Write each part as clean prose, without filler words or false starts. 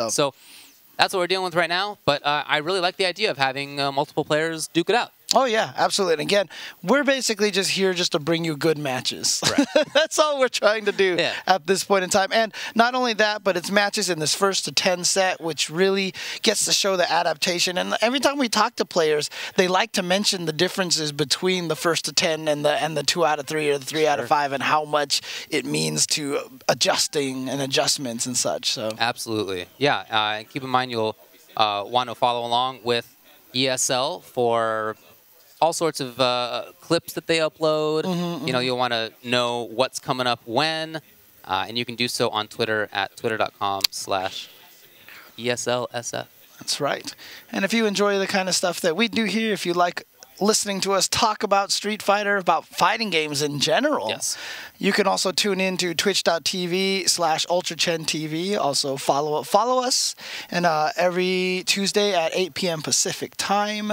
So that's what we're dealing with right now. But I really like the idea of having multiple players duke it out. Oh, yeah, absolutely. And again, we're basically just here just to bring you good matches. Right. That's all we're trying to do at this point in time. And not only that, but it's matches in this 1 to 10 set, which really gets to show the adaptation. And every time we talk to players, they like to mention the differences between the 1 to 10 and the 2 out of 3 or the 3 out of 5 and how much it means to adjusting and adjustments and such. So absolutely. Yeah. Keep in mind you'll want to follow along with ESL for all sorts of clips that they upload. You know, you'll want to know what's coming up when, and you can do so on Twitter at twitter.com/ESLSF. That's right. And if you enjoy the kind of stuff that we do here, if you like listening to us talk about Street Fighter, about fighting games in general, you can also tune in to twitch.tv/UltraChenTV. Also follow us. And every Tuesday at 8 p.m. Pacific time,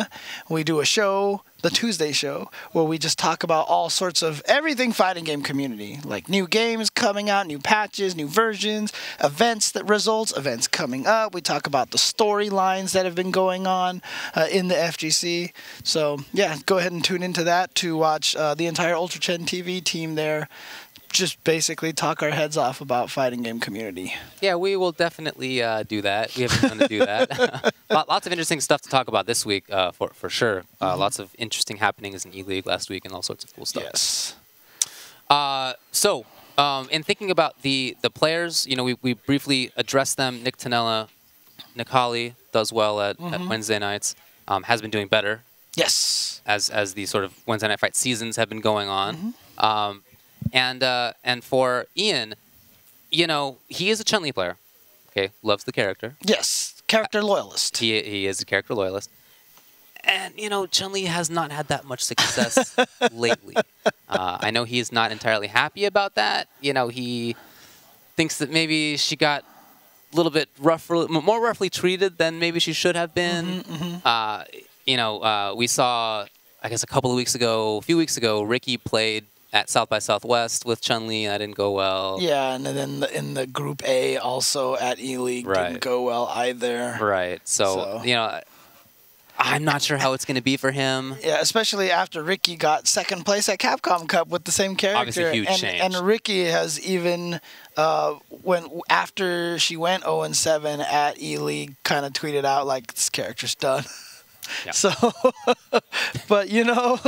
we do a show, the Tuesday show, where we just talk about all sorts of everything fighting game community, like new games coming out, new patches, new versions, events events coming up. We talk about the storylines that have been going on in the FGC. So yeah, go ahead and tune into that to watch the entire Ultra Chen TV team there just basically talk our heads off about fighting game community. Yeah, we will definitely do that. We have been going to do that. Lots of interesting stuff to talk about this week, for sure. Lots of interesting happenings in E-League last week and all sorts of cool stuff. Yes. So, in thinking about the players, you know, we briefly addressed them. NickTanella, Nikali does well at Wednesday nights, has been doing better. Yes. As the sort of Wednesday night fight seasons have been going on. And for Ian, you know, he is a Chun-Li player. Okay, loves the character. Yes, character loyalist. He is a character loyalist. And, you know, Chun-Li has not had that much success lately. I know he is not entirely happy about that. You know, he thinks that maybe she got a little bit more roughly treated than maybe she should have been. You know, we saw, I guess a few weeks ago, Ricky played at South by Southwest with Chun-Li, and that didn't go well. Yeah, and then in the Group A also at E-League didn't go well either. Right. So, you know, I'm not sure how it's going to be for him. Yeah, especially after Ricky got second place at Capcom Cup with the same character. Obviously a huge change. And Ricky has even, after she went 0-7 at E-League, kind of tweeted out, like, this character's done. Yeah. So, but, you know,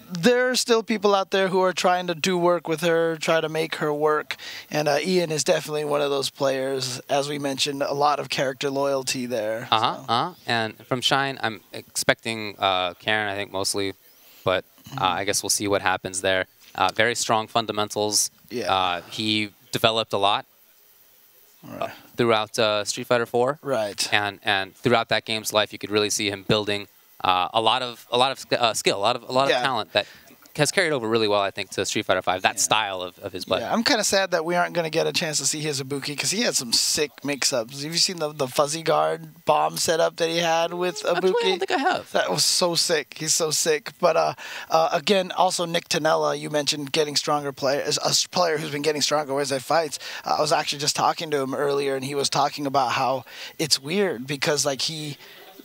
there are still people out there who are trying to do work with her, try to make her work. And Ian is definitely one of those players. As we mentioned, a lot of character loyalty there. And from Shine, I'm expecting Karen, I think, mostly. But I guess we'll see what happens there. Very strong fundamentals. Yeah. He developed a lot throughout Street Fighter 4. Right. And throughout that game's life, you could really see him building a lot of skill, a lot of talent that has carried over really well, I think, to Street Fighter 5. That style of his play. Yeah, I'm kind of sad that we aren't going to get a chance to see his Ibuki because he had some sick mix-ups. Have you seen the fuzzy guard bomb setup that he had with Ibuki? Actually, I don't think I have. That was so sick. He's so sick. But again, also NickTanella, you mentioned getting stronger players. A player who's been getting stronger as he fights. I was actually just talking to him earlier, and he was talking about how it's weird because like he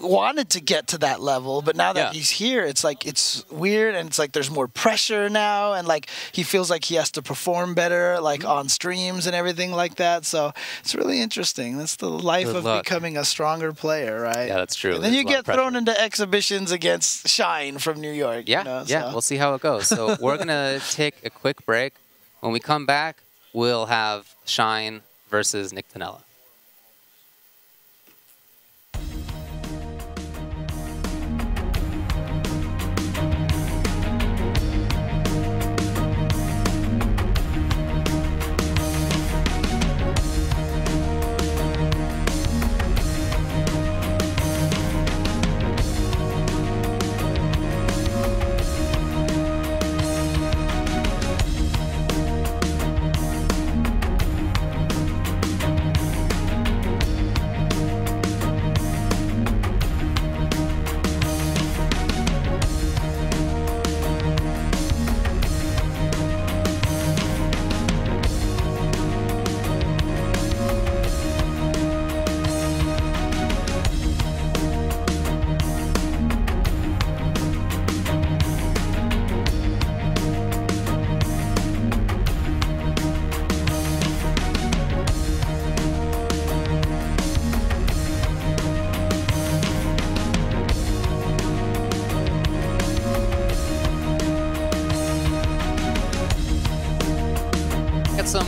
wanted to get to that level, but now that he's here, it's like it's weird, and it's like there's more pressure now, and like he feels like he has to perform better, like on streams and everything like that. So it's really interesting. That's the life of becoming a stronger player, right? Yeah, that's true. And then you get thrown into exhibitions against Shine from New York. Yeah, you know, we'll see how it goes. So we're gonna take a quick break. When we come back, we'll have Shine versus NickTanella.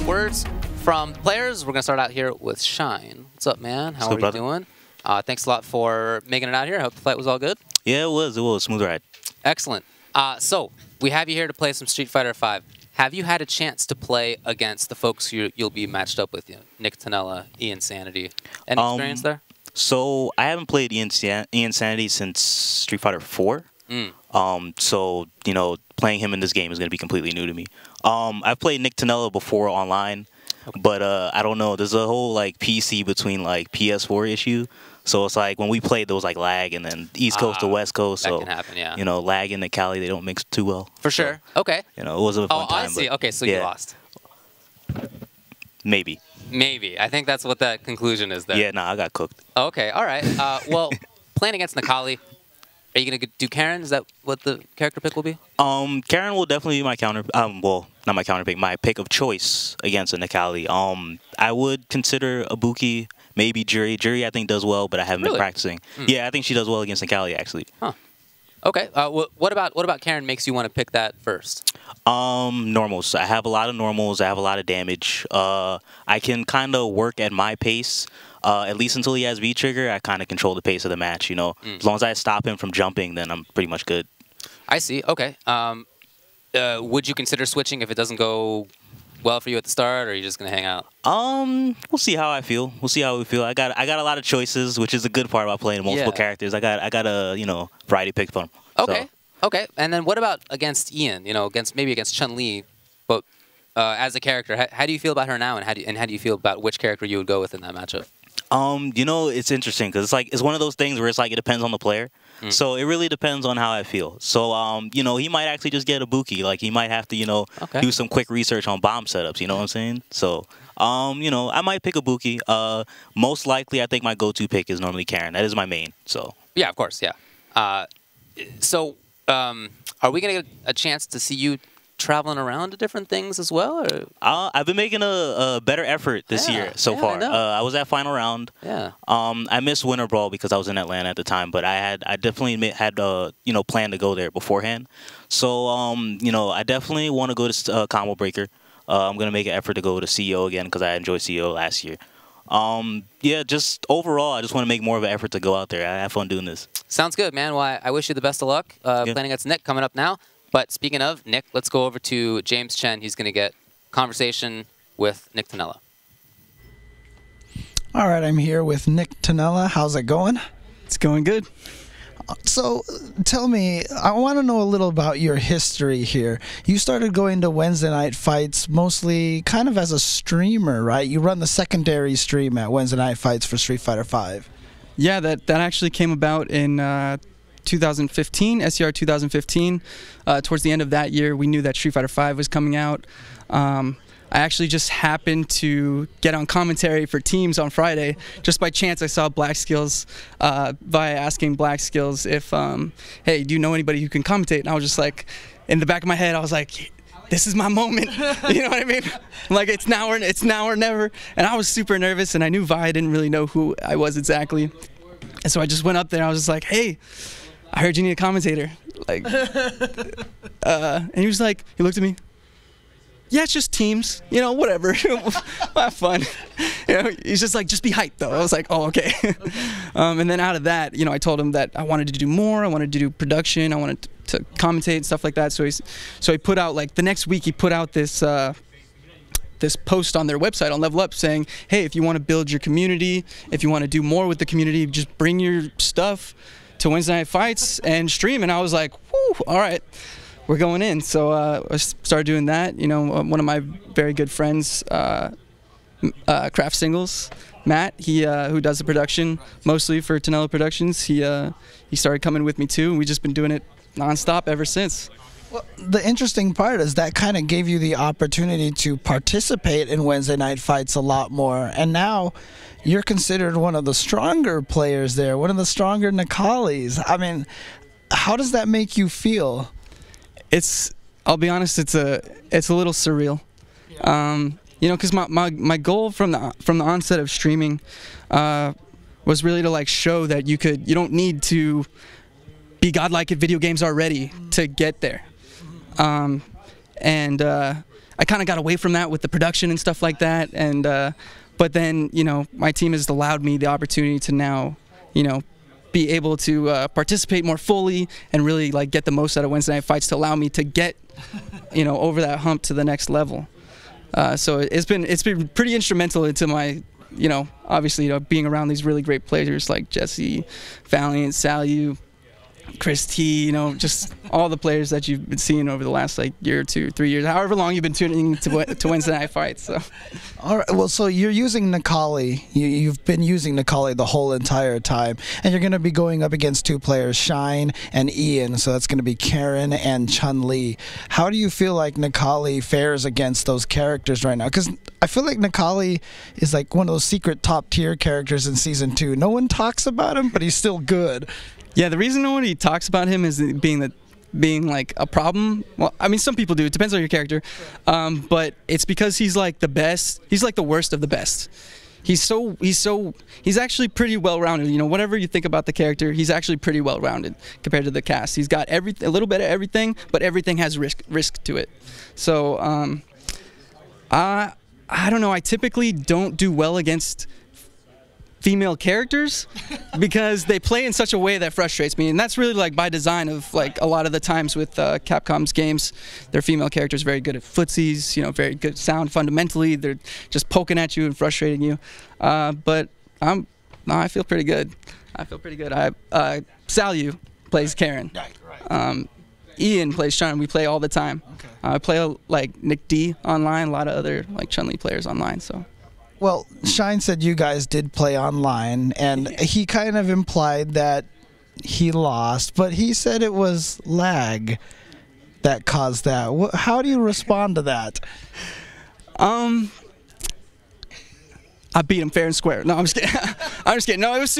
some words from players. We're going to start out here with Shine. What's up, man? How are you doing? Thanks a lot for making it out here. I hope the flight was all good. Yeah, it was. It was a smooth ride. Excellent. So we have you here to play some Street Fighter V. Have you had a chance to play against the folks you'll be matched up with? You know, NickTanella, Iansanity. Any experience there? So I haven't played Iansanity since Street Fighter 4. So, you know, playing him in this game is going to be completely new to me. I've played NickTanella before online, but I don't know. There's a whole like PC between like PS4 issue. So it's like when we played, there was like lag, and then East Coast to West Coast. That so can happen, yeah. You know, lag and the Cali, they don't mix too well. For sure. Okay. You know, it was a fun time. I see. But, okay, so yeah. you lost. Maybe. Maybe. I think that's what that conclusion is there. Yeah, nah, I got cooked. Okay, all right. Well, playing against Nikali, are you going to do Karen? Is that what the character pick will be? Karen will definitely be my counter. Well, not my counter pick. My pick of choice against a Nikali. I would consider Ibuki, maybe Juri. Juri, I think, does well, but I haven't been practicing. Yeah, I think she does well against Nikali, actually. Huh. Okay. What about Karen makes you want to pick that first? Normals. I have a lot of normals. I have a lot of damage. I can kind of work at my pace. At least until he has V-Trigger, I kind of control the pace of the match, you know. As long as I stop him from jumping, then I'm pretty much good. I see. Okay. Would you consider switching if it doesn't go well for you at the start, or are you just going to hang out? We'll see how I feel. We'll see how we feel. I got a lot of choices, which is a good part about playing multiple characters. I got a, you know, variety pick from. Okay. So. Okay. And then what about against Ian? You know, maybe against Chun-Li, but as a character, how do you feel about her now, and how do you feel about which character you would go with in that matchup? You know, it's interesting because it's one of those things where it's like it depends on the player. So it really depends on how I feel. So you know, he might actually just get Ibuki. Like he might have to, you know, do some quick research on bomb setups. You know what I'm saying? So you know, I might pick Ibuki. Most likely, I think my go-to pick is normally Karen. That is my main. So yeah, of course, yeah. So are we gonna get a chance to see you traveling around to different things as well? Or? I've been making a better effort this year so far. I was at final round. Yeah. I missed Winter Brawl because I was in Atlanta at the time, but I definitely had you know, planned to go there beforehand. So you know, I definitely want to go to Combo Breaker. I'm gonna make an effort to go to CEO again because I enjoyed CEO last year. Yeah, just overall, I just want to make more of an effort to go out there. I have fun doing this. Sounds good, man. Well, I wish you the best of luck playing against Nick coming up now. But speaking of Nick, let's go over to James Chen. He's going to get conversation with NickTanella. All right, I'm here with NickTanella. How's it going? It's going good. So tell me, I want to know a little about your history here. You started going to Wednesday night fights mostly kind of as a streamer, right? You run the secondary stream at Wednesday night fights for Street Fighter V. Yeah, that actually came about in 2015, SCR 2015. Towards the end of that year, we knew that Street Fighter V was coming out. I actually just happened to get on commentary for teams on Friday. Just by chance, I saw Black Skills via asking Black Skills if, hey, do you know anybody who can commentate? And I was just like, in the back of my head, I was like, this is my moment. You know what I mean? Like, it's now or never. And I was super nervous, and I knew Vi didn't really know who I was exactly. And so I just went up there, and I was just like, hey, I heard you need a commentator. Like, and he was like, he looked at me. Yeah, it's just teams, you know, whatever. Have fun. You know, he's just like, just be hyped, though. I was like, oh, okay. And then out of that, you know, I told him that I wanted to do more. I wanted to do production. I wanted to commentate and stuff like that. So he put out, like, the next week he put out this this post on their website on Level Up saying, hey, if you want to build your community, if you want to do more with the community, just bring your stuff to Wednesday night fights and stream. And I was like, whew, all right. We're going in. So I started doing that. You know, one of my very good friends, Craft Singles, Matt, who does the production mostly for Tanella Productions, he started coming with me too, and we've just been doing it nonstop ever since. Well, the interesting part is that kind of gave you the opportunity to participate in Wednesday night fights a lot more, and now you're considered one of the stronger players there, one of the stronger Nikalis. I mean, how does that make you feel? I'll be honest, it's a little surreal. You know, because my goal from the onset of streaming was really to like show that you don't need to be godlike at video games already to get there. And I I kind of got away from that with the production and stuff like that. And but then, you know, my team has allowed me the opportunity to now, you know, be able to participate more fully and really like get the most out of Wednesday night fights to allow me to get, you know, over that hump to the next level. So it's been pretty instrumental into my, you know, obviously, you know, being around these really great players like Jesse, Valiant, Salu, Chris T, you know, just all the players that you've been seeing over the last like year or 2, 3 years, however long you've been tuning to Wednesday night fights. So, all right. Well, so you're using Necalli. You've been using Necalli the whole entire time, and you're going to be going up against 2 players, Shine and Ian. So that's going to be Karen and Chun-Li. How do you feel like Necalli fares against those characters right now? Because I feel like Necalli is like one of those secret top tier characters in season 2. No one talks about him, but he's still good. Yeah, the reason nobody talks about him is being like a problem. Well, I mean, some people do. It depends on your character, but it's because he's like the best. He's like the worst of the best. He's actually pretty well-rounded. You know, whatever you think about the character, he's actually pretty well-rounded compared to the cast. He's got a little bit of everything, but everything has risk to it. So, I don't know. I typically don't do well against female characters because they play in such a way that frustrates me, and that's really like by design of like a lot of the times with Capcom's games. Their female characters very good at footsies, you know, very good sound fundamentally. They're just poking at you and frustrating you. But I feel pretty good. Salu plays Karen. Ian plays Chun. We play all the time. Okay. I play like Nick D online, a lot of other like Chun-Li players online. So. Well, Shine said you guys did play online, and he kind of implied that he lost, but he said it was lag that caused that. How do you respond to that? I beat him fair and square. No, I'm just kidding. I'm just kidding. No, it was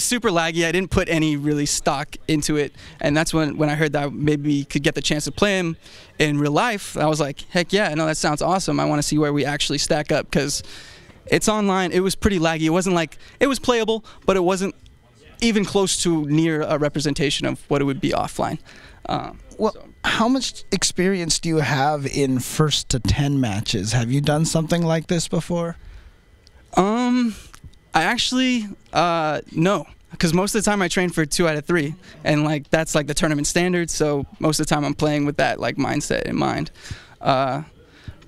super laggy. I didn't put any really stock into it, and that's when I heard that maybe could get the chance to play him in real life. I was like, heck yeah, no, that sounds awesome. I want to see where we actually stack up because it's online. It was pretty laggy. It wasn't like, it was playable, but it wasn't even close to near a representation of what it would be offline. Well, how much experience do you have in 1st to 10 matches? Have you done something like this before? I actually, no. Because most of the time I train for 2 out of 3, and like that's like the tournament standard. So most of the time I'm playing with that like mindset in mind.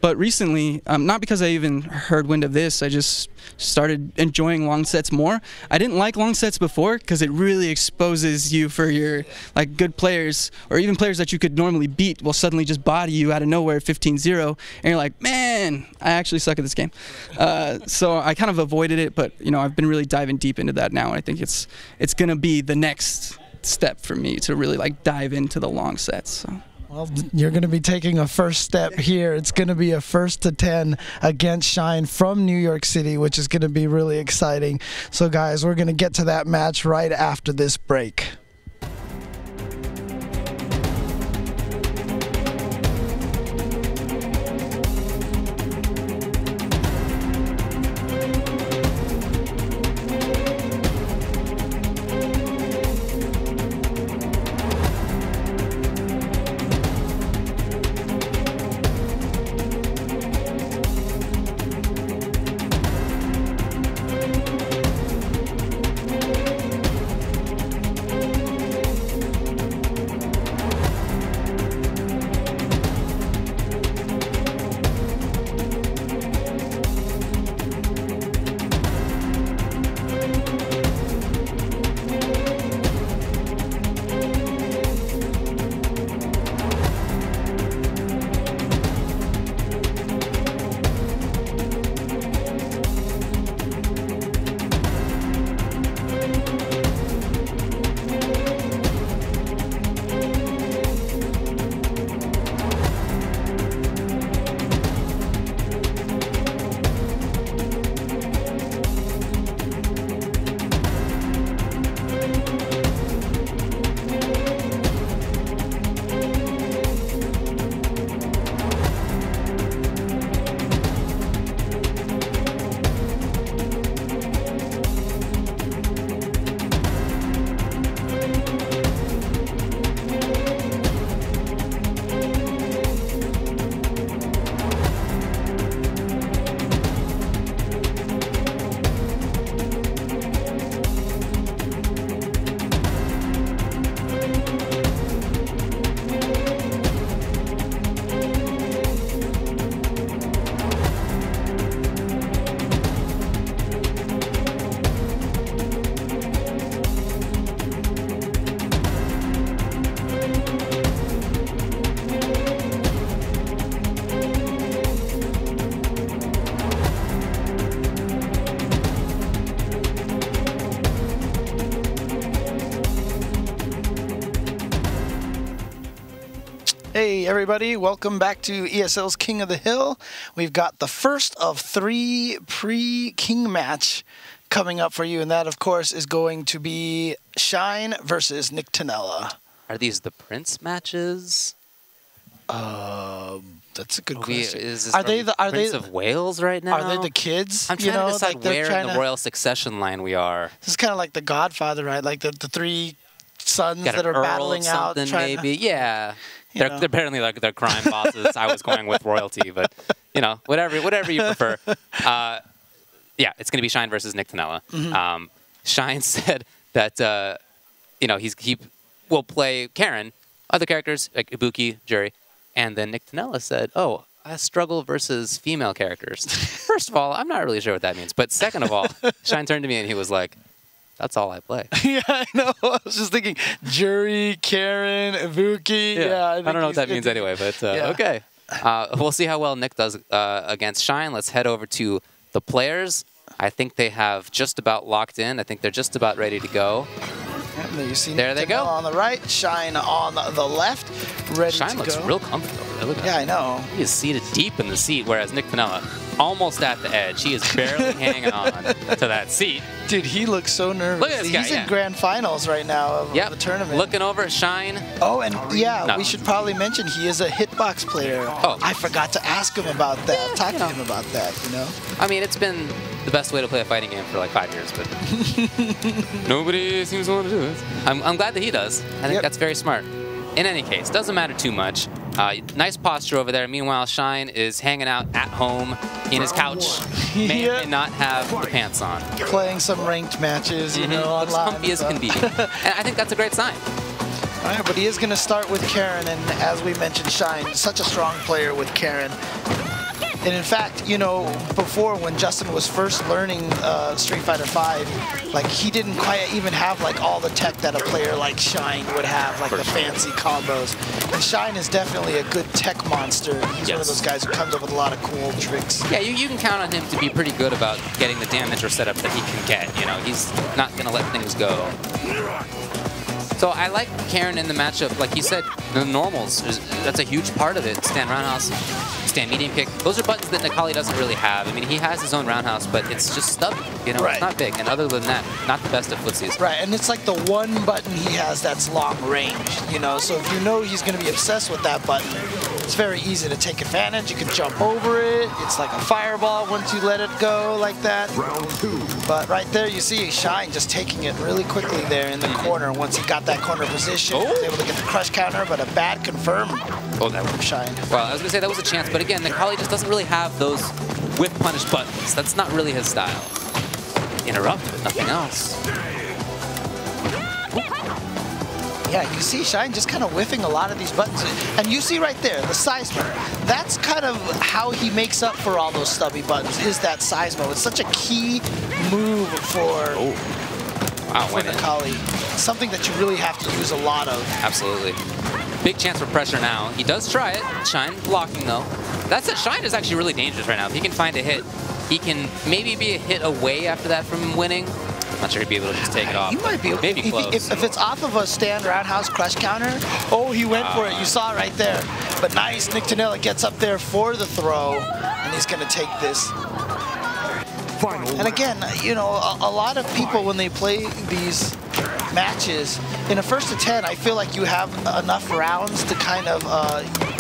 But recently, not because I even heard wind of this, I just started enjoying long sets more. I didn't like long sets before because it really exposes you for your like good players, or even players that you could normally beat will suddenly just body you out of nowhere 15-0, and you're like, man, I actually suck at this game. So I kind of avoided it, but you know, I've been really diving deep into that now, and I think it's gonna be the next step for me to really like dive into the long sets. So. Well, you're going to be taking a first step here. It's going to be a 1st to 10 against Shine from New York City, which is going to be really exciting. So, guys, we're going to get to that match right after this break. Hey everybody, welcome back to ESL's King of the Hill. We've got the first of 3 pre-King match coming up for you, and that of course is going to be Shine versus NickTanella. Are these the Prince matches? That's a good question. Are they the Prince of Wales right now? Are they the kids? I'm trying to decide where in the royal successation line we are. This is kind of like The Godfather, right? Like the 3 sons Got that are Earl battling out. Maybe, yeah. They're apparently like they're crime bosses. I was going with royalty, but you know, whatever you prefer. Yeah, it's gonna be Shine versus NickTanella. Mm-hmm. Shine said that you know he will play Karen, other characters like Ibuki, Jury, and then NickTanella said, "Oh, I struggle versus female characters." First of all, I'm not really sure what that means, but second of all, Shine turned to me and he was like, "That's all I play." Yeah, I know. I was just thinking, Jury, Karen, Ibuki. Yeah, I don't know what that means anyway, but yeah. Okay. We'll see how well Nick does against Shine. Let's head over to the players. I think they have just about locked in. I think they're just about ready to go. And you see there they go. On the right, Shine on the left, ready Shine to looks go. real comfortable. Look at Yeah, that. I know. He is seated deep in the seat, whereas NickTanella almost at the edge. He is barely hanging on to that seat. Dude, he looks so nervous. Look at this guy, He's in grand finals right now of the tournament. Looking over at Shine. Oh, and yeah, we should probably mention he is a hitbox player. Oh. I forgot to ask him about that. Talk to him about that, you know? I mean, it's been the best way to play a fighting game for like 5 years, but nobody seems to want to do it. I'm glad that he does. I think that's very smart. In any case, doesn't matter too much. Nice posture over there. Meanwhile, Shine is hanging out at home in his couch. May or may not have the pants on. Playing some ranked matches, you know, looks online. comfy as can be. And I think that's a great sign. All right, but he is going to start with Karen, and as we mentioned, Shine, such a strong player with Karen. And in fact, you know, before when Justin was first learning Street Fighter V, like he didn't quite even have like all the tech that a player like Shine would have, like the fancy combos. And Shine is definitely a good tech monster. He's one of those guys who comes up with a lot of cool tricks. Yeah, you can count on him to be pretty good about getting the damage or setup that he can get. You know, he's not going to let things go. So I like Karen in the matchup. Like you said, the normals, that's a huge part of it. Stand roundhouse, stand medium kick. Those are buttons that Necalli doesn't really have. I mean, he has his own roundhouse, but it's just stubby. You know, it's not big. And other than that, not the best of footsies. Right, and it's like the one button he has that's long range, you know? So if you know he's going to be obsessed with that button, it's very easy to take advantage. You can jump over it. It's like a fireball once you let it go like that. Round 2. But right there, you see Shine just taking it really quickly there in the corner. Once he got that corner position, he was able to get the crush counter, but a bad confirm from Shine. Well, I was going to say that was a chance, but again, Necalli just doesn't really have those whip punish buttons. That's not really his style. Interrupt, but nothing else. Yeah, you see Shine just kind of whiffing a lot of these buttons. And you see right there, the seismo. That's kind of how he makes up for all those stubby buttons, is that seismo. It's such a key move for Necalli. Something that you really have to use a lot of. Absolutely. Big chance for pressure now. He does try it. Shine blocking, though. That's it. Shine is actually really dangerous right now. If he can find a hit, he can maybe be a hit away after that from winning. I'm not sure he'd be able to just take it off. He might be. Maybe close. If it's off of a stand roundhouse crush counter, oh, he went for it. You saw it right there. But nice, NickTanella gets up there for the throw, and he's going to take this. And again, you know, a lot of people, when they play these matches, in a first to 10, I feel like you have enough rounds to kind of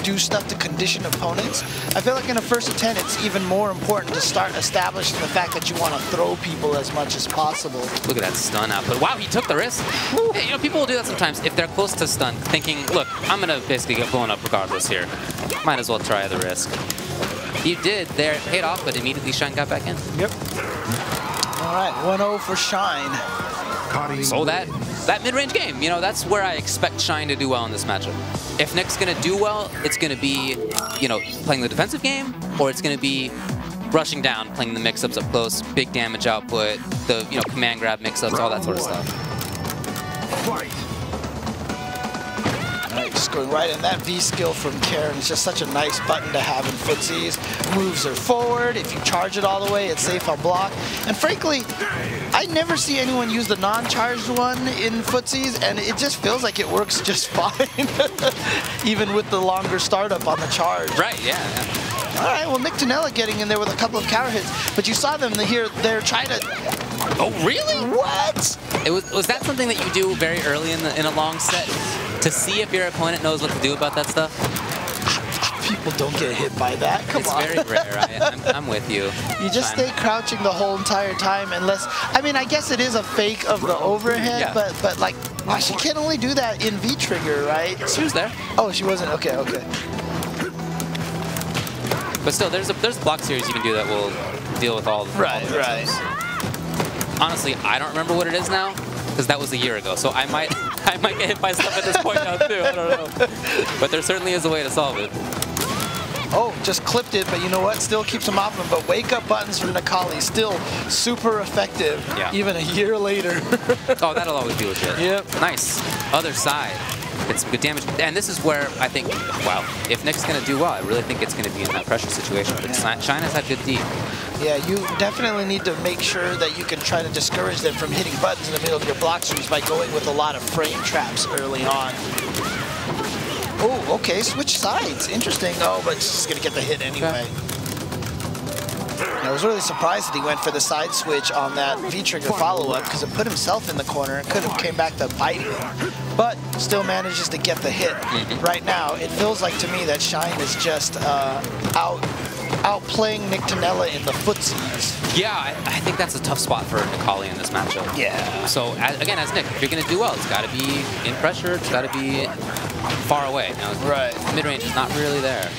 do stuff to condition opponents. I feel like in a first to 10, it's even more important to start establishing the fact that you want to throw people as much as possible. Look at that stun output. Wow, he took the risk. Hey, you know, people will do that sometimes if they're close to stun, thinking, look, I'm going to basically get blown up regardless here. Might as well try the risk. He did there, it paid off, but immediately Shine got back in. Yep. All right, 1-0 for Shine. So that mid-range game, you know, that's where I expect Shine to do well in this matchup. If Nick's going to do well, it's going to be, you know, playing the defensive game, or it's going to be rushing down, playing the mix-ups up close, big damage output, the, you know, command grab mix-ups, all that sort of stuff. Fight. Just going right in. That V skill from Karen is just such a nice button to have in footsies. Moves are forward. If you charge it all the way, it's safe on block. And frankly, I never see anyone use the non-charged one in footsies, and it just feels like it works just fine, even with the longer startup on the charge. Right, yeah. All right, well, NickTanella getting in there with a couple of counter hits, but you saw them here. They're trying to. Oh, really? What? Was that something that you do very early in a long set to see if your opponent knows what to do about that stuff? People don't get hit by that. Come on. It's very rare. I'm with you. You just stay crouching the whole entire time, unless. I mean, I guess it is a fake of the overhead, Yeah. but like, she can only do that in V trigger, right? She was there. Oh, she wasn't. Okay. But still, there's a block series you can do that will deal with all the matchups. Honestly, I don't remember what it is now, because that was a year ago. So I might get hit by stuff at this point now too. I don't know. But there certainly is a way to solve it. Oh, just clipped it, but you know what? Still keeps him off him. But wake up buttons from Nikali, still super effective, even a year later. Oh, that'll always be legit. Yep. Nice. Other side. It's some good damage. And this is where I think, wow, if Nick's going to do well, I really think it's going to be in that pressure situation. But China's had good D. Yeah, you definitely need to make sure that you can try to discourage them from hitting buttons in the middle of your block series by going with a lot of frame traps early on. Oh, okay, switch sides. Interesting. Oh, but she's going to get the hit anyway. I was really surprised that he went for the side switch on that V-trigger follow-up because it put himself in the corner and could have came back to bite him. But still manages to get the hit. Right now, it feels like to me that Shine is just outplaying NickTanella in the footsies. Yeah, I think that's a tough spot for Nikali in this matchup. Yeah. So, again, as Nick, if you're going to do well, it's got to be in pressure. It's got to be far away. Now, mid-range is not really there.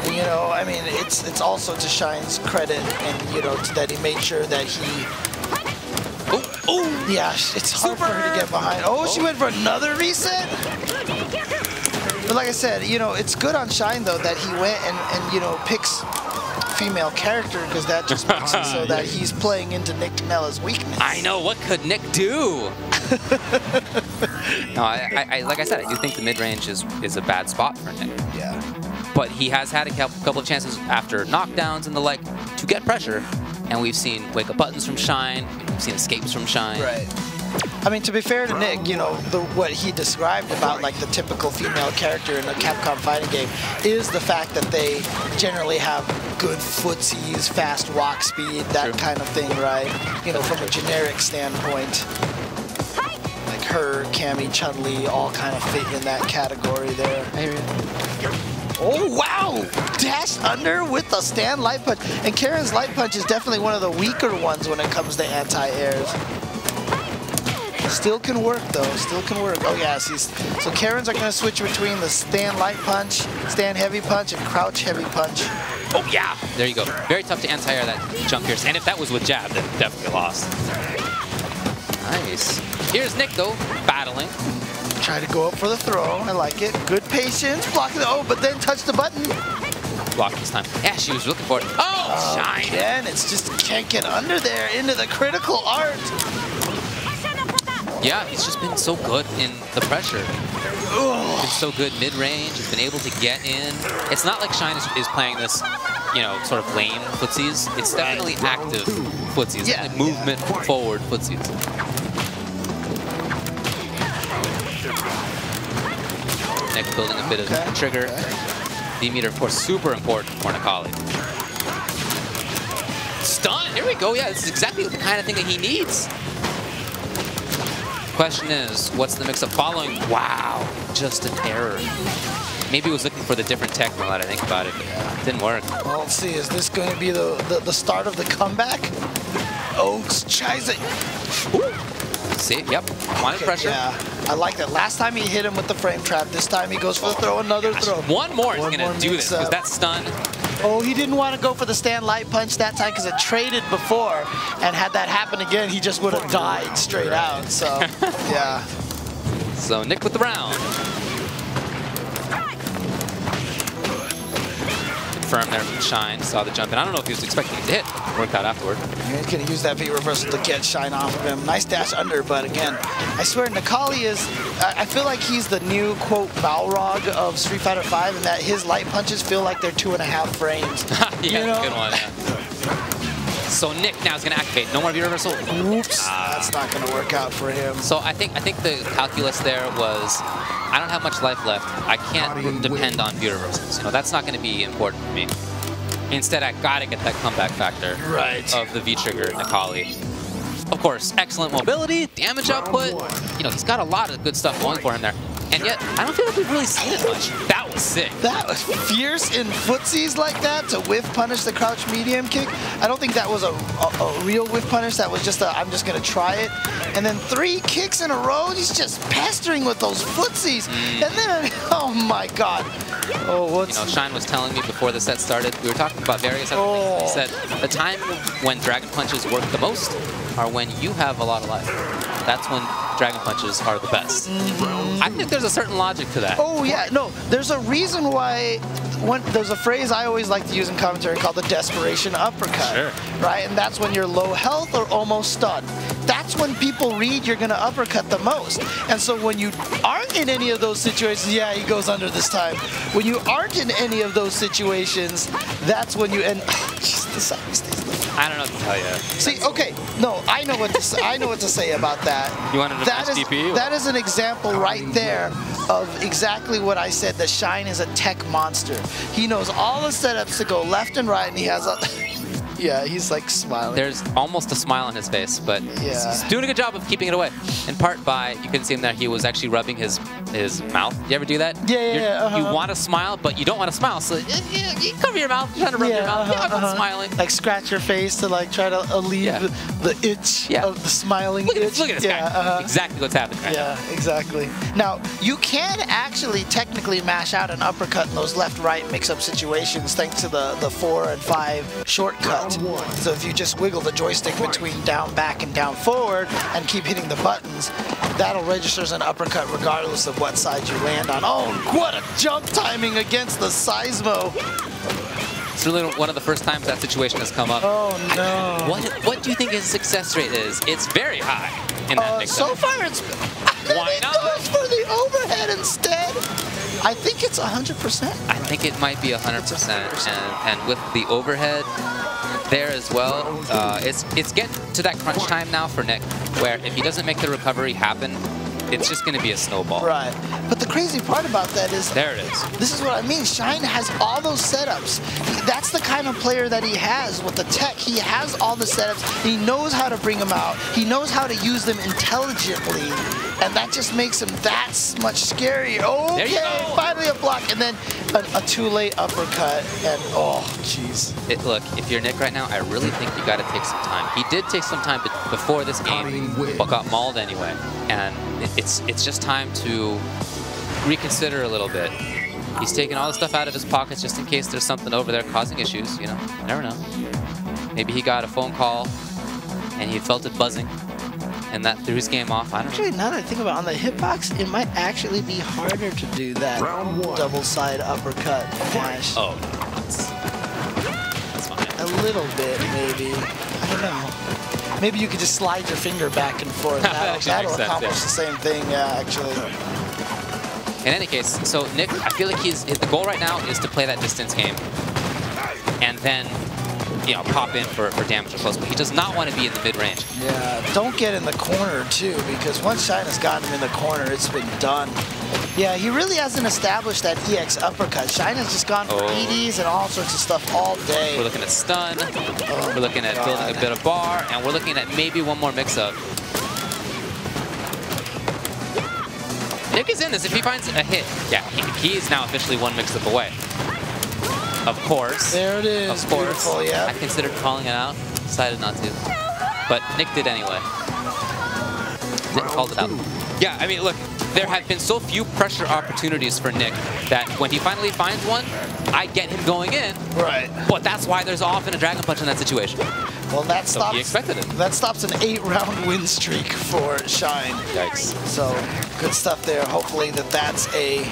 You know, I mean, it's also to Shine's credit, and you know, that he made sure that he. Oh, yeah, it's hard for her to get behind. Oh, she went for another reset. But like I said, you know, it's good on Shine though that he went and you know picks female character because that just makes it so that he's playing into NickTanella's weakness. I know. What could Nick do? No, like I said, I do think the mid-range is a bad spot for Nick. Yeah. But he has had a couple of chances after knockdowns and the like to get pressure, and we've seen wake-up buttons from Shine, we've seen escapes from Shine. Right. I mean, to be fair to Nick, you know, what he described about like the typical female character in a Capcom fighting game is the fact that they generally have good footsies, fast walk speed, that kind of thing, right? You know, from a generic standpoint. Like her, Cammy, Chun-Li, all kind of fit in that category there. I hear you. Oh, wow! Dash under with the stand light punch. And Karen's light punch is definitely one of the weaker ones when it comes to anti-airs. Still can work, though. Still can work. Oh, yeah. See, so Karen's are going to switch between the stand light punch, stand heavy punch, and crouch heavy punch. Oh, yeah. There you go. Very tough to anti-air that jump pierce. And if that was with jab, then definitely lost. Nice. Here's Nick, though, battling. Try to go up for the throw. I like it. Good patience. Block it. Oh, but then touch the button. Block this time. Yeah, she was looking for it. Oh, Shine. Again, it's just can't get under there into the critical art. Yeah, he's just been so good in the pressure. Been so good mid-range. He's been able to get in. It's not like Shine is playing this, you know, sort of lame footsies. It's definitely active footsies. Yeah, Movement forward footsies. Nick building a bit of trigger. D-meter, of course, super important for Nikali. Stun! Here we go. Yeah, this is exactly the kind of thing that he needs. Question is, what's the mix-up following? Wow, just an error. Maybe he was looking for the different tech now that I think about it, but it didn't work. Well, let's see. Is this going to be the start of the comeback? Oh, tries it. Ooh. See, yep, wanted pressure. Yeah, I like that. Last time he hit him with the frame trap. This time he goes for the throw, another throw. One more is going to do this, because that stun. Oh, he didn't want to go for the stand light punch that time because it traded before. And had that happen again, he just would have died straight out. So, yeah. So, Nick with the round. Confirmed there from Shine. Saw the jump in. I don't know if he was expecting it to hit. Worked out afterward. Yeah, he's going to use that V reversal to get Shine off of him. Nice dash under, but again, I swear Nikali is, I feel like he's the new, quote, Balrog of Street Fighter V, and that his light punches feel like they're 2.5 frames. Yeah, you know? good one. Yeah. So Nick now is going to activate. No more view reversal. Oops, that's not going to work out for him. So I think the calculus there was, I don't have much life left. I can't depend on view reversals. You know, that's not going to be important for me. Instead, I got to get that comeback factor of the V-trigger Nikali. Of course, excellent mobility, damage output. You know, he's got a lot of good stuff going for him there. And yet, I don't feel like we've really seen it much. That was sick. That was fierce in footsies like that to whiff punish the crouch medium kick. I don't think that was a real whiff punish. That was just a, I'm just going to try it. And then 3 kicks in a row, he's just pestering with those footsies. And then, oh my God. Oh, what's... You know, Shine was telling me before the set started, we were talking about various other things. He said, the time when Dragon Punches work the most are when you have a lot of life. That's when Dragon Punches are the best. I think there's a certain logic to that. Oh yeah, no, there's a reason why, there's a phrase I always like to use in commentary called the desperation uppercut. Sure. Right, and that's when you're low health or almost stunned. That's when people read you're gonna uppercut the most. And so when you aren't in any of those situations, yeah, he goes under this time. When you aren't in any of those situations, that's when you, and just the side stays low. I don't know what to tell you. See, okay, no, I know what to say, I know what to say about that. You wanted to match DP? That is an example right there of exactly what I said, that Shine is a tech monster. He knows all the setups to go left and right, and he has a... Yeah, he's like smiling. There's almost a smile on his face, but he's doing a good job of keeping it away. In part by, you couldn't see him there, he was actually rubbing his mouth. You ever do that? Yeah. You want to smile, but you don't want to smile, so you cover your mouth, you're trying to rub your mouth. I'm not smiling. Like scratch your face to like try to alleviate the itch of the smiling itch. Look at this guy. Exactly what's happening right now. Yeah, exactly. Now, you can actually technically mash out an uppercut in those left-right mix-up situations thanks to the 4 and 5 shortcut. So if you just wiggle the joystick between down, back, and down, forward, and keep hitting the buttons, that'll register as an uppercut regardless of what side you land on. Oh, what a jump timing against the Seismo. It's really one of the first times that situation has come up. Oh, no. What do you think his success rate is? It's very high in that mix-up. So far, it's... Why not? Goes for the overhead instead. I think it's 100%. I think it might be 100%. And with the overhead there as well, it's getting to that crunch time now for Nick, where if he doesn't make the recovery happen, it's just going to be a snowball. Right. But the crazy part about that is... There it is. This is what I mean. Shine has all those setups. That's the kind of player that he has with the tech. He has all the setups. He knows how to bring them out. He knows how to use them intelligently. And that just makes him that much scarier. Okay, finally a block. And then a too late uppercut. And oh, jeez. Look, if you're Nick right now, I really think you got to take some time. He did take some time before this game, but got mauled anyway. And it's just time to reconsider a little bit. He's taking all the stuff out of his pockets just in case there's something over there causing issues, you know. You never know. Maybe he got a phone call and he felt it buzzing and that threw his game off. I don't know. Actually, now that I think about it, on the hitbox, it might actually be harder to do that double side uppercut dash. Oh, no. That's fine. A little bit, maybe. I don't know. Maybe you could just slide your finger back and forth. That'll accomplish the same thing, actually. In any case, so Nick, I feel like the goal right now is to play that distance game and then, you know, pop in for damage or close, but he does not want to be in the mid-range. Yeah, don't get in the corner, too, because once Shine has gotten him in the corner, it's been done. Yeah, he really hasn't established that EX uppercut. Shine has just gone for EDs and all sorts of stuff all day. We're looking at stun, we're looking at building a bit of bar, and we're looking at maybe one more mix-up. Nick is in this. If he finds a hit, yeah, he is now officially one mix-up away. Of course. There it is. Of course. Beautiful, yeah. I considered calling it out, decided not to. But Nick did anyway. Nick called it out. Yeah, I mean, look, there have been so few pressure opportunities for Nick that when he finally finds one, I get him going in. Right. But that's why there's often a Dragon Punch in that situation. Well, that stops. So he expected it. That stops an 8-round win streak for Shine. Yikes. So good stuff there. Hopefully that's a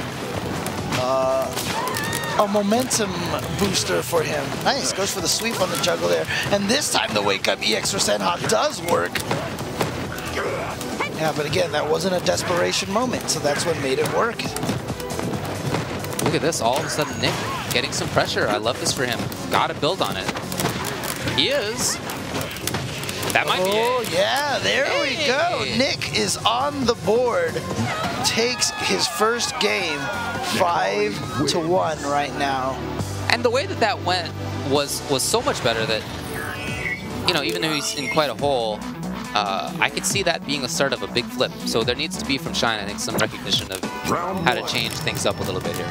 momentum booster for him. Nice. Goes for the sweep on the juggle there. And this time the wake up EX for Senha does work. Yeah, but again, that wasn't a desperation moment, so that's what made it work. Look at this. All of a sudden, Nick getting some pressure. I love this for him. Got to build on it. He is. That might be it. Oh, yeah, there we go. Nick is on the board. Takes his first game 5-1 right now. And the way that that went was so much better that, you know, even though he's in quite a hole, I could see that being a start of a big flip. So there needs to be from Shine, I think, some recognition of how to change things up a little bit here.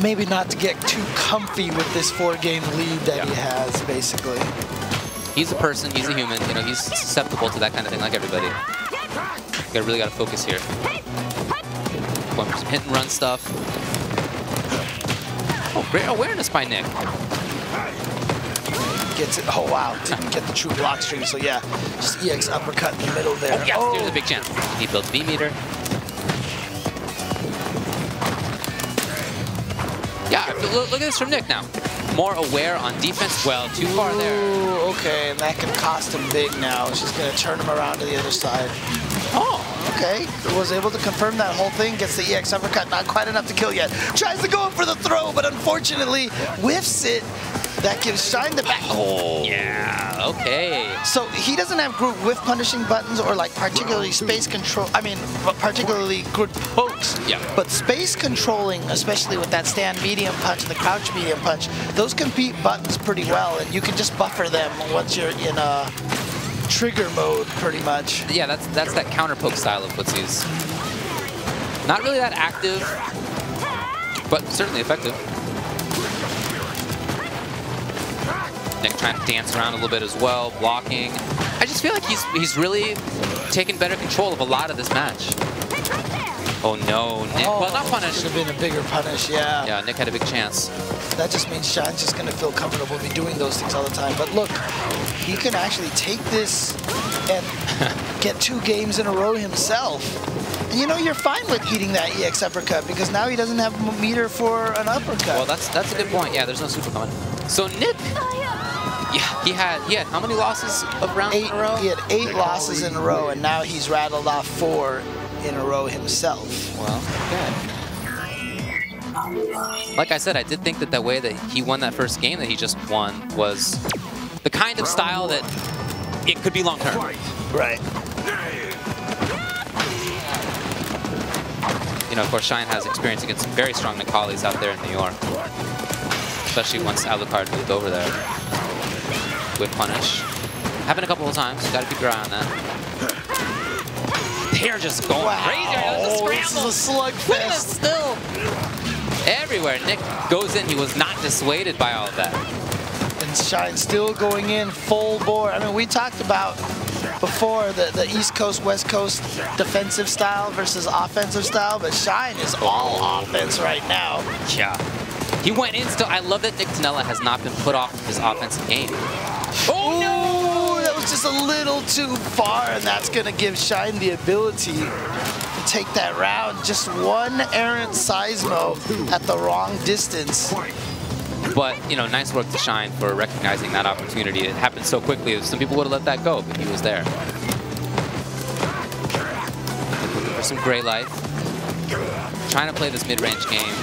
Maybe not to get too comfy with this 4-game lead that he has, basically. He's a person, he's a human, you know, he's susceptible to that kind of thing like everybody. You really got to focus here. Going for some hit and run stuff. Oh, great awareness by Nick. Gets it. Oh, wow. Didn't get the true block stream. So, yeah, just EX uppercut in the middle there. Oh, yes, there's a big chance. He builds V meter. Yeah, look at this from Nick now. More aware on defense. Well, too far there. Ooh, okay, and that can cost him big now. She's going to turn him around to the other side. Oh. Okay, was able to confirm that whole thing. Gets the EX uppercut. Not quite enough to kill yet. Tries to go in for the throw, but unfortunately whiffs it. That gives Shine the back. Oh. Yeah, okay. So he doesn't have group whiff punishing buttons or like particularly space control. I mean, particularly good pokes. Yeah. But space controlling, especially with that stand medium punch and the crouch medium punch, those can beat buttons pretty well, and you can just buffer them once you're in a trigger mode, pretty much. Yeah, that's that counter poke style of footsies. Not really that active, but certainly effective. Nick trying to dance around a little bit as well, blocking. I just feel like he's really taken better control of a lot of this match. Oh no, Nick. Oh, well, not punish. Should have been a bigger punish, yeah. Yeah, Nick had a big chance. That just means Shine's just going to feel comfortable be doing those things all the time. But look, he can actually take this and get 2 games in a row himself. And you know, you're fine with eating that EX uppercut because now he doesn't have a meter for an uppercut. Well, that's a good point. Yeah, there's no super coming. So Nick, yeah, he had how many losses of rounds in a row? He had 8 losses in a row, and now he's rattled off 4 in a row himself. Well, okay. Like I said, I did think that the way that he won that first game that he just won was the kind of style that it could be long term. Right. You know, of course, Shine has experience against some very strong Nikalis out there in New York, especially once Alucard moved over there with punish. Happened a couple of times. Got to keep your eye on that. They're just going crazy. Oh, this is a slugfest. Still everywhere. Nick goes in. He was not dissuaded by all of that. And Shine still going in full bore. I mean, we talked about before the East Coast, West Coast defensive style versus offensive style, but Shine is all offense right now. Yeah. He went in still. I love that NickTanella has not been put off of his offensive game. Oh, no! That was just a little too far, and that's going to give Shine the ability to take that round. Just one errant Seismo at the wrong distance. But, you know, nice work to Shine for recognizing that opportunity. It happened so quickly. Some people would have let that go, but he was there. Looking for some gray life. Trying to play this mid-range game.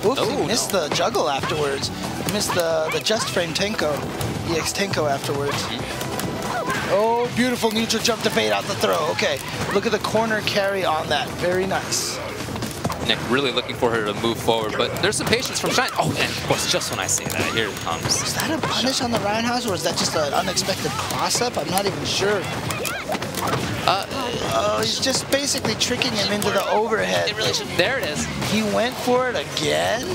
Oops, he missed the juggle afterwards. Missed the just frame Tenko, EX Tenko afterwards. Oh, beautiful neutral jump to bait out the throw. Okay, look at the corner carry on that. Very nice. Nick really looking for her to move forward, but there's some patience from Shine. Oh, and of course, just when I say that, here it comes. Is that a punish on the roundhouse, or is that just an unexpected cross-up? I'm not even sure. He's just basically tricking him into the overhead. It really should. There it is. He went for it again?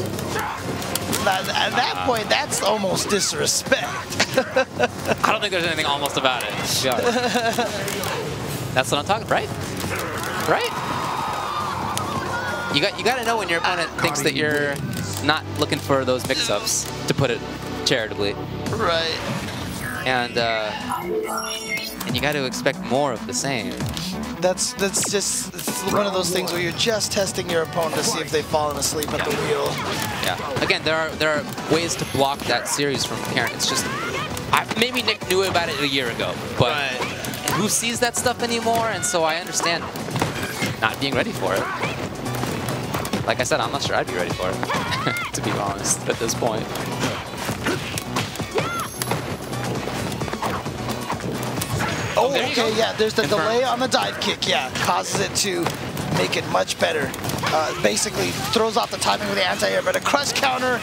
At that point, that's almost disrespect. I don't think there's anything almost about it. That's what I'm talking, right? Right? You got to know when your opponent thinks that you're not looking for those mix-ups, to put it charitably. Right. And you got to expect more of the same. That's just one of those things where you're just testing your opponent to see if they've fallen asleep at the wheel. Yeah. Again, there are ways to block that series from Karen. It's just maybe Nick knew about it a year ago, but who sees that stuff anymore? And so I understand not being ready for it. Like I said, I'm not sure I'd be ready for it, to be honest, at this point. Oh, there you okay, go. yeah. There's the Confirmed. delay on the dive kick. Yeah, causes it to make it much better. Basically throws off the timing with the anti-air, but a crush counter.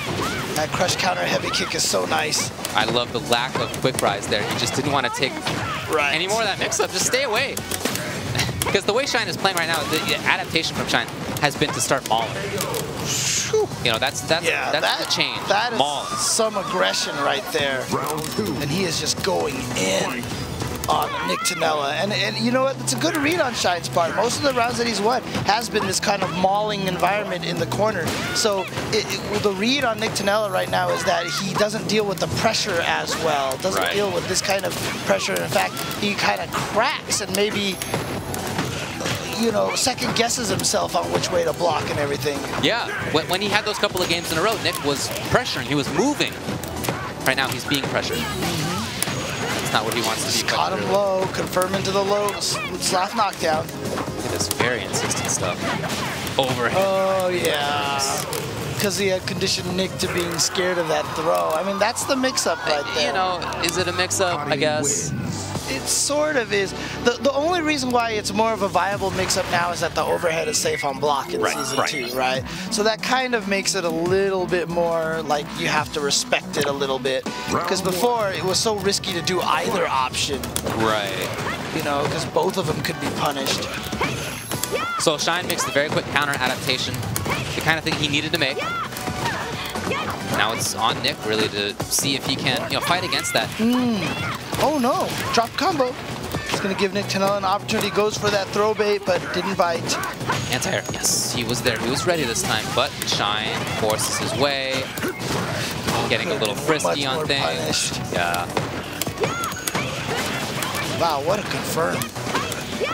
That crush counter heavy kick is so nice. I love the lack of quick rise there. He just didn't want to take any more of that mix-up. Just stay away. Because the way Shine is playing right now, the adaptation from Shine has been to start mauling. You know, that's the change. That is Mauling. some aggression right there. Round 2. And he is just going in on NickTanella. And you know what? It's a good read on Shine's part. Most of the rounds that he's won has been this kind of mauling environment in the corner. So the read on NickTanella right now is that he doesn't deal with the pressure as well. Doesn't deal with this kind of pressure. In fact, he kind of cracks and maybe, you know, second guesses himself on which way to block and everything. Yeah, when he had those couple of games in a row, Nick was pressuring. He was moving. Right now, he's being pressured. That's not what he wants to be. Caught him low, confirm into the low, slap knockdown. Look at this very insistent stuff. Overhead. Oh, yeah. Because he had conditioned Nick to being scared of that throw. I mean, that's the mix-up right there. You know, is it a mix-up? I guess. It sort of is. The only reason why it's more of a viable mix-up now is that the overhead is safe on block in Season 2, right? So that kind of makes it a little bit more like you have to respect it a little bit. Because before, it was so risky to do either option. Right. You know, because both of them could be punished. So Shine makes the very quick counter adaptation, the kind of thing he needed to make. Now it's on Nick really to see if he can, you know, fight against that. Oh no, drop combo. It's gonna give NickTanella an opportunity, goes for that throw bait, but didn't bite. Anti-air, yes, he was there, he was ready this time, but Shine forces his way, getting a little frisky on things. Punished. Yeah. Wow, what a confirm.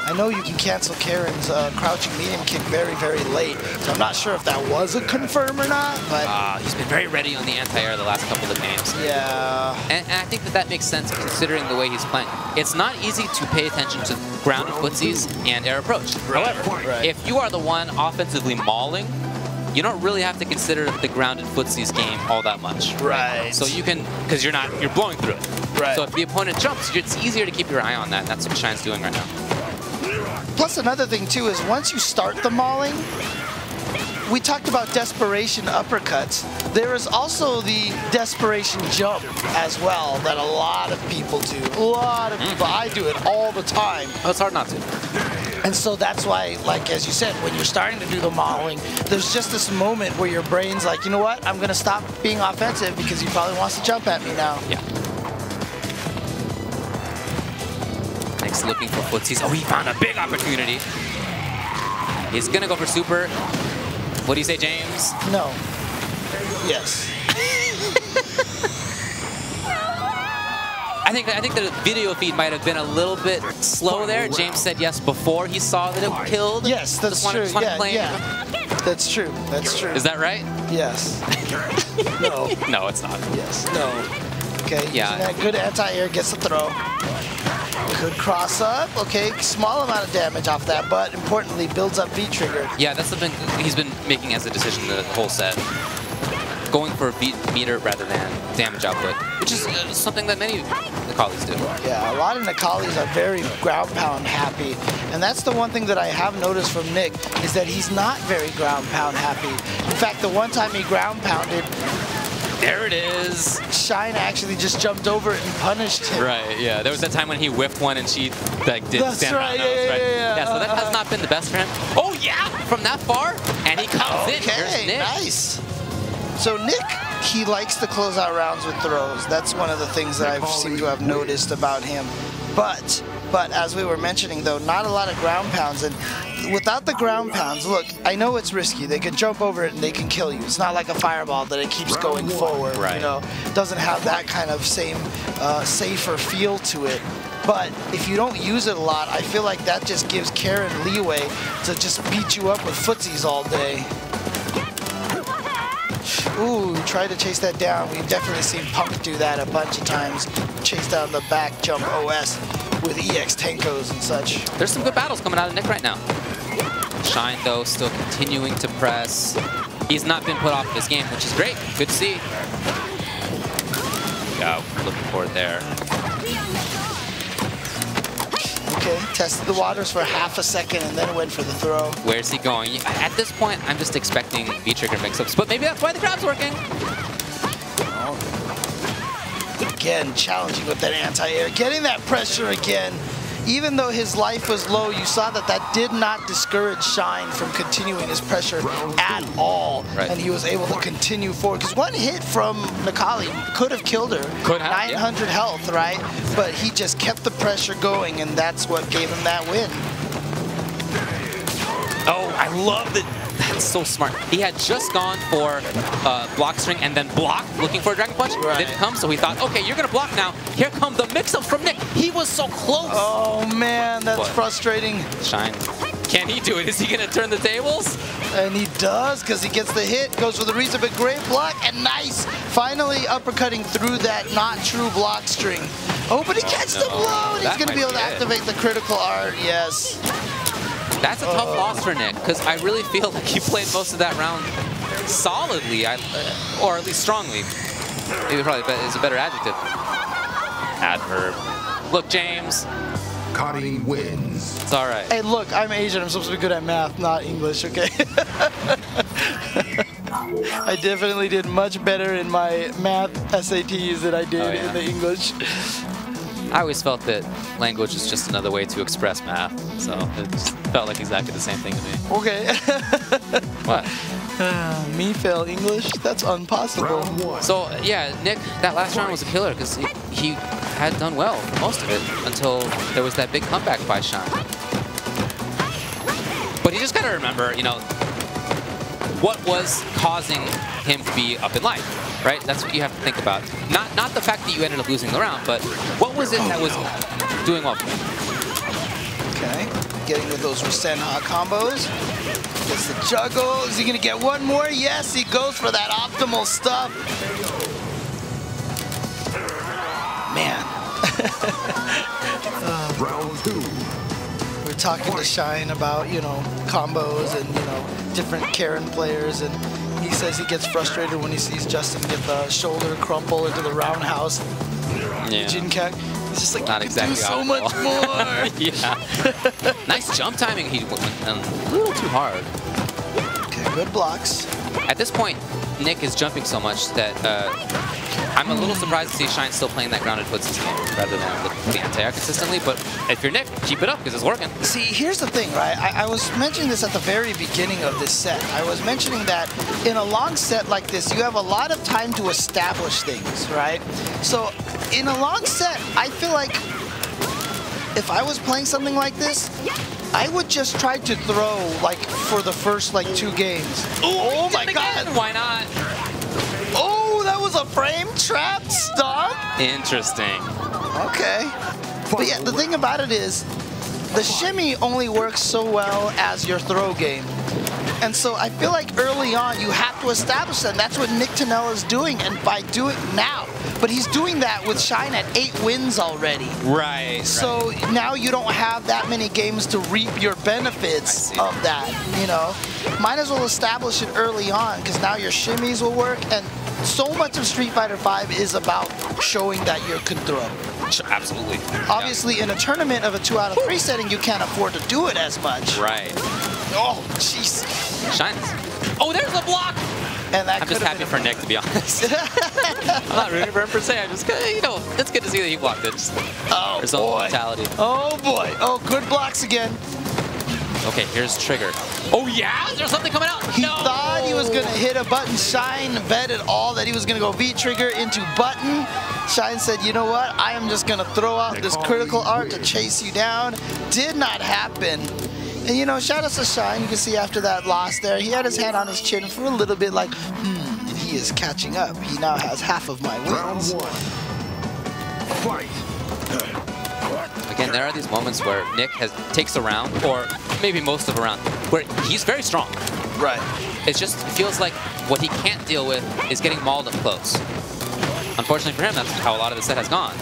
I know you can cancel Karen's crouching medium kick very, very late, so I'm not sure if that was a confirm or not, but... He's been very ready on the anti-air the last couple of games. Yeah. And I think that makes sense considering the way he's playing. It's not easy to pay attention to grounded footsies and air approach. However, if you are the one offensively mauling, you don't really have to consider the grounded footsies game all that much. Right. So you can, because you're blowing through it. Right. So if the opponent jumps, it's easier to keep your eye on that. That's what Shine's doing right now. Plus another thing too is once you start the mauling, we talked about desperation uppercuts. There is also the desperation jump as well that a lot of people do. A lot of people, I do it all the time. Oh, it's hard not to. And so that's why, like as you said, when you're starting to do the mauling, there's just this moment where your brain's like, you know what, I'm gonna stop being offensive because he probably wants to jump at me now. Yeah. Nick's looking for footsies. Oh, he found a big opportunity. He's gonna go for super. What do you say, James? No. Yes. I think the video feed might have been a little bit slow there. James said yes before he saw that it killed. Yes, that's true. Yeah. That's true. That's true. Is that right? Yes. No. No, it's not. Yes. No. Okay. Yeah. That good anti-air gets the throw. Good cross up. Okay. Small amount of damage off that, but importantly, builds up V trigger. Yeah, that's something he's been making as a decision the whole set. Going for beat meter rather than damage output, which is something that many Nakalis do. Yeah, a lot of Nakalis are very ground pound happy. And that's the one thing that I have noticed from Nick, is that he's not very ground pound happy. In fact, the one time he ground pounded, there it is. Shine actually just jumped over it and punished him. Right, yeah. There was that time when he whiffed one and she like did That's stand right, around. yeah. So that has not been the best for him. Oh yeah, from that far, and he comes in. Here's Okay, Nick. nice. So Nick, he likes to close out rounds with throws. That's one of the things that I've seemed to have noticed about him. But as we were mentioning though, not a lot of ground pounds. And without the ground pounds, look, I know it's risky. They can jump over it and they can kill you. It's not like a fireball that it keeps going forward. Right. You know, it doesn't have that kind of same safer feel to it. But if you don't use it a lot, I feel like that just gives Karen leeway to just beat you up with footsies all day. Ooh, tried to chase that down. We've definitely seen Punk do that a bunch of times. Chase down the back jump OS with EX Tenkos and such. There's some good battles coming out of Nick right now. Shine, though, still continuing to press. He's not been put off of his game, which is great. Good to see. Yeah, looking for it there. Okay, tested the waters for half a second and then went for the throw. Where's he going? At this point, I'm just expecting V-trigger mix-ups, but maybe that's why the grab's working. Again, challenging with that anti-air, getting that pressure again. Even though his life was low, you saw that that did not discourage Shine from continuing his pressure at all. Right. And he was able to continue forward. Because one hit from Nikali could have killed her. Could have, 900 health, right? But he just kept the pressure going, and that's what gave him that win. Oh, I love that. That's so smart. He had just gone for block string and then block, looking for a Dragon Punch. Right. Didn't come, so he thought, okay, you're going to block now. Here come the mix-ups from Nick. He was so close. Oh, man, that's But frustrating. Shine. Can he do it? Is he going to turn the tables? And he does, because he gets the hit, goes for the reason, but great block, and nice. Finally uppercutting through that not true block string. Oh, but he catches the blow, and he's That going to might be able to be it. activate the critical art, yes. That's a tough loss for Nick, because I really feel like he played most of that round solidly, or at least strongly. Maybe probably is a better adjective. Adverb. Look, James. Cutting wins. It's all right. Hey, look, I'm Asian. I'm supposed to be good at math, not English, okay? I definitely did much better in my math SATs than I did in the English. I always felt that language is just another way to express math, so it just felt like exactly the same thing to me. Okay. What? Me fail English? That's impossible. Round one. So, yeah, Nick, that last round was a killer because he had done well for most of it until there was that big comeback by Shine. But you just got to remember, you know, what was causing him to be up in life, right? That's what you have to think about. Not the fact that you ended up losing the round, but what was it that was doing well for him? Okay, getting with those Rasenha combos. Gets the juggle. Is he gonna get one more? Yes, he goes for that optimal stuff. Man. Round two. We're talking to Shine about, you know, combos and, you know, different Karen players, and he says he gets frustrated when he sees Justin get the shoulder crumple into the roundhouse. Yeah. Jinkek. He's just like, Not you exactly can do so much more. Yeah. Nice jump timing. He went a little too hard. Okay, good blocks. At this point, Nick is jumping so much that I'm a little surprised to see Shine still playing that grounded foot system rather than the anti-air consistently. But if you're Nick, keep it up because it's working. See, here's the thing, right? I was mentioning this at the very beginning of this set. I was mentioning that in a long set like this, you have a lot of time to establish things, right? So in a long set, I feel like if I was playing something like this, I would just try to throw like for the first like 2 games. Oh my God! Why not? Oh, that was a frame trap stomp? Interesting. Okay. But yeah, the thing about it is, the shimmy only works so well as your throw game. And so I feel like early on, you have to establish that. And that's what NickTanella is doing, and by doing now. But he's doing that with Shine at 8 wins already. Right. So now you don't have that many games to reap your benefits of that, you know? Might as well establish it early on, because now your shimmies will work, and so much of Street Fighter V is about showing that you can throw. Absolutely. Obviously, in a tournament of a 2 out of 3 setting, you can't afford to do it as much. Right. Oh, jeez. Shine. Oh, there's the block. And that I'm just happy for Nick, to be honest. I'm not rooting for him per se. I'm just, you know, it's good to see that he blocked it. Just oh, his own boy. mentality. Oh, boy. Oh, good blocks again. Okay, here's Trigger. Oh, yeah? Is there something coming out? He thought he was going to hit a button. Shine betted all that he was going to go V-trigger into button. Shine said, you know what? I am just going to throw out this critical art to chase you down. Did not happen. And, you know, shout out to Shine. You can see after that loss there, he had his hand on his chin for a little bit like, and he is catching up. He now has half of my wins. Round one. Fight. Again, there are these moments where Nick takes a round, or maybe most of a round, where he's very strong. Right. It just feels like what he can't deal with is getting mauled up close. Unfortunately for him, that's how a lot of the set has gone.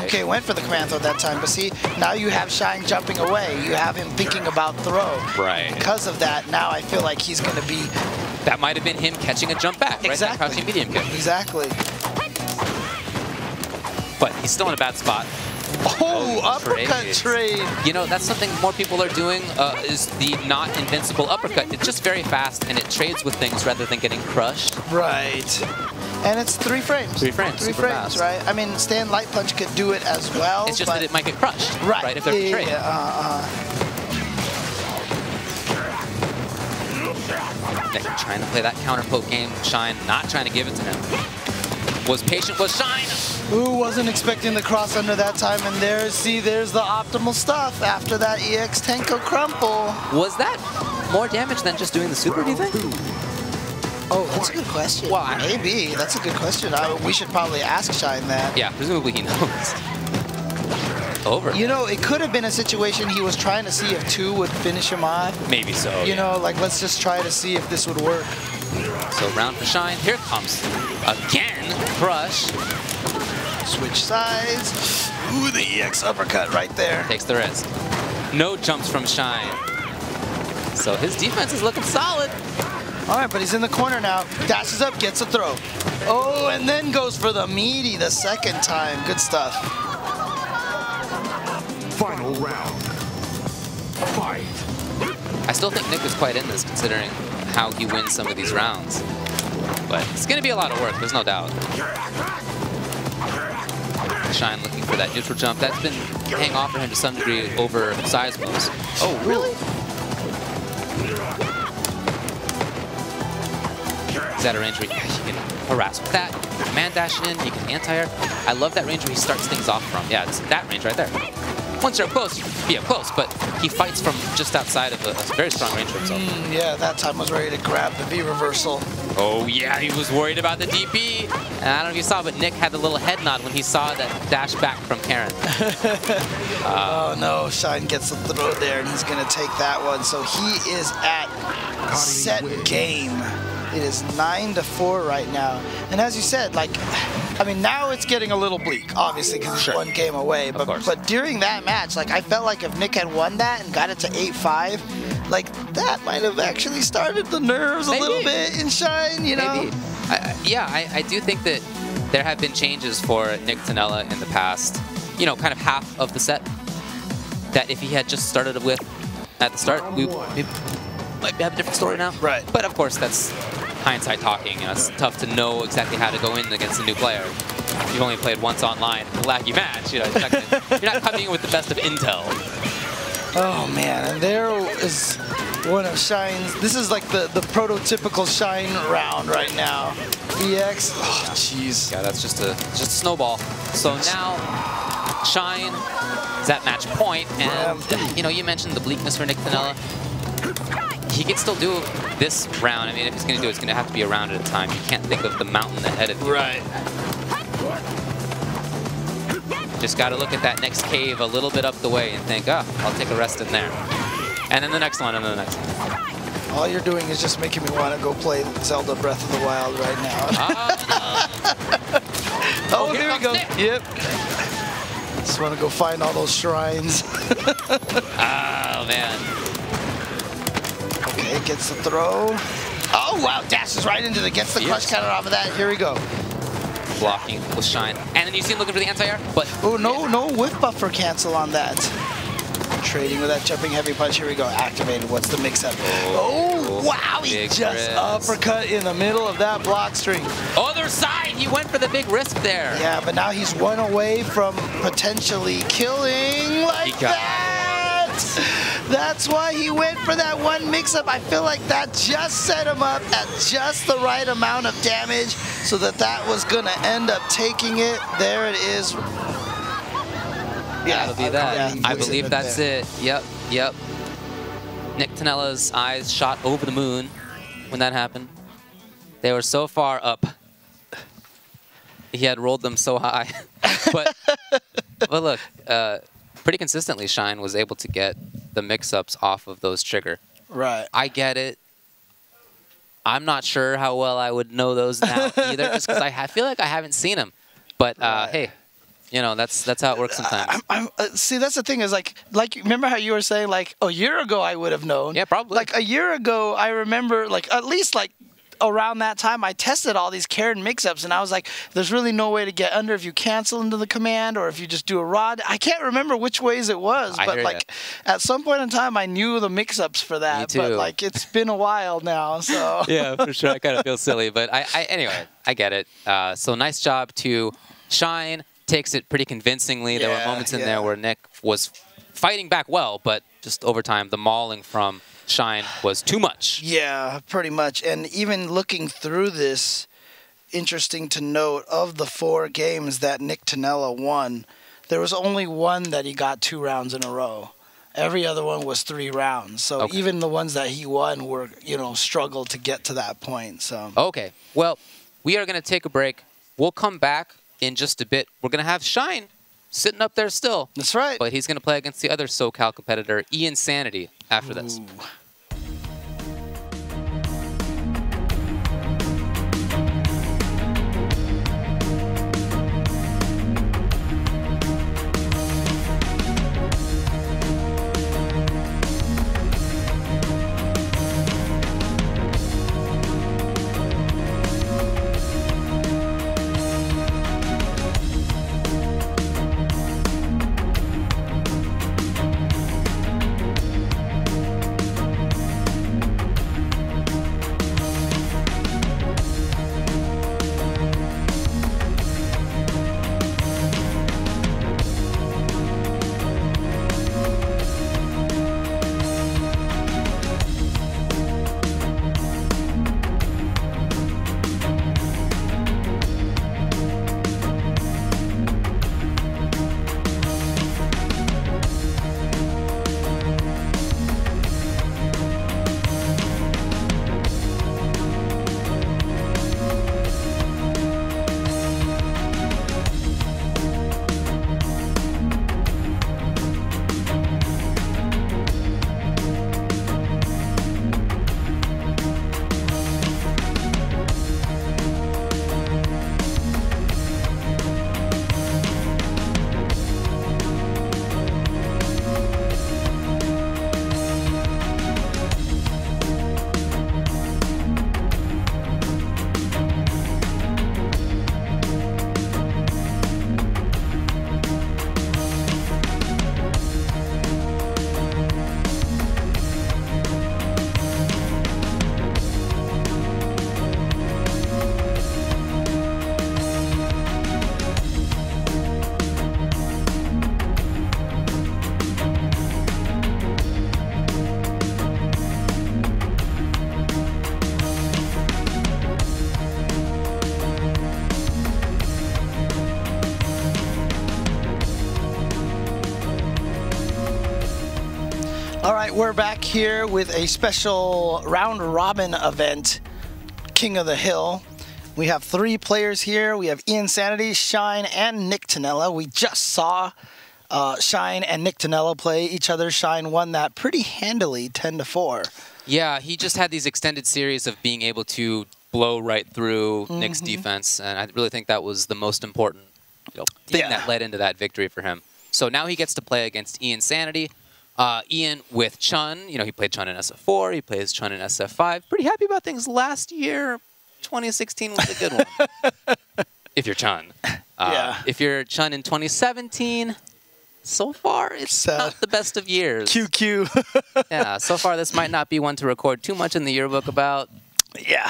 Okay, went for the command throw that time, but see, now you have Shine jumping away. You have him thinking about throw. Right. Because of that, now I feel like he's going to be... That might have been him catching a jump back, right? That crouching medium kick. Exactly. But he's still in a bad spot. Oh, uppercut trade. You know, that's something more people are doing, is the not invincible uppercut. It's just very fast, and it trades with things rather than getting crushed. Right. And it's 3 frames. 3 frames. 3 super frames, fast. right? I mean, Stand Light Punch could do it as well. It's just that it might get crushed. Right. If there's a trade. Nick trying to play that counter poke game. Shine not trying to give it to him. Was patient, was Shine. Ooh, wasn't expecting the cross under that time, and there's the optimal stuff after that EX Tenko crumple. Was that more damage than just doing the super, do you think? Oh, that's a good question. Well, maybe. That's a good question. We should probably ask Shine that. Yeah, presumably he knows. Over. You know, it could have been a situation he was trying to see if 2 would finish him off. Maybe so. You know, like, let's just try to see if this would work. So round for Shine. Here comes again. Crush. Switch sides. Ooh, the EX uppercut right there. Takes the risk. No jumps from Shine. So his defense is looking solid. All right, but he's in the corner now. Dashes up, gets a throw. Oh, and then goes for the meaty the second time. Good stuff. Final round. Fight. I still think Nick is quite in this, considering how he wins some of these rounds. But it's going to be a lot of work, there's no doubt. Shine looking for that neutral jump. That's been paying off for him to some degree over size moves. Oh, really? Is that a range where you can harass with that? You can man dash in, you can anti-air. I love that range where he starts things off from. Yeah, it's that range right there. Once you're up close, you can be up close, but he fights from just outside of a very strong range for himself. Yeah, that time was ready to grab the V reversal. Oh yeah, he was worried about the DP. And I don't know if you saw, but Nick had the little head nod when he saw that dash back from Karen. Oh no, Shine gets the throw there, and he's gonna take that one. So he is at set game. It is 9-4 right now. And as you said, like, I mean, now it's getting a little bleak, obviously, because it's 1 game away. But during that match, like, I felt like if Nick had won that and got it to 8-5, like, that might have actually started the nerves a little bit in Shine, you know? Maybe. I do think that there have been changes for NickTanella in the past, you know, kind of half of the set, that if he had just started with at the start, we might have a different story now. Right. But of course, that's hindsight talking. You know, it's tough to know exactly how to go in against a new player. You've only played once online, a laggy match. You know, you're not coming in with the best of intel. Oh man, and there is one of Shine's. This is like the prototypical Shine round right now. EX. Oh jeez. Yeah, that's just a snowball. So now Shine is at match point, and you know, you mentioned the bleakness for NickTanella. He can still do this round. I mean, if he's going to do it, it's going to have to be a round at a time. You can't think of the mountain ahead of you. Right. Just got to look at that next cave a little bit up the way and think, oh, I'll take a rest in there. And then the next one, and then the next one. All you're doing is just making me want to go play Zelda Breath of the Wild right now. Oh, here we go. Nick. Yep. Just want to go find all those shrines. Oh, man. Okay, gets the throw. Oh, wow, dashes right into gets the crush counter off of that. Here we go. Blocking with Shine. And then you see him looking for the anti-air, but... Oh, no whiff buffer cancel on that. Trading with that jumping heavy punch. Here we go. Activated. What's the mix-up? Oh, wow, he just uppercut in the middle of that block string. Other side, he went for the big risk there. Yeah, but now he's 1 away from potentially killing like that. That's why he went for that 1 mix-up. I feel like that just set him up at just the right amount of damage so that was going to end up taking it. There it is. Yeah, that'll be that. Yeah, I believe that's it. Yep. NickTanella's eyes shot over the moon when that happened. They were so far up. He had rolled them so high. but look, pretty consistently, Shine was able to get the mix-ups off of those trigger. Right. I get it. I'm not sure how well I would know those now either, just because I feel like I haven't seen them. But hey, you know, that's how it works sometimes. See, that's the thing is like remember how you were saying like a year ago I would have known. Yeah, probably. Like a year ago I remember like at least like around that time, I tested all these Karen mix-ups, and I was like, there's really no way to get under if you cancel into the command or if you just do a rod. I can't remember which ways it was, but like at some point in time, I knew the mix-ups for that. Me too. But like it's been a while now, so yeah, for sure. I kind of feel silly, but anyway, I get it. So nice job to Shine. Takes it pretty convincingly. There were moments in there where Nick was fighting back well, but just over time, the mauling from Shine was too much. Yeah, pretty much. And even looking through this, interesting to note, of the 4 games that NickTanella won, there was only one that he got 2 rounds in a row. Every other one was 3 rounds. So even the ones that he won were, struggled to get to that point. So okay. Well, we are going to take a break. We'll come back in just a bit. We're going to have Shine sitting up there still. That's right. But he's going to play against the other SoCal competitor, Iansanity, after this. All right, we're back here with a special round-robin event, King of the Hill. We have 3 players here. We have Iansanity, Shine, and NickTanella. We just saw Shine and NickTanella play each other. Shine won that pretty handily, 10-4. Yeah, he just had these extended series of being able to blow right through Nick's defense, and I really think that was the most important thing that led into that victory for him. So now he gets to play against Iansanity. Ian with Chun, he played Chun in SF4, he plays Chun in SF5. Pretty happy about things last year. 2016 was a good one. If you're Chun. If you're Chun in 2017, so far it's not the best of years. QQ. Yeah, so far this might not be one to record too much in the yearbook about. Yeah.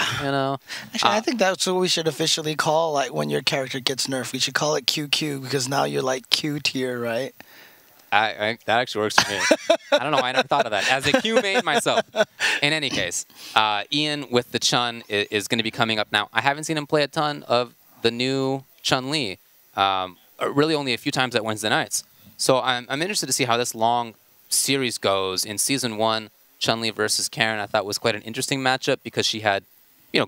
Actually, I think that's what we should officially call, like, when your character gets nerfed. We should call it QQ, because now you're like Q tier, right? That actually works for me. I don't know why I never thought of that. As a Q main myself. In any case, Ian with the Chun is going to be coming up now. I haven't seen him play a ton of the new Chun-Li. Really only a few times at Wednesday nights. So I'm interested to see how this long series goes. In Season 1, Chun-Li versus Karen, I thought was quite an interesting matchup because she had,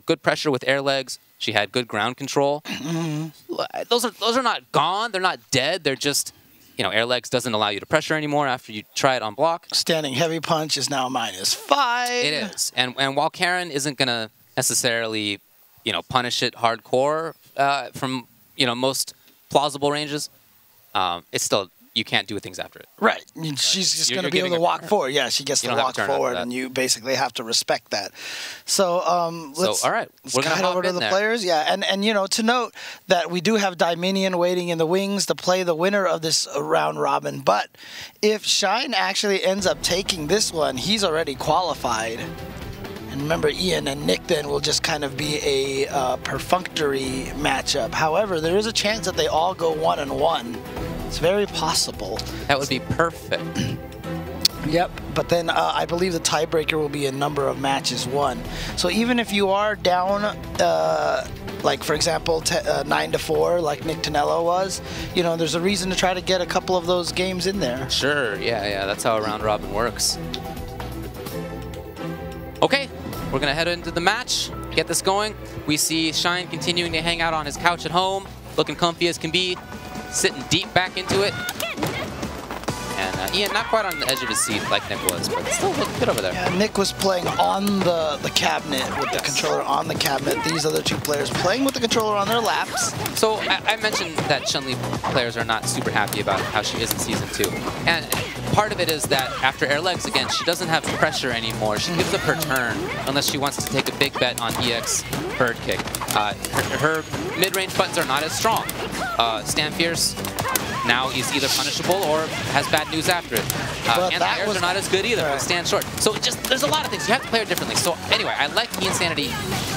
good pressure with air legs. She had good ground control. Those are not gone. They're not dead. They're just... air legs doesn't allow you to pressure anymore after you try it on block. Standing heavy punch is now -5. It is. And while Karen isn't going to necessarily, punish it hardcore from, most plausible ranges, it's still you can't do things after it. Right. I mean, she's just going to be able giving to her- walk forward. Yeah, she gets to don't have walk to turn after forward, that. and you basically have to respect that. So let's, all right, let's we're gonna head over hop to in the there. players. Yeah, and you know, to note that we do have Dieminion waiting in the wings to play the winner of this round robin. But if Shine actually ends up taking this one, he's already qualified. And remember, Ian and Nick then will just kind of be a perfunctory matchup. However, there is a chance that they all go 1-1. It's very possible. That would be perfect. Yep, but then I believe the tiebreaker will be a number of matches won. So even if you are down, like for example, 9-4, like NickTanella was, you know, there's a reason to try to get a couple of those games in there. Sure, yeah, that's how a round robin works. Okay, we're gonna head into the match, get this going. We see Shine continuing to hang out on his couch at home, looking comfy as can be, sitting deep back into it. And Ian, not quite on the edge of his seat like Nick was, but still looking good over there. Yeah, Nick was playing on the cabinet with the controller on the cabinet. These other two players playing with the controller on their laps. So I mentioned that Chun-Li players are not super happy about how she is in Season 2. And part of it is that after air legs again, she doesn't have pressure anymore. She gives up her turn unless she wants to take a big bet on EX bird kick. Her mid-range buttons are not as strong. Stand Fierce now is either punishable or has bad news after it. And the airs are not as good either. Right. Stand short. So just there's a lot of things. You have to play her differently. So anyway, I like Iansanity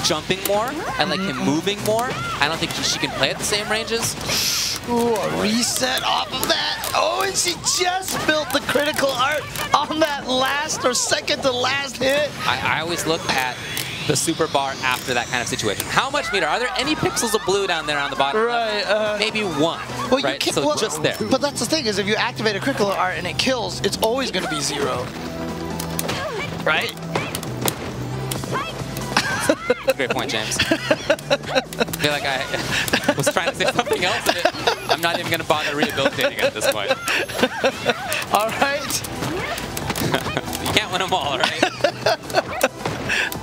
jumping more. I like him moving more. I don't think she can play at the same ranges. Ooh, a reset off of that. Oh, and she just built the critical art on that last or second to last hit. I always look at the super bar after that kind of situation. How much meter? Are there any pixels of blue down there on the bottom? Right. Maybe one. Well, right? you can't, so well, just there. But that's the thing is if you activate a critical art and it kills, it's always going to be 0. Right? Great point, James. I feel like I was trying to say something else, and I'm not even going to bother rehabilitating at this point. All right. You can't win them all right?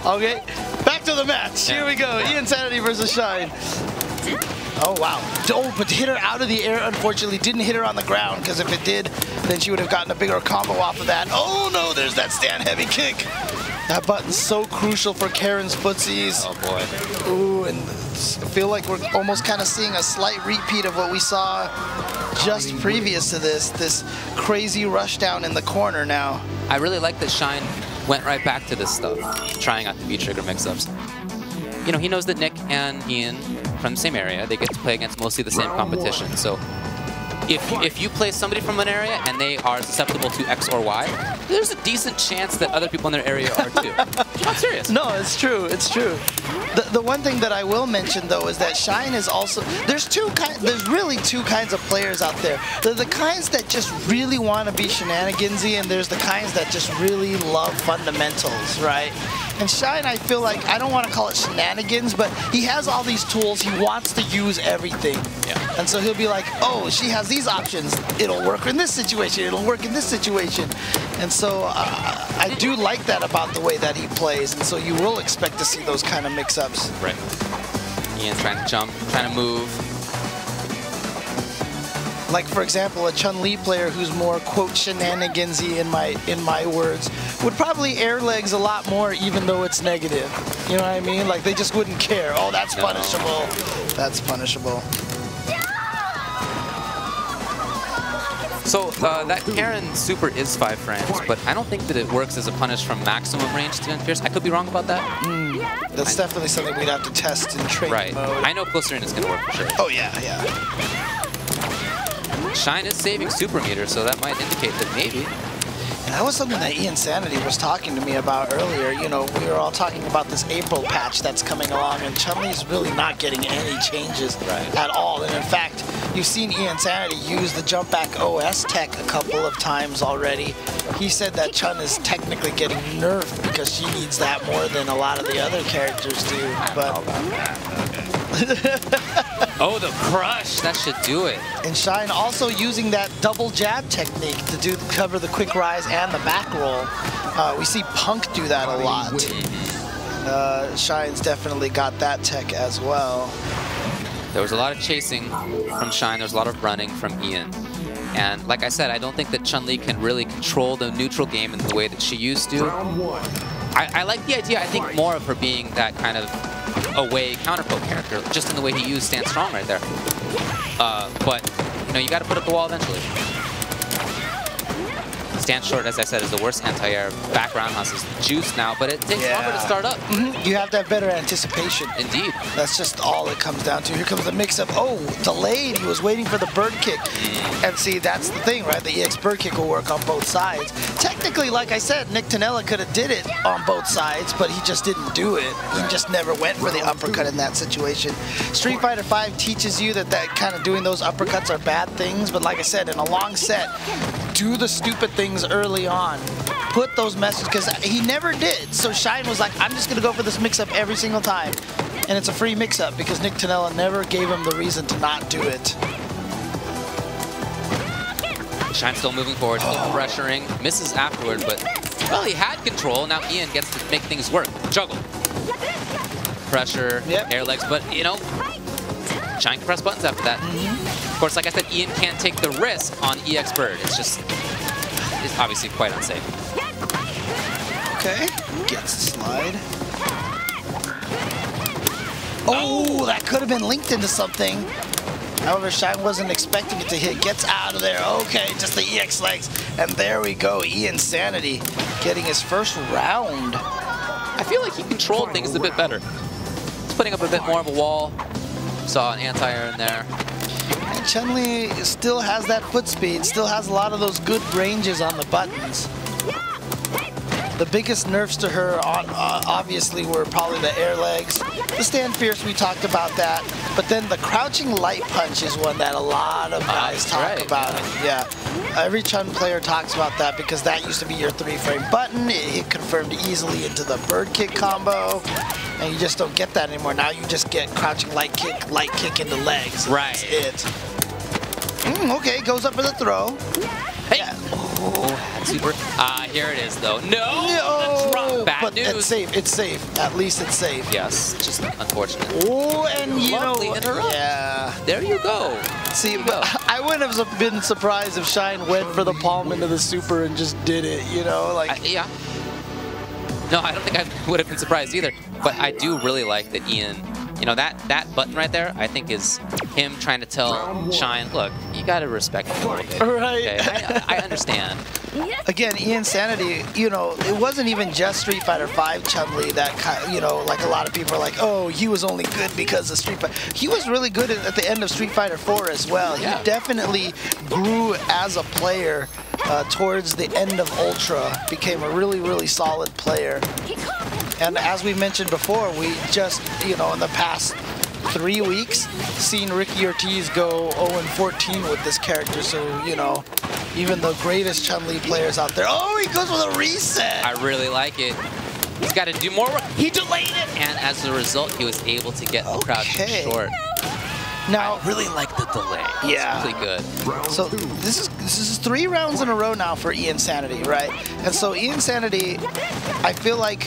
Okay, back to the match. Here we go. Iansanity versus Shine. Oh, wow. Oh, but hit her out of the air, unfortunately. Didn't hit her on the ground, because if it did, then she would have gotten a bigger combo off of that. Oh, no, there's that stand heavy kick. That button's so crucial for Karen's footsies. Oh, boy. Ooh, and I feel like we're almost kind of seeing a slight repeat of what we saw just previous to this crazy rush down in the corner now. I really like that Shine went right back to this stuff, trying out the V-trigger mix-ups. You know, he knows that Nick and Ian from the same area, they get to play against mostly the same competition. So if you play somebody from an area and they are susceptible to X or Y, there's a decent chance that other people in their area are too. I'm serious. No, it's true. It's true. The one thing that I will mention though is that Shine is also there's really two kinds of players out there. They're the kinds that just really want to be shenanigansy, and there's the kinds that just really love fundamentals, right? And Shine, I feel like, I don't want to call it shenanigans, but he has all these tools. He wants to use everything. Yeah. And so he'll be like, oh, she has these options. It'll work in this situation. It'll work in this situation. And so I do like that about the way that he plays. And so you will expect to see those kind of mix-ups. Right. Ian's trying to jump, trying to move. Like, for example, a Chun-Li player who's more, quote, shenanigansy in my words, would probably air legs a lot more even though it's negative. You know what I mean? Like, they just wouldn't care. Oh, that's punishable. That's punishable. So that Karen super is 5 frames, but I don't think that it works as a punish from maximum range to Fierce. I could be wrong about that. That's definitely something we'd have to test in training mode. I know closer in is going to work for sure. Oh, yeah. Shine is saving super meter, so that might indicate that maybe. And that was something that Iansanity was talking to me about earlier. You know, we were all talking about this April patch that's coming along, and Chun-Li's really not getting any changes at all. And in fact, you've seen Iansanity use the jump back OS tech a couple of times already. He said that Chun is technically getting nerfed because she needs that more than a lot of the other characters do. But oh, the crush! That should do it. And Shine also using that double jab technique to cover the quick rise and the back roll. We see Punk do that a lot. Shine's definitely got that tech as well. There was a lot of chasing from Shine. There was a lot of running from Ian. And like I said, I don't think that Chun-Li can really control the neutral game in the way that she used to. Round 1. I like the idea, I think, more of her being that kind of away counterpoke character, just in the way he used Stand Strong right there. But, you know, you got to put up the wall eventually. Stand Short, as I said, is the worst anti-air. Back roundhouse is the juice now, but it takes longer to start up. You have to have better anticipation. Indeed. That's just all it comes down to. Here comes the mix-up. Oh, delayed. He was waiting for the bird kick. And see, that's the thing, right? The EX bird kick will work on both sides. Technically, like I said, NickTanella could have did it on both sides, but he just didn't do it. He just never went for the uppercut in that situation. Street Fighter V teaches you that kind of doing those uppercuts are bad things, but like I said, in a long set, do the stupid things early on. Put those messages, because he never did. So Shine was like, I'm just going to go for this mix-up every single time. And it's a free mix-up because NickTanella never gave him the reason to not do it. Shine still moving forward, still pressuring. Misses afterward, but well, he had control. Now Ian gets to make things work. Juggle. Pressure, air legs, but, you know, Shine can press buttons after that. Of course, like I said, Ian can't take the risk on EX Bird. It's obviously quite unsafe. Okay, gets the slide. Oh, that could have been linked into something. However, Shine wasn't expecting it to hit. Gets out of there. Okay, just the EX legs. And there we go. Iansanity getting his first round. I feel like he controlled things a bit better. He's putting up a bit more of a wall. Saw an anti-air in there. And Chun-Li still has that foot speed, still has a lot of those good ranges on the buttons. The biggest nerfs to her obviously were probably the air legs. The stand fierce, we talked about that. But then the crouching light punch is one that a lot of guys talk about. Yeah, every Chun player talks about that because that used to be your 3-frame button. It confirmed easily into the bird kick combo. And you just don't get that anymore. Now you just get crouching light kick into legs. Right. That's it. Okay, goes up for the throw. Hey! Oh, super. Here it is, though. No! The drop. Bad but news. It's safe. It's safe. At least it's safe. Yes, just unfortunate. Oh, and you Lovely know, interrupt. yeah. There you go. See, but I wouldn't have been surprised if Shine went for the palm into the super and just did it, you know? Like, yeah. No, I don't think I would have been surprised either. But I do really like that Ian, you know, that button right there, I think is him trying to tell Shine, look, you got to respect me a little bit. Right. Okay? I understand. Again, Iansanity, you know, it wasn't even just Street Fighter V Chun-Li that, you know, like a lot of people are like, oh, he was only good because of Street Fighter. He was really good at the end of Street Fighter 4 as well. Yeah. He definitely grew as a player towards the end of Ultra, became a really, really solid player. And as we mentioned before, we just, you know, in the past 3 weeks, seen Ricky Ortiz go 0-14 with this character. So, you know, even the greatest Chun-Li players out there. Oh, he goes with a reset. I really like it. He's got to do more work. He delayed it. And as a result, he was able to get the crouching short. Now, I really like the delay. Yeah. It's really good. So this is 3 rounds in a row now for Iansanity, right? And so Iansanity, I feel like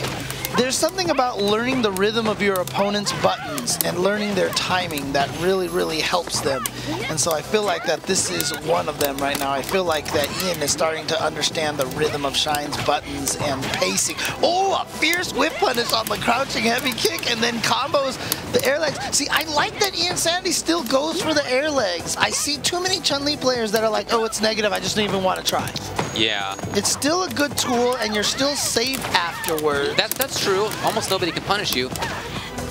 there's something about learning the rhythm of your opponent's buttons and learning their timing that really, really helps them. And so I feel like that this is one of them right now. I feel like that Ian is starting to understand the rhythm of Shine's buttons and pacing. Oh, a fierce whip punish on the crouching heavy kick and then combos the air legs. See, I like that Iansanity still goes for the air legs. I see too many Chun-Li players that are like, oh, it's negative, I just don't even want to try. Yeah. It's still a good tool, and you're still safe afterwards. That's true. Almost nobody can punish you.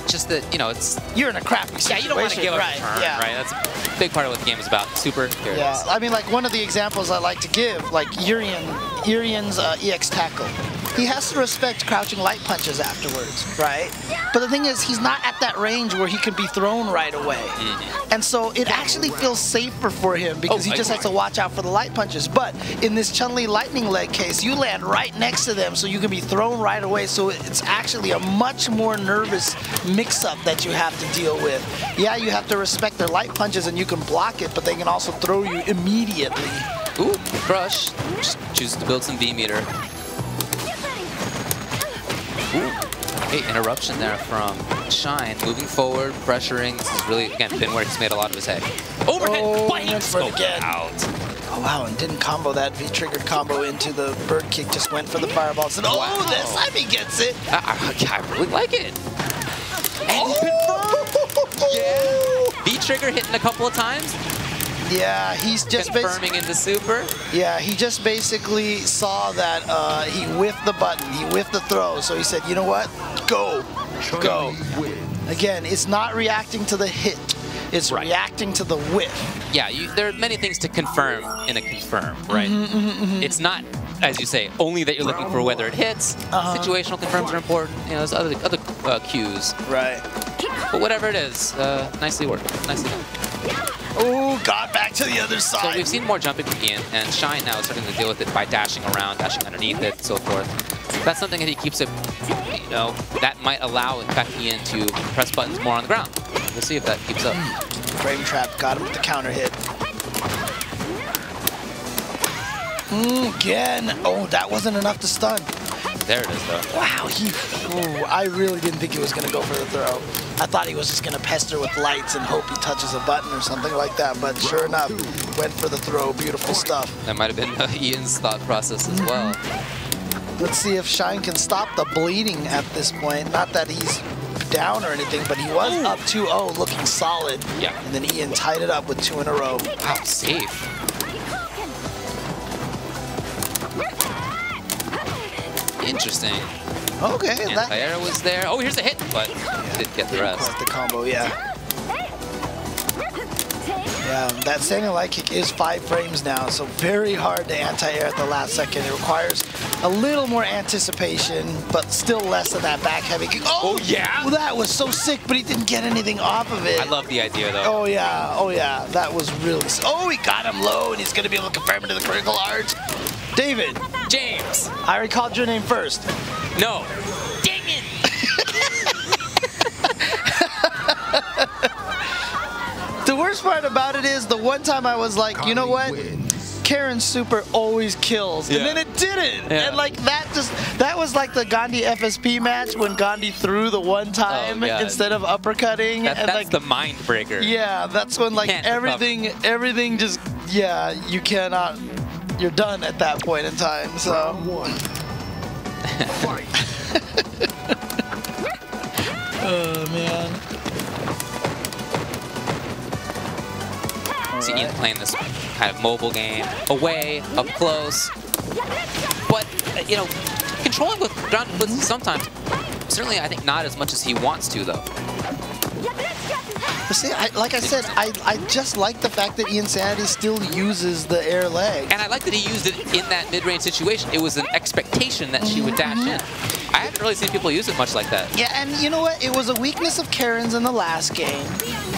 Just that, you know, it's... You're in a crappy situation. Yeah, you don't want to give up right, a turn, yeah. right? That's a big part of what the game is about. Super. Yeah, I mean, like, one of the examples I like to give, like, Urian's EX tackle. He has to respect crouching light punches afterwards, right? But the thing is, he's not at that range where he can be thrown right away. And so it actually feels safer for him because he just has to watch out for the light punches. But in this Chun-Li lightning leg case, you land right next to them so you can be thrown right away. So it's actually a much more nervous mix-up that you have to deal with. Yeah, you have to respect their light punches and you can block it, but they can also throw you immediately. Ooh, crush. Just chooses to build some V-meter. Hey, interruption there from Shine. Moving forward, pressuring. This is really, again, been where he's made a lot of his head. Overhead bites. Again. Out. Oh, wow, and didn't combo that V-triggered combo into the bird kick, just went for the fireball. Said, oh, Wow. this time he gets it. I really like it. And he confirmed. Yeah. V-trigger hitting a couple of times. Yeah, he's just Confirming into super. Yeah, he just basically saw that he whiffed the button, he whiffed the throw, so he said, you know what? Go. Go. Again, it's not reacting to the hit. It's reacting to the whiff. Yeah, there are many things to confirm in a confirm, right? It's not, as you say, only that you're looking for whether it hits. Situational confirms are important. You know, there's other cues. Right. But whatever it is, nicely worked. Nicely done. Oh, got back to the other side. So we've seen more jumping from Ian, and Shine now is starting to deal with it by dashing around, dashing underneath it, and so forth. That's something that he keeps it, you know, that might allow, in fact, Ian to press buttons more on the ground. We'll see if that keeps up. Frame trap, got him with the counter hit. Again. Oh, that wasn't enough to stun. There it is, though. Wow, I really didn't think he was going to go for the throw. I thought he was just going to pester with lights and hope he touches a button or something like that, but sure enough, went for the throw. Beautiful stuff. That might have been Ian's thought process as well. Let's see if Shine can stop the bleeding at this point. Not that he's down or anything, but he was up 2-0, looking solid. Yeah. And then Ian tied it up with 2 in a row. Wow, safe. Interesting. Okay. Anti-air was there. Oh, here's a hit, but didn't get the rest. Quite the combo, yeah. Yeah, that standing light kick is 5 frames now, so very hard to anti-air at the last second. It requires a little more anticipation, but still less than that back heavy kick. Oh, yeah? Well, that was so sick, but he didn't get anything off of it. I love the idea, though. Oh, yeah. That was really... Oh, he got him low, and he's going to be able to confirm into the critical arch. David. James. I already called your name first. No. Dang it. The worst part about it is the one time I was like, you know what? Karen's super always kills, and then it didn't. Yeah. And like that was like the Gandhi FSP match when Gandhi threw the one time instead of uppercutting. That's like the mind breaker. Yeah, that's when like everything just you cannot. You're done at that point in time. So. Oh man. See Ian playing this kind of mobile game, away, up close. But, you know, controlling with ground blitzes sometimes, certainly I think not as much as he wants to, though. But see, like I said, I just like the fact that Iansanity still uses the air leg. And I like that he used it in that mid-range situation. It was an expectation that she would dash in. I haven't really seen people use it much like that. Yeah, and you know what? It was a weakness of Karen's in the last game.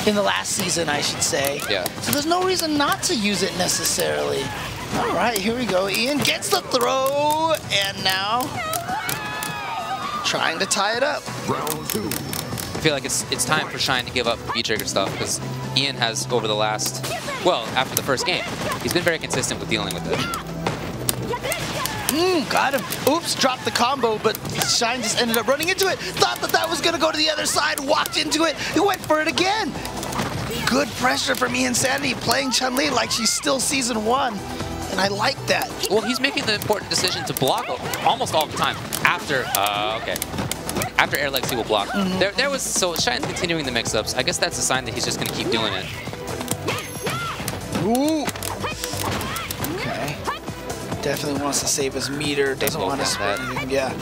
In the last season, I should say. Yeah. So there's no reason not to use it necessarily. All right, here we go. Ian gets the throw, and now trying to tie it up. Round 2. I feel like it's time for Shine to give up the V-trigger stuff because Ian has, over the last, well, after the first game, he's been very consistent with dealing with it. Got him. Oops, dropped the combo, but Shine just ended up running into it. Thought that was going to go to the other side, walked into it. He went for it again. Good pressure from Iansanity, playing Chun-Li like she's still Season 1. And I like that. Well, he's making the important decision to block almost all the time after, after air legs, he will block. So Shine's continuing the mix-ups. I guess that's a sign that he's just going to keep doing it. Ooh. Okay. Definitely wants to save his meter. Doesn't want to spend anything. Yeah.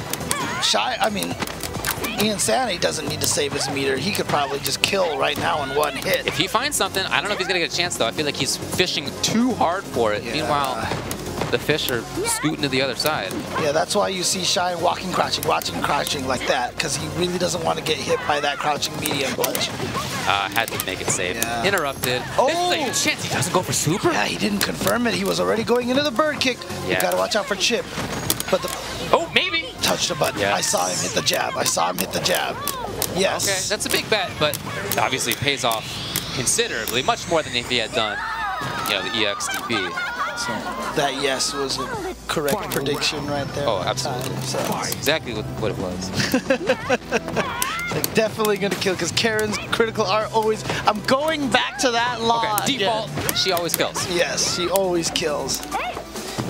Iansanity doesn't need to save his meter. He could probably just kill right now in one hit. If he finds something, I don't know if he's going to get a chance, though. I feel like he's fishing too hard for it. Yeah. Meanwhile, the fish are scooting to the other side. Yeah, that's why you see Shine walking, crouching like that, because he really doesn't want to get hit by that crouching medium punch. Had to make it safe. Yeah. Interrupted. Oh! This is a huge chance he doesn't go for super. Yeah, he didn't confirm it. He was already going into the bird kick. Yeah. You got to watch out for Chip. But oh, maybe. Touched the button. Yes. I saw him hit the jab. Yes. Okay, that's a big bet, but obviously it pays off considerably, much more than if he had done, you know, the EXDP. So that yes was a correct prediction right there. Oh, absolutely. So exactly what it was. It's like definitely going to kill because Karen's critical art always... I'm going back to that law. Okay, default, she always kills. Yes, she always kills.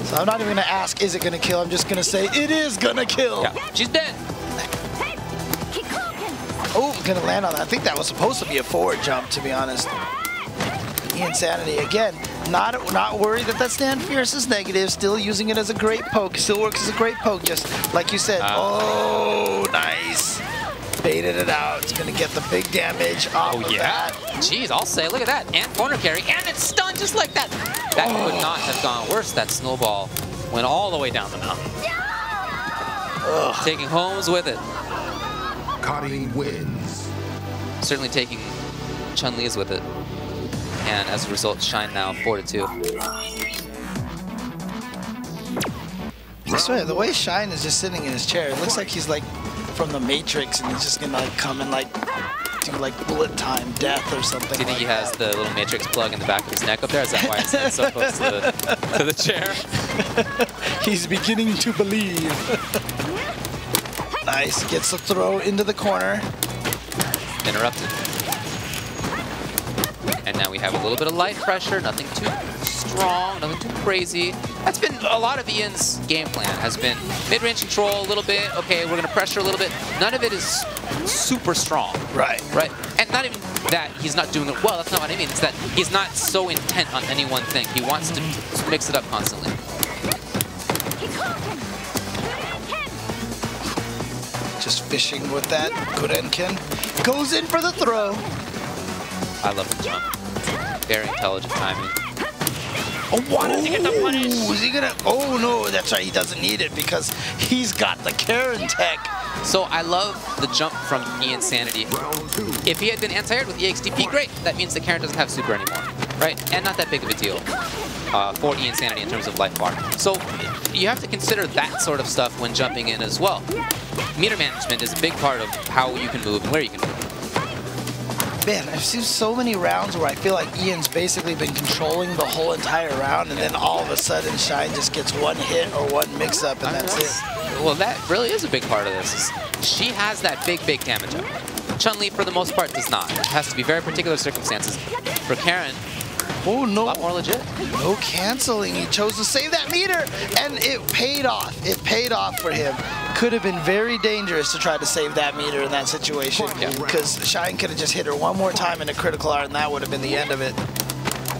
So I'm not even going to ask, is it going to kill? I'm just going to say, it is going to kill. Yeah, she's dead. Oh, going to land on that. I think that was supposed to be a forward jump, to be honest. Iansanity, again, not worried that stand fierce is negative. Still using it as a great poke. Still works as a great poke, just like you said. Oh, nice. Baited it out. It's going to get the big damage off of that. Jeez, I'll say, look at that. And corner carry, and it's stunned just like that. That could not have gone worse. That snowball went all the way down the mountain. Taking homes with it. Cutting wins. Certainly taking Chun-Li's with it. And as a result, Shine now 4-2. I swear, the way Shine is just sitting in his chair, it looks like he's like from the Matrix, and he's just gonna like come and like do like bullet time death or something. Do you think like he has that. the little Matrix plug in the back of his neck up there? Is that why it's so close to the chair? He's beginning to believe. Nice, gets the throw into the corner. Interrupted. And now we have a little bit of light pressure, nothing too strong, nothing too crazy. That's been a lot of Ian's game plan, has been mid-range control a little bit, okay, we're gonna pressure a little bit. None of it is super strong. Right. Right? And not even that he's not doing it well, that's not what I mean. It's that he's not so intent on any one thing. He wants to mix it up constantly. Just fishing with that. Gurenken goes in for the throw. I love the jump. Very intelligent timing. Oh, wanted to get the punish. Is he gonna? Oh no, that's right. He doesn't need it because he's got the Karen tech. So I love the jump from Iansanity. If he had been anti-aired with EXDP, great. That means the Karen doesn't have super anymore, right? And not that big of a deal for Iansanity in terms of life bar. So you have to consider that sort of stuff when jumping in as well. Meter management is a big part of how you can move and where you can move. Man, I've seen so many rounds where I feel like Ian's basically been controlling the whole entire round, and then all of a sudden Shine just gets one hit or one mix-up, and that's it. Well, that really is a big part of this. She has that big damage up. Chun-Li, for the most part, does not. It has to be very particular circumstances. For Karen, oh no, a lot more legit. No canceling. He chose to save that meter, and it paid off. It paid off for him. Could have been very dangerous to try to save that meter in that situation, because Shine could have just hit her one more time in a critical art, and that would have been the end of it.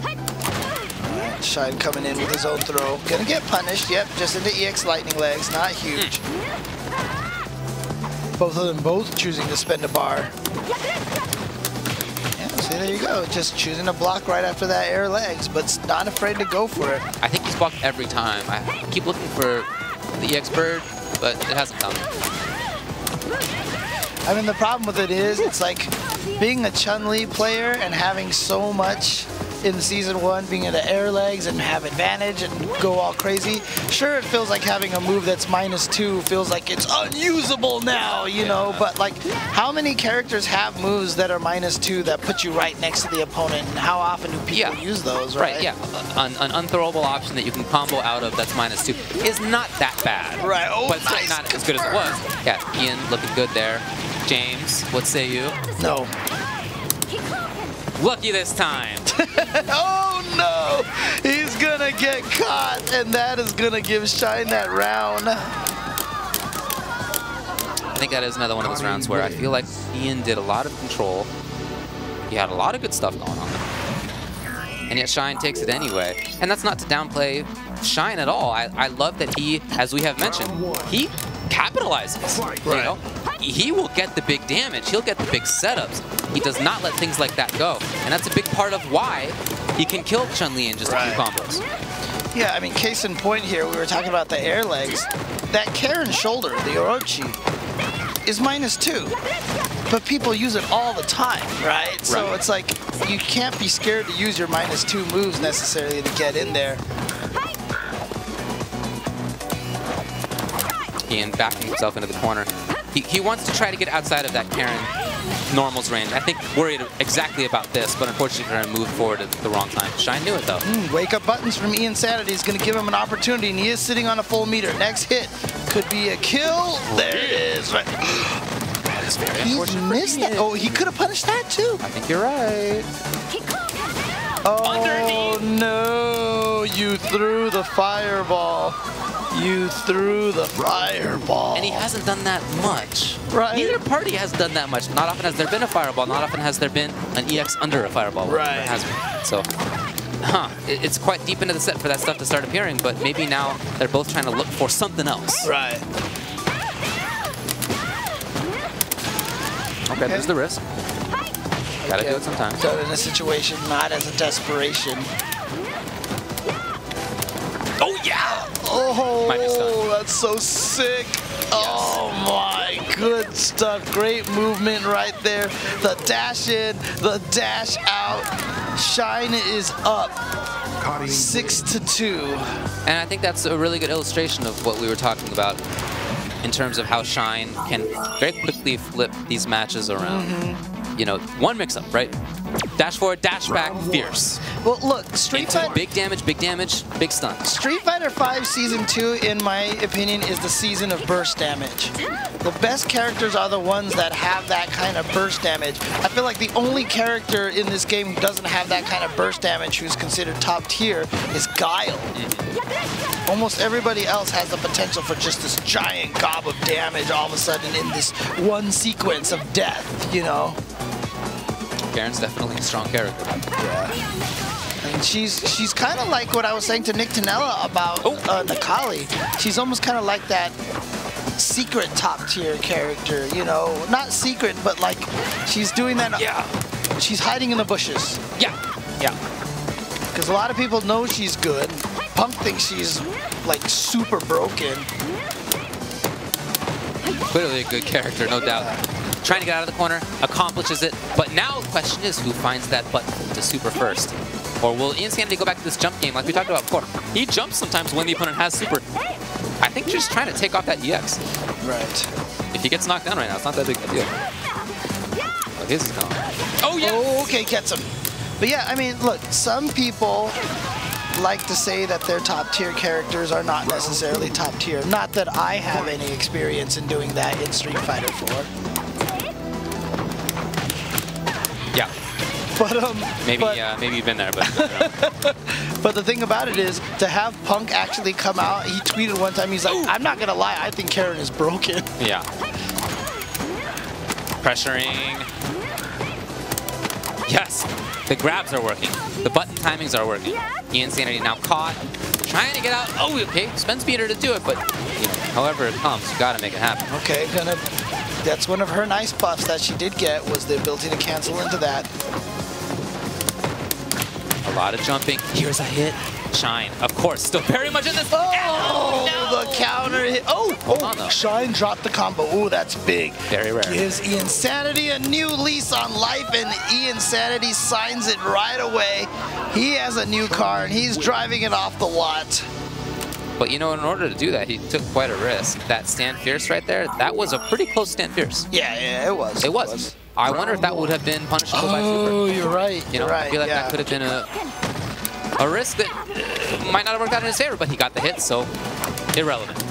Right, Shine coming in with his own throw. Gonna get punished, yep, just into EX lightning legs, not huge. Both of them both choosing to spend a bar. Yeah, see, there you go, just choosing to block right after that air legs, but not afraid to go for it. I think he's blocked every time. I keep looking for the EX bird, but it hasn't come. I mean, the problem with it is, it's like being a Chun-Li player and having so much in Season 1, being into air legs and have advantage and go all crazy. Sure, it feels like having a move that's -2 feels like it's unusable now, you know, but like, how many characters have moves that are -2 that put you right next to the opponent, and how often do people use those, right? Right, yeah. An unthrowable option that you can combo out of that's -2 is not that bad. Right, oh, but it's nice. not as good as it was. Yeah, Ian looking good there. James, what say you? No. Lucky this time. Oh no! He's gonna get caught, and that is gonna give Shine that round. I think that is another one of those rounds where I feel like Ian did a lot of control. He had a lot of good stuff going on. And yet Shine takes it anyway. And that's not to downplay Shine at all. I love that he, as we have mentioned, he capitalizes. You know? He will get the big damage. He'll get the big setups. He does not let things like that go. And that's a big part of why he can kill Chun-Li in just a few combos. Yeah, I mean, case in point here, we were talking about the air legs. That Karen shoulder, the Orochi, is -2. But people use it all the time, right? So it's like, you can't be scared to use your -2 moves necessarily to get in there. Ian backing himself into the corner. He wants to try to get outside of that Karen normal's range. I think worried exactly about this, but unfortunately going to move forward at the wrong time. Shine knew it though. Wake up buttons from Iansanity is going to give him an opportunity, and he is sitting on a full meter. Next hit could be a kill. There it is. Right. It's very He unfortunate for missed that. Ian. Oh, he could have punished that too. I think you're right. Oh Underneath. no! You threw the fireball. You threw the fireball. And he hasn't done that much. Right. Neither party has done that much. Not often has there been a fireball. Not often has there been an EX under a fireball. Right. It has been. So, it's quite deep into the set for that stuff to start appearing, but maybe now they're both trying to look for something else. Right. Okay, there's the risk. Gotta do it sometimes. Done in a situation, not as a desperation. Oh, yeah! Might be stunned. Oh, that's so sick. Oh my, good stuff. Great movement right there. The dash in, the dash out. Shine is up. Cutting 6-2. And I think that's a really good illustration of what we were talking about in terms of how Shine can very quickly flip these matches around. You know, one mix-up, right? Dash forward, dash back, fierce. Well, look, Street Into Fighter. big damage, big stun. Street Fighter V Season 2, in my opinion, is the season of burst damage. The best characters are the ones that have that kind of burst damage. I feel like the only character in this game who doesn't have that kind of burst damage, who's considered top tier, is Guile. Almost everybody else has the potential for just this giant gob of damage all of a sudden in this one sequence of death, you know? Karen's definitely a strong character. Yeah. And she's kind of like what I was saying to NickTanella about Nakali. She's almost kind of like that secret top tier character, you know? Not secret, but like she's doing that. Yeah. She's hiding in the bushes. Yeah. Yeah. Because a lot of people know she's good. Punk thinks she's like super broken. Clearly a good character, no doubt. Trying to get out of the corner, accomplishes it, but now the question is who finds that button to super first? Or will Iansanity go back to this jump game like we talked about before? He jumps sometimes when the opponent has super. I think just trying to take off that EX. Right. If he gets knocked down right now, it's not that big of a deal. Oh, his is gone. Oh, yeah! Oh, okay, gets him. But yeah, I mean, look, some people like to say that their top tier characters are not necessarily top tier. Not that I have any experience in doing that in Street Fighter 4. Yeah. But Maybe you've been there, but but the thing about it is to have Punk actually come out. He tweeted one time. He's like, "I'm not gonna lie. I think Karen is broken." yeah. Pressuring. Yes, the grabs are working. The button timings are working. Iansanity now caught, trying to get out. Oh, okay, spend speeder to do it, but you know, however it comes, you gotta make it happen. Okay, that's one of her nice buffs that she did get, was the ability to cancel into that. A lot of jumping. Here's a hit. Shine, of course, still very much in this. Oh, no! the counter hit. Oh, Shine dropped the combo. Oh, that's big. Very rare. Gives Iansanity a new lease on life, and Iansanity signs it right away. He has a new car, and he's driving it off the lot. But you know, in order to do that, he took quite a risk. That stand fierce right there, that was a pretty close stand fierce. Yeah, it was. It was. I wonder if that would have been punishable by super. Oh, you're right. You know, you're right. I feel like that could have been a risk that might not have worked out in his favor, but he got the hit, so irrelevant.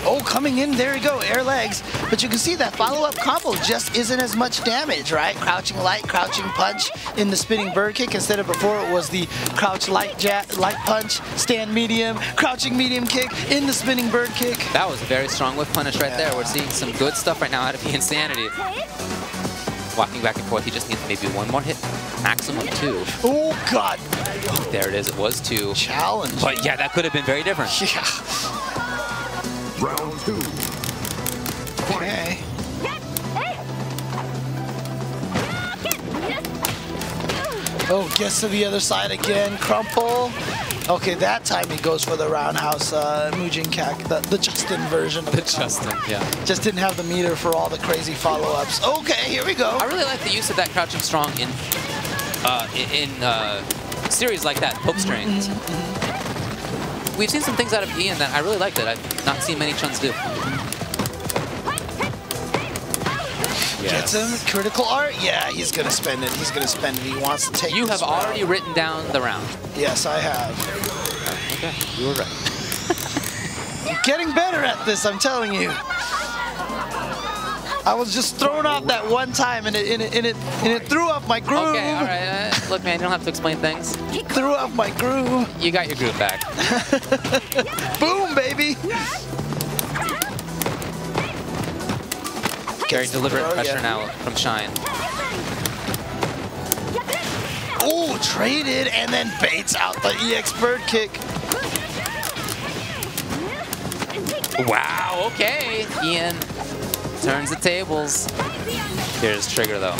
Oh, coming in, there you go, air legs. But you can see that follow-up combo just isn't as much damage, right? Crouching light, crouching punch in the spinning bird kick instead of before it was the crouch light punch, stand medium, crouching medium kick in the spinning bird kick. That was a very strong whip punish right there. We're seeing some good stuff right now out of Iansanity. Walking back and forth, he just needs maybe one more hit, maximum 2. Oh, God. There it is, it was 2. Challenge. But yeah, that could have been very different. Yeah. Round 2. Okay. Oh, gets to the other side again. Crumple. Okay, that time he goes for the roundhouse Mujin Kak, the Justin version of The the combo. Justin, yeah. Just didn't have the meter for all the crazy follow-ups. Okay, here we go. I really like the use of that crouching strong in series like that, poke strings. We've seen some things out of Ian that I really like that I've not seen many Chuns do. Gets him. Critical art? Yeah, he's going to spend it. He's going to spend it. He wants to take You this have round. already written down the round. Yes, I have. Okay, you were right. I'm getting better at this, I'm telling you. I was just thrown off that one time, and it threw off my groove. Okay, all right. Look, man, you don't have to explain things. Threw off my groove. You got your groove back. Boom, baby. Very deliberate pressure now from Shine. Oh, traded and then baits out the EX bird kick. Wow, okay. Ian turns the tables. Here's Trigger, though.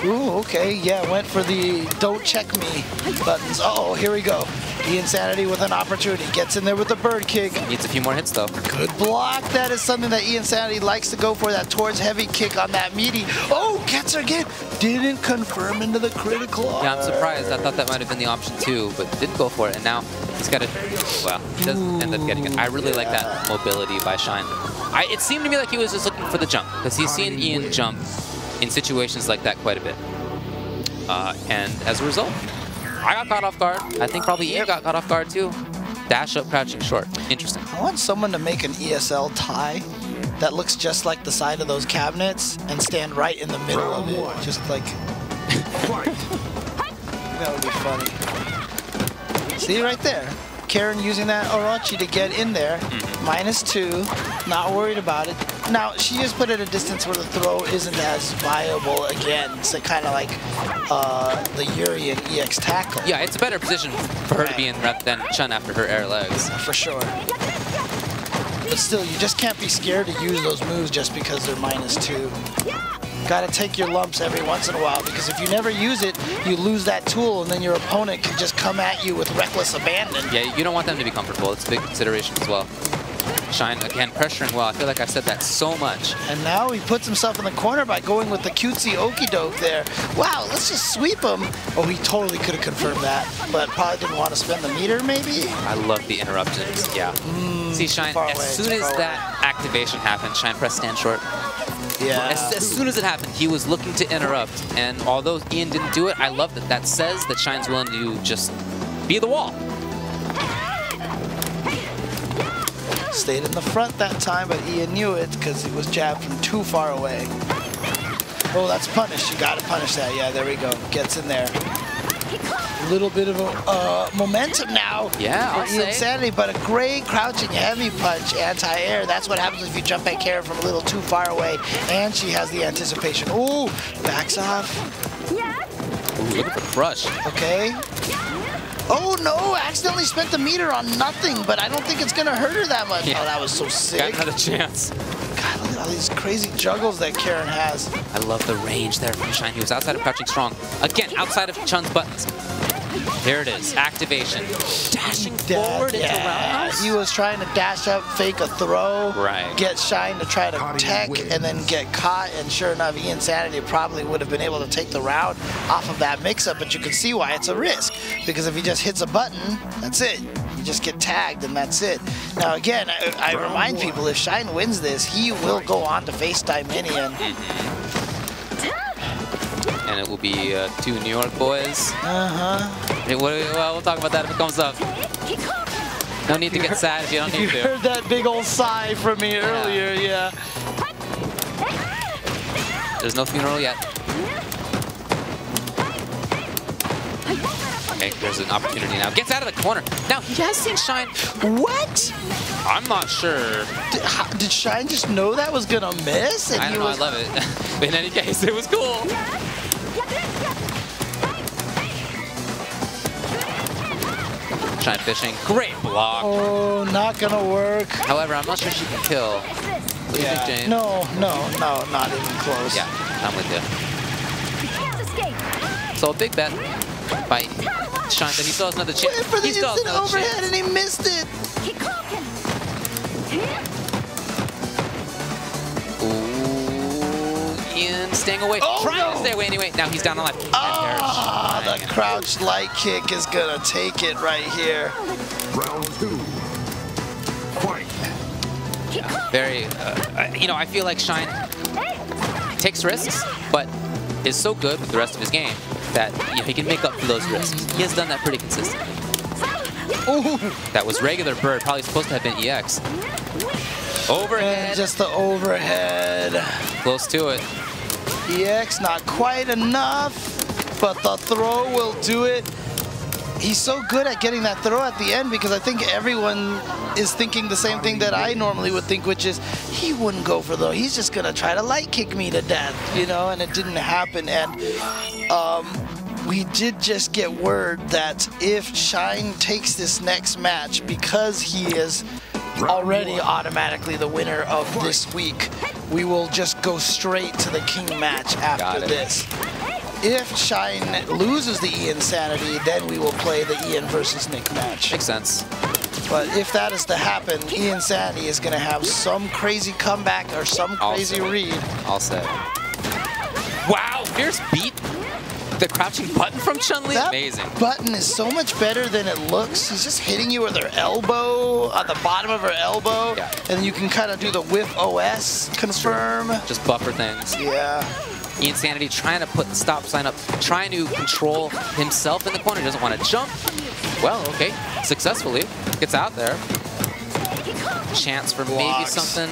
Ooh, okay, yeah, went for the don't check me buttons. Uh-oh, here we go. Iansanity with an opportunity. Gets in there with the bird kick. Needs a few more hits, though. Good block. That is something that Iansanity likes to go for, that towards heavy kick on that meaty. Oh, gets her again. Didn't confirm into the critical. Yeah, I'm surprised. I thought that might have been the option, too, but didn't go for it. And now he's got to, well, he doesn't end up getting it. I really like that mobility by Shine. It seemed to me like he was just looking for the jump, because he's seen Ian jump in situations like that quite a bit. And as a result, I got caught off guard. I think probably Ian got caught off guard too. Dash up, crouching short. Interesting. I want someone to make an ESL tie that looks just like the side of those cabinets and stand right in the middle of it. Just like... That would be funny. See right there? Karen using that Orochi to get in there. -2. Not worried about it. Now, she just put it at a distance where the throw isn't as viable again. So kind of like the Urian EX tackle. Yeah, it's a better position for her to be in rather than Chun after her air legs. For sure. But still, you just can't be scared to use those moves just because they're -2. Gotta take your lumps every once in a while, because if you never use it, you lose that tool, and then your opponent can just come at you with reckless abandon. Yeah, you don't want them to be comfortable. It's a big consideration as well. Shine, again, pressuring well. I feel like I've said that so much. And now he puts himself in the corner by going with the cutesy okey-doke there. Wow, let's just sweep him. Oh, he totally could have confirmed that, but probably didn't want to spend the meter, maybe? I love the interruptions, yeah. See, Shine, as soon as that activation happened, Shine pressed stand short. Yeah. As soon as it happened, he was looking to interrupt. And although Ian didn't do it, I love that that says that Shine's willing to just be the wall. Stayed in the front that time, but Ian knew it because he was jabbed from too far away. Oh, that's punished. You got to punish that. Yeah, there we go. Gets in there. A little bit of a momentum now for Iansanity, but a great crouching heavy punch, anti-air. That's what happens if you jump at Karen from a little too far away, and she has the anticipation. Ooh, backs off. Ooh, look at the crush. Okay. Oh no, accidentally spent the meter on nothing, but I don't think it's gonna hurt her that much. Yeah. Oh, that was so sick. Got another chance. God, look at all these crazy juggles that Karen has. I love the range there from Shine. He was outside of crouching strong. Again, outside of Chun's buttons. Here it is, activation. Dashing forward into roundhouse. He was trying to dash up, fake a throw, get Shine to try to tech, and then get caught, and sure enough, Iansanity probably would have been able to take the round off of that mix-up, but you can see why it's a risk, because if he just hits a button, that's it. You just get tagged, and that's it. Now again, I remind people, if Shine wins this, he will go on to face Dieminion. And it will be 2 New York boys. Hey, well, we'll talk about that if it comes up. No need to get sad if you don't need to. You heard that big old sigh from me earlier, yeah. There's no funeral yet. Okay, there's an opportunity now. Gets out of the corner. Now, he has seen Shine. What? I'm not sure. Did Shine just know that was gonna miss? And I don't know, I love it. But in any case, it was cool. Shine fishing. Great block. Oh, not gonna work. However, I'm not sure she can kill. What do you think, Jane? No, not even close. Yeah, I'm with you. So a big bet by Shine that he still has another chance. Went for the instant overhead and he missed it. Ooh, Ian staying away. Trying to stay away anyway. Now he's down on life. The crouch light kick is gonna take it right here. Round 2. Fight. Very, you know, I feel like Shine takes risks, but is so good with the rest of his game that he can make up for those risks. He has done that pretty consistently. Ooh, that was regular bird, probably supposed to have been EX. Overhead. And just the overhead. Close to it. EX not quite enough, but the throw will do it. He's so good at getting that throw at the end because I think everyone is thinking the same thing that I normally would think, which is he wouldn't go for the, he's just gonna try to light kick me to death, you know, and it didn't happen. And we did just get word that if Shine takes this next match, because he is already automatically the winner of this week, we will just go straight to the King match after this. If Shine loses the Iansanity, then we will play the Ian versus Nick match. Makes sense. But if that is to happen, Iansanity is going to have some crazy comeback or some crazy read. I'll say. Wow, fierce beat. The crouching button from Chun-Li, amazing. Button is so much better than it looks. He's just hitting you with her elbow, on the bottom of her elbow, and then you can kind of do the whiff OS confirm. Just buffer things. Yeah. Iansanity trying to put the stop sign up, trying to control himself in the corner. He doesn't want to jump. Well, okay, successfully gets out there. Chance for maybe something.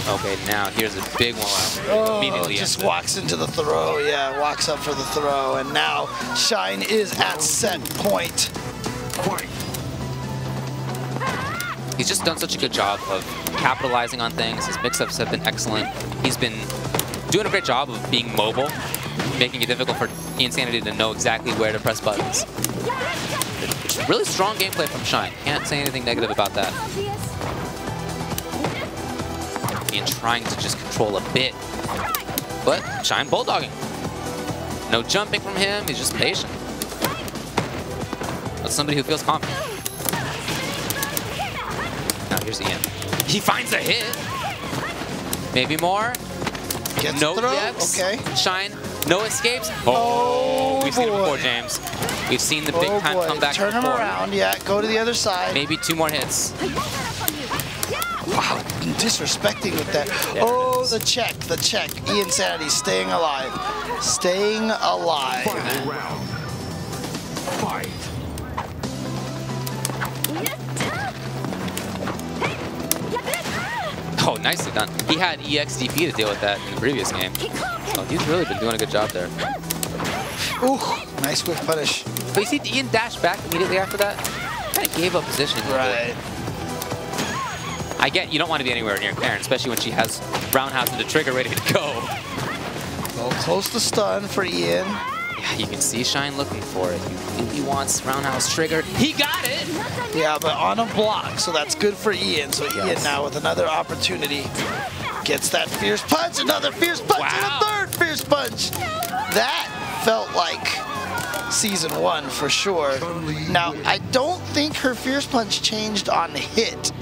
Okay, now here's a big one. Immediately just walks into the throw. Yeah, walks up for the throw, and now Shine is at set point. He's just done such a good job of capitalizing on things. His mix-ups have been excellent. He's been doing a great job of being mobile, making it difficult for Iansanity to know exactly where to press buttons. Really strong gameplay from Shine. Can't say anything negative about that. Ian trying to just control a bit, but Shine bulldogging. No jumping from him. He's just patient. That's somebody who feels confident. Now here's Ian. He finds a hit. Maybe more. Gets no throw. EX. Okay. Shine. No escapes. We've seen it before, James. We've seen the big time comeback before. Turn him around. Yeah. Go to the other side. Maybe 2 more hits. Wow, disrespecting with that. Oh, the check, the check. Iansanity staying alive. Staying alive. Final round. Fight. Oh, nicely done. He had EXDP to deal with that in the previous game. So he's really been doing a good job there. Ooh, nice whiff punish. But you see Ian dash back immediately after that? Kind of gave up position. Right. I get you don't want to be anywhere near Karen, especially when she has roundhouse and the trigger ready to go. Well, close to stun for Ian. Yeah, you can see Shine looking for it. He really wants roundhouse trigger. He got it! Yeah, but on a block, so that's good for Ian. So Ian now with another opportunity gets that fierce punch, another fierce punch, and a third fierce punch. That felt like Season 1 for sure. Now, I don't think her fierce punch changed on hit.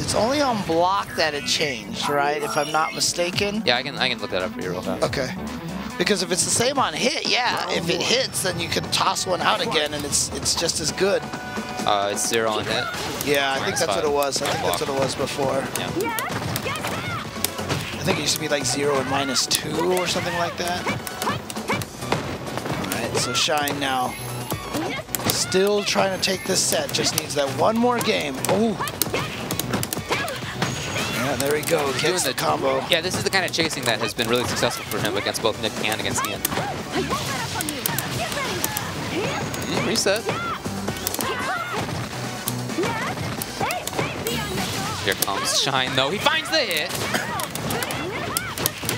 It's only on block that it changed, right? If I'm not mistaken. Yeah, I can look that up for you real fast. Okay. Because if it's the same on hit, yeah, if it hits, then you can toss one out again, and it's just as good. It's 0 on hit. Yeah, I think that's what it was. I think that's what it was before. Yeah. I think it used to be like 0 and -2 or something like that. All right, so Shine now. Still trying to take this set. Just needs that one more game. Ooh. Yeah, there we go. Gets the combo. Yeah, this is the kind of chasing that has been really successful for him against both Nick and against Ian. Reset. Here comes Shine, though. He finds the hit.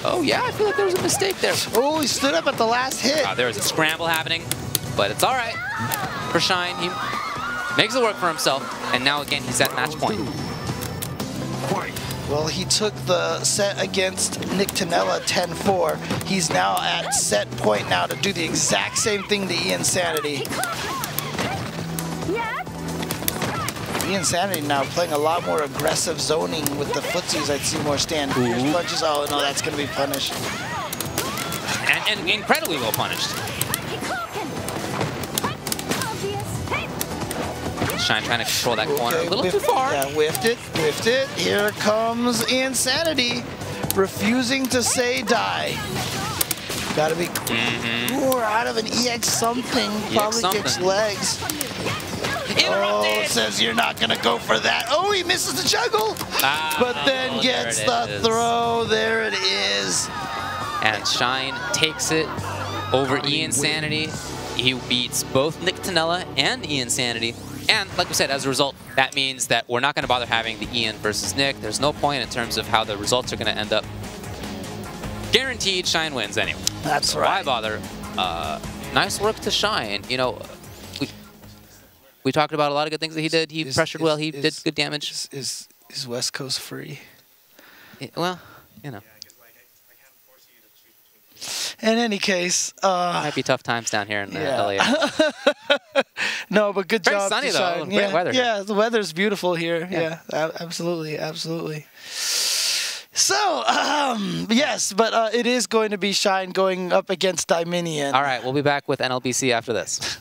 Oh, yeah, I feel like there was a mistake there. Oh, he stood up at the last hit. There was a scramble happening, but it's all right for Shine. He makes it work for himself, and now, again, he's at match point. Well, he took the set against NickTanella 10-4. He's now at set point now to do the exact same thing to Iansanity. Iansanity now playing a lot more aggressive zoning with the footsies. I'd see more stand fierce punches. Oh, no, that's going to be punished. And incredibly well punished. Shine trying to control that corner a little too far. Yeah, whiffed it, whiffed it. Here comes Iansanity, refusing to say die. Gotta be more out of an EX something. Probably kicks legs. Oh, says you're not going to go for that. Oh, he misses the juggle, but then gets the throw. There it is. And Shine takes it over Iansanity. He beats both NickTanella and Iansanity. And like we said, as a result, that means that we're not going to bother having the Ian versus Nick. There's no point in terms of how the results are going to end up. Guaranteed Shine wins anyway. That's so right. Why bother? Nice work to Shine. You know, we talked about a lot of good things that he did. He pressured well. He did good damage. Is West Coast free? Well, you know. In any case, might be tough times down here in LA. No, but good Very job. sunny to though. Shine. Great Yeah, weather. Yeah, the weather's beautiful here. Yeah, absolutely, absolutely. So, yes, but it is going to be Shine going up against Dieminion. All right, we'll be back with NLBC after this.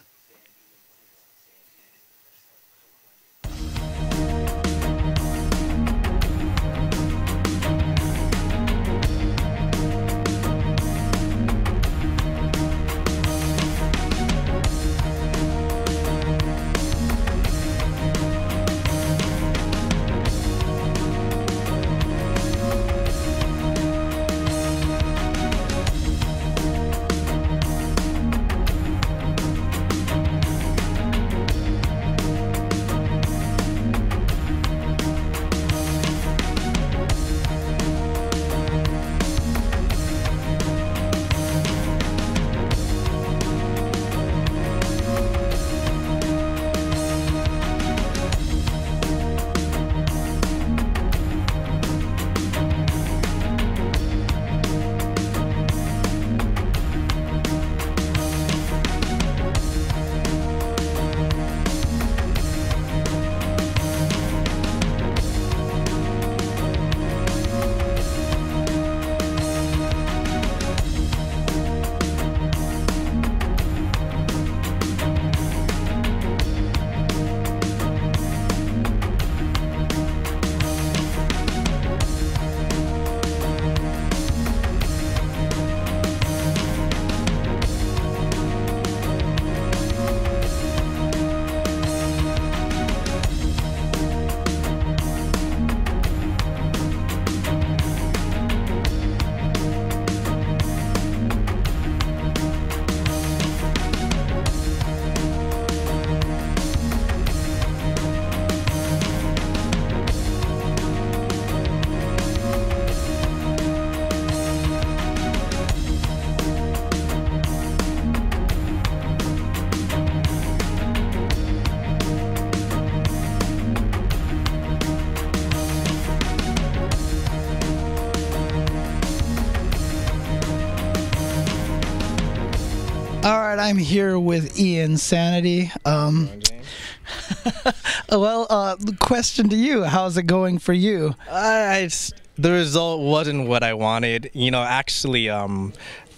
All right, I'm here with Iansanity. Well, question to you: how's it going for you? The result wasn't what I wanted. You know, actually, I've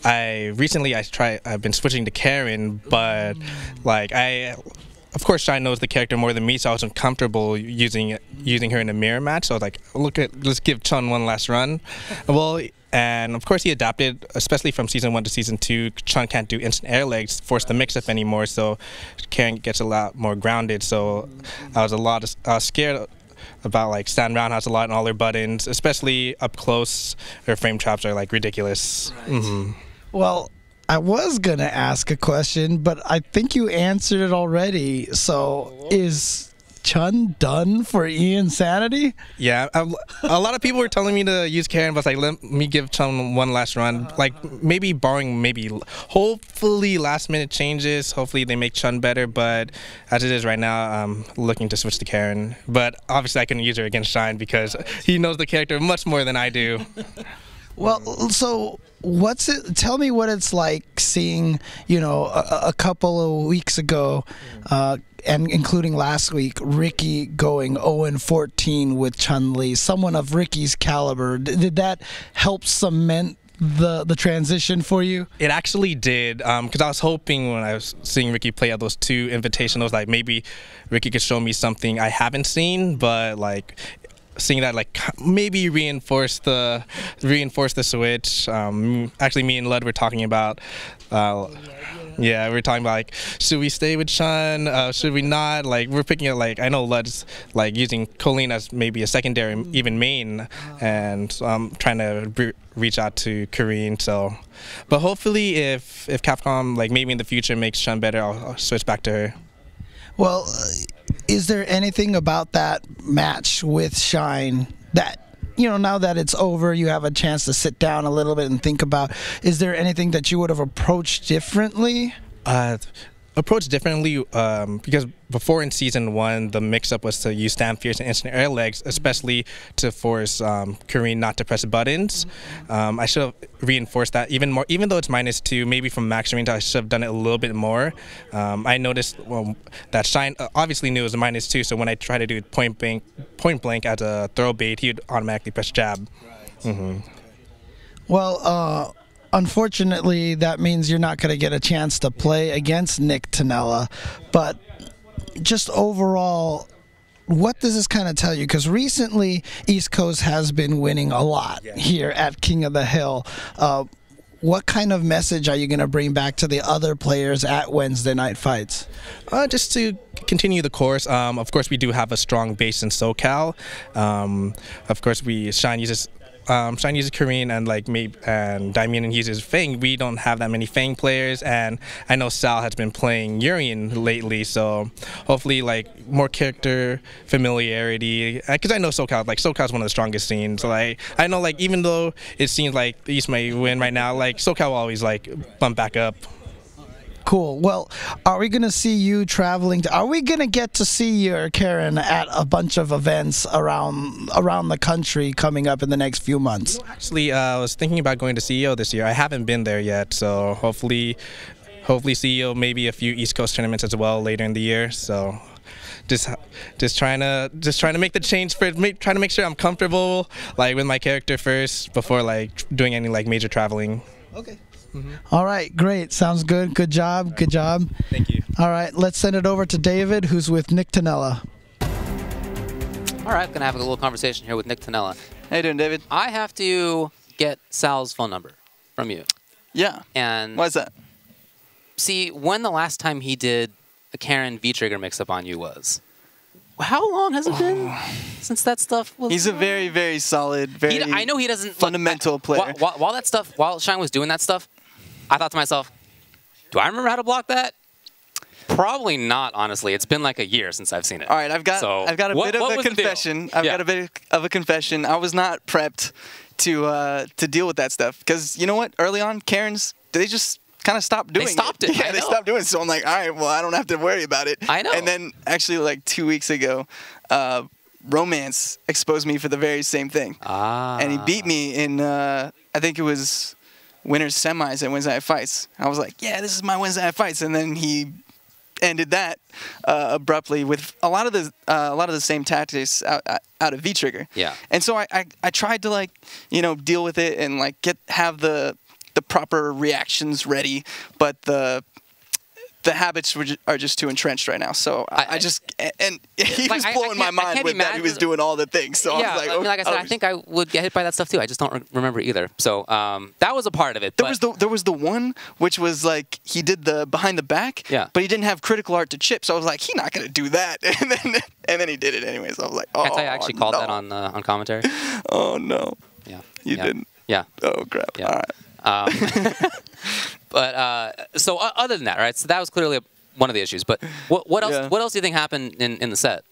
been switching to Karen, but like of course, Shine knows the character more than me, so I wasn't comfortable using her in a mirror match. So I was like, let's give Chun one last run. Well, and of course he adapted, especially from season 1 to season 2. Chun can't do instant air legs, force the mix-up anymore, so Karen gets a lot more grounded. So I was scared about like stand roundhouse a lot and all her buttons, especially up close. Her frame traps are like ridiculous. Right. Mm-hmm. Well, I was gonna ask a question, but I think you answered it already. So, is Chun done for Iansanity? Yeah, a lot of people were telling me to use Karen, but like, let me give Chun one last run. Like hopefully last minute changes. Hopefully they make Chun better. But as it is right now, I'm looking to switch to Karen. But obviously I can use her against Shine because he knows the character much more than I do. Well, so tell me what it's like seeing, a couple of weeks ago, and including last week, Ricky going 0-14 with Chun-Li, someone of Ricky's caliber. Did that help cement the transition for you? It actually did, because I was hoping when I was seeing Ricky play at those 2 invitationals, like maybe Ricky could show me something I haven't seen, but like seeing that like maybe reinforce the switch. Actually, me and Lud were talking about. Yeah, we're talking about like, should we stay with Shun? Should we not? Like, we're picking up like, I know Lud's like using Colleen as maybe a secondary, even main, and trying to reach out to Kareen. So, but hopefully, if Capcom like maybe in the future makes Shun better, I'll switch back to her. Well, is there anything about that match with Shine that, you know, now that it's over, you have a chance to sit down a little bit and think about, is there anything that you would have approached differently? Approach differently because before in Season 1, the mix-up was to use Stand Fierce and Instant Air Legs, especially to force Kareen not to press buttons. I should have reinforced that even more, even though it's -2, maybe from max range, I should have done it a little bit more. I noticed that Shine obviously knew it was a -2, so when I tried to do point blank as a throw bait, he would automatically press jab. Well, unfortunately, that means you're not going to get a chance to play against NickTanella. But just overall, what does this kind of tell you? Because recently, East Coast has been winning a lot here at King of the Hill. What kind of message are you going to bring back to the other players at Wednesday night fights? Just to continue the course. Of course, we do have a strong base in SoCal. Of course, Shine uses Kareen and like and Dieminion uses Fang. We don't have that many Fang players, and I know Sal has been playing Urian lately, so hopefully like more character familiarity. Because I know SoCal is one of the strongest scenes. Like I know like even though it seems like the East may win right now, like SoCal will always like bump back up. Cool. Well, are we going to see you traveling? Are we going to get to see you or Karen at a bunch of events around the country coming up in the next few months? Actually, I was thinking about going to CEO this year. I haven't been there yet, so hopefully CEO, maybe a few East Coast tournaments as well later in the year. So just trying to make the change trying to make sure I'm comfortable like with my character first before like doing any like major traveling. Okay. All right, great. Sounds good. Good job. Good job. Thank you. All right, let's send it over to David, who's with NickTanella. All right, I'm going to have a little conversation here with NickTanella. How you doing, David? I have to get Sal's phone number from you. Yeah. And why is that? see, when the last time he did a Karen V-Trigger mix-up on you was? How long has it been since that stuff was? He's a very, very solid, I know he doesn't fundamental player. While Shine was doing that stuff, I thought to myself, do I remember how to block that? Probably not, honestly. It's been like a year since I've seen it. All right, I've got a bit of a confession. I've got a bit of a confession. I was not prepped to deal with that stuff because you know what? Early on, Karens, they just kind of stopped doing it. They stopped it. Yeah, they stopped doing it. So I'm like, all right, well, I don't have to worry about it. I know. And then actually, like 2 weeks ago, Romance exposed me for the very same thing. And he beat me in, I think it was winners semis at Wednesday Night Fights. I was like, yeah, this is my Wednesday Night Fights. And then he ended that abruptly with a lot of the same tactics out of V-Trigger. Yeah. And so I tried to like, you know, deal with it and like have the proper reactions ready, but the habits are just too entrenched right now. So I just he was blowing my mind with that he was doing all the things. So yeah, I was like, I mean, like I said, I think I would get hit by that stuff too. I just don't remember either. So that was a part of it. There was the one which was like he did the behind the back, but he didn't have critical art to chip. So I was like, he's not gonna do that, and then he did it anyway. So I was like, oh, I actually called that on commentary. Oh no. Yeah. You didn't. Yeah. Oh crap. Yeah. All right. But so other than that, right? So that was clearly one of the issues. But what else? Yeah. What else do you think happened in the set?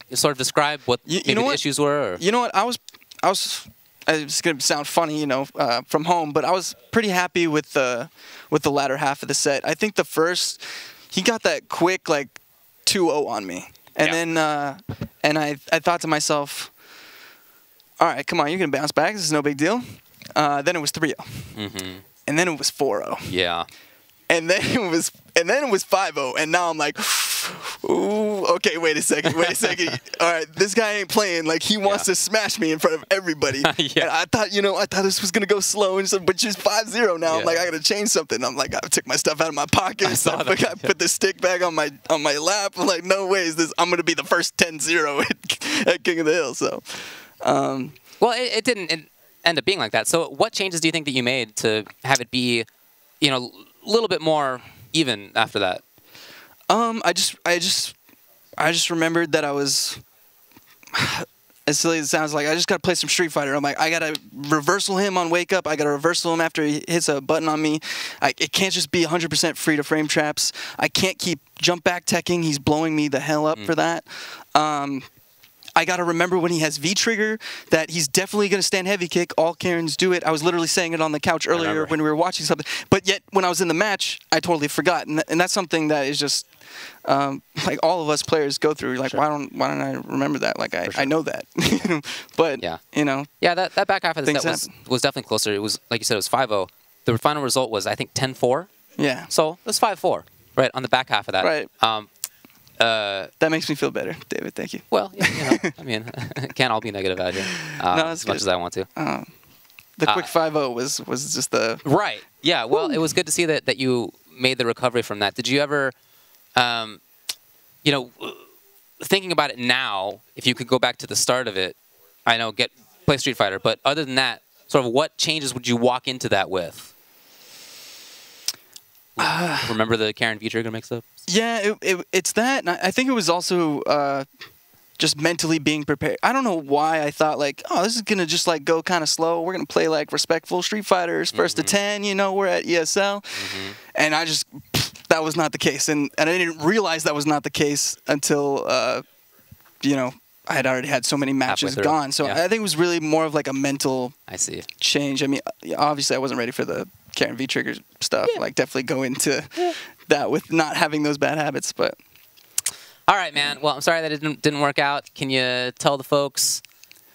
You sort of describe what maybe the issues were. Or? You know what? I was. It's gonna sound funny, you know, from home, but I was pretty happy with the latter half of the set. I think the first, he got that quick like 2-0 on me, and then and I thought to myself, all right, come on, you're gonna bounce back. This is no big deal. Then it was 3-0. And then it was 4-0. Yeah. And then it was 5-0. And now I'm like, ooh, okay, wait a second. All right, this guy ain't playing. Like, he wants to smash me in front of everybody. And I thought this was going to go slow, and so, but just 5-0 now. I'm like, I got to change something. I'm like, I took my stuff out of my pocket. I put the stick back on my lap. I'm like, no way is this. I'm going to be the first 10-0 at King of the Hill. So Well, it didn't end up being like that. So what changes do you think that you made to have it be, a little bit more even after that? I just remembered that I was, as silly as it sounds, like I just got to play some Street Fighter. I'm like, I got to reversal him on wake up. I got to reversal him after he hits a button on me. It can't just be 100% free to frame traps. I can't keep jump back teching. He's blowing me the hell up for that. I got to remember when he has V-trigger that he's definitely going to stand heavy kick. All Karens do it. I was literally saying it on the couch earlier when we were watching something. But yet, when I was in the match, I totally forgot. And that's something that is just, like all of us players go through. Like, why don't I remember that? Like, I know that. But, Yeah, that back half of the set was definitely closer. It was, like you said, it was 5-0. The final result was, I think, 10-4. Yeah. So it was 5-4, right, on the back half of that. Right. That makes me feel better, David. Thank you. Well, I mean, it can't all be negative out here as much as I want to. The quick 5-0 was just the... Right. Yeah, well, it was good to see that you made the recovery from that. Did you ever, thinking about it now, if you could go back to the start of it, I know, play Street Fighter, but other than that, sort of what changes would you walk into that with? Remember the Karen V-trigger mix-up? Yeah, it's that. And I think it was also just mentally being prepared. I don't know why I thought, like, oh, this is going to just, like, go kind of slow. We're going to play, like, respectful Street Fighters, first to 10, we're at ESL. And that was not the case. And I didn't realize that was not the case until, I had already had so many matches gone. So I think it was really more of, like, a mental change. I mean, obviously I wasn't ready for the Karen V-trigger stuff. Like, definitely go into that with not having those bad habits, but... All right, man. Well, I'm sorry that it didn't work out. Can you tell the folks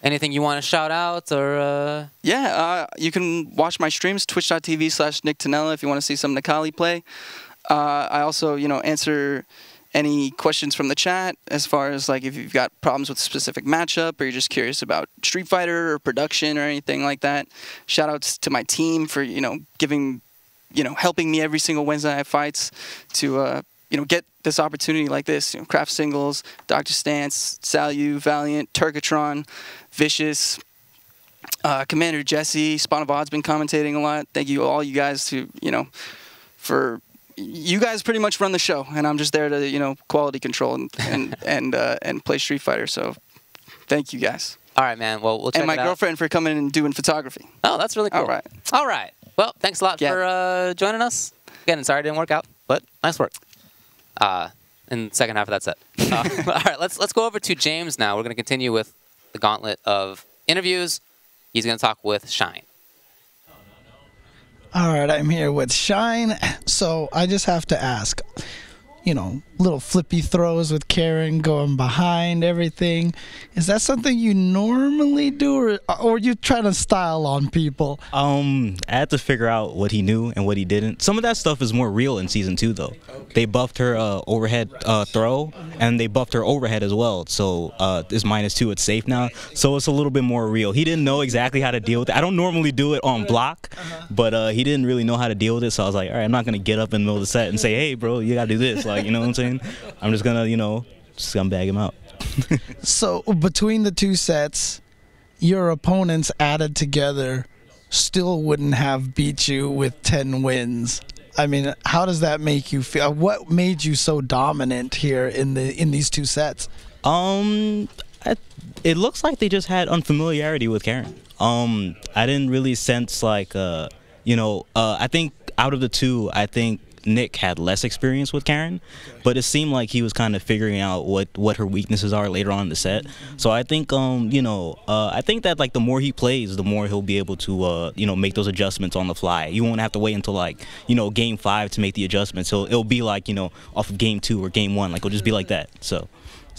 anything you want to shout out or? You can watch my streams, twitch.tv/NickTanella if you want to see some Nikali play. I also, answer any questions from the chat as far as like if you've got problems with a specific matchup or you're just curious about Street Fighter or production or anything like that. Shout outs to my team for, helping me every single Wednesday night fights to, get this opportunity like this. Craft Singles, Dr. Stance, Salu, Valiant, Turkatron, Vicious, Commander Jesse, Spawn of Odd's been commentating a lot. Thank you all you guys for you guys pretty much run the show, and I'm just there to quality control and play Street Fighter. So thank you guys. All right, man. Well, we'll check and my it out. girlfriend for coming in and doing photography. Oh, that's really cool. All right. Well, thanks a lot for joining us. Again, sorry it didn't work out, but nice work. In the second half of that set. All right, let's go over to James now. We're going to continue with the gauntlet of interviews. He's going to talk with Shine. All right, I'm here with Shine. So I just have to ask, little flippy throws with Karen going behind everything. Is that something you normally do, or you trying to style on people? I had to figure out what he knew and what he didn't. Some of that stuff is more real in Season 2, though. They buffed her overhead throw, and they buffed her overhead as well. So it's -2, it's safe now. So it's a little bit more real. He didn't know exactly how to deal with it. I don't normally do it on block, but he didn't really know how to deal with it. So I was like, all right, I'm not going to get up in the middle of the set and say, hey, bro, you got to do this. Like, you know what I'm saying? I'm just going to, scumbag him out. So between the two sets, your opponents added together still wouldn't have beat you with 10 wins. I mean, how does that make you feel? What made you so dominant here in these two sets? It looks like they just had unfamiliarity with Karen. I didn't really sense like, I think out of the two, I think Nick had less experience with Karen, but it seemed like he was kind of figuring out what her weaknesses are later on in the set. So I think I think that like the more he plays, the more he'll be able to make those adjustments on the fly. You won't have to wait until like game 5 to make the adjustments. So it'll be like off of game 2 or game 1, like it'll just be like that. So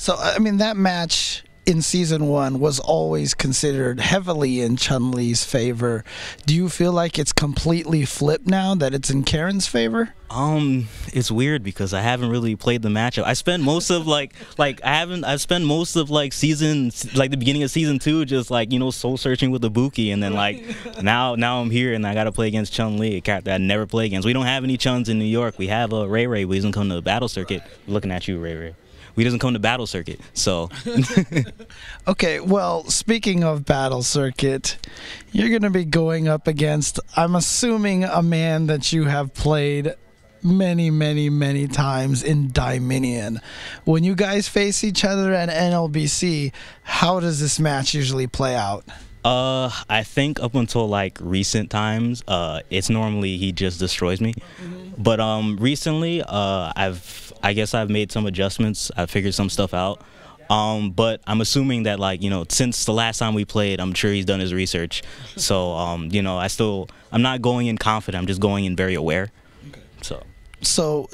I mean, that match in Season 1 was always considered heavily in Chun-Li's favor. Do you feel like it's completely flipped now, that it's in Karen's favor? It's weird because I haven't really played the matchup. I spent most of I've spent most of the beginning of Season 2 just soul searching with the Buki, and then now I'm here and I gotta play against Chun-Li, a character I never play against. We don't have any Chuns in New York. We have Ray Ray, who doesn't come to the battle circuit. Looking at you, Ray Ray. we doesn't come to battle circuit. So Okay, well, speaking of battle circuit, you're going to be going up against, I'm assuming, a man that you have played many, many, many times in Dieminion. When you guys face each other at NLBC, how does this match usually play out? I think up until like recent times, it's normally he just destroys me. But recently, I guess I've made some adjustments. I've figured some stuff out. But I'm assuming that, like, you know, since the last time we played, I'm sure he's done his research. So you know, I'm not going in confident. I'm just going in very aware. So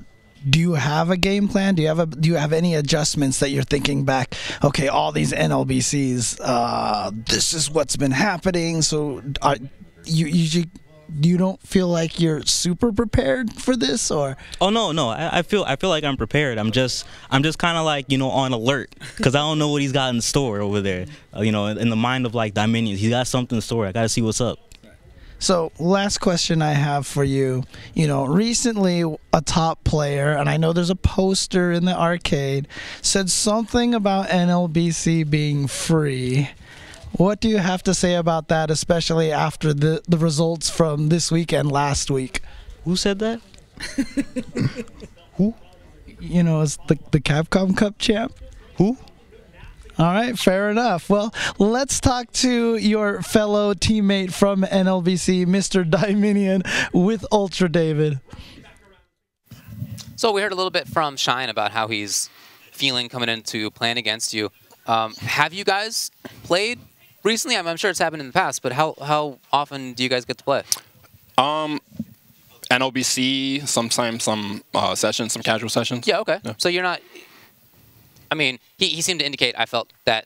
do you have a game plan? Do you have any adjustments that you're thinking back? Okay, all these NLBCs, this is what's been happening. So you don't feel like you're super prepared for this, or? Oh no, I feel like I'm prepared. I'm just kind of like, you know, on alert, because I don't know what he's got in store over there. You know, in the mind of like Dieminion, he's got something in store. I gotta see what's up. So, last question I have for you. You know, recently a top player, and I know there's a poster in the arcade, said something about NLBC being free. What do you have to say about that, especially after the results from this week and last week? Who said that? Who? You know, it's the Capcom Cup champ. Who? All right, fair enough. Well, let's talk to your fellow teammate from NLBC, Mr. Dieminion, with Ultra David. So we heard a little bit from Shine about how he's feeling coming into playing against you. Have you guys played recently? I'm sure it's happened in the past, but how often do you guys get to play? NLBC, sometimes some sessions, some casual sessions. Yeah, okay. Yeah. So you're not... I mean, he seemed to indicate, I felt, that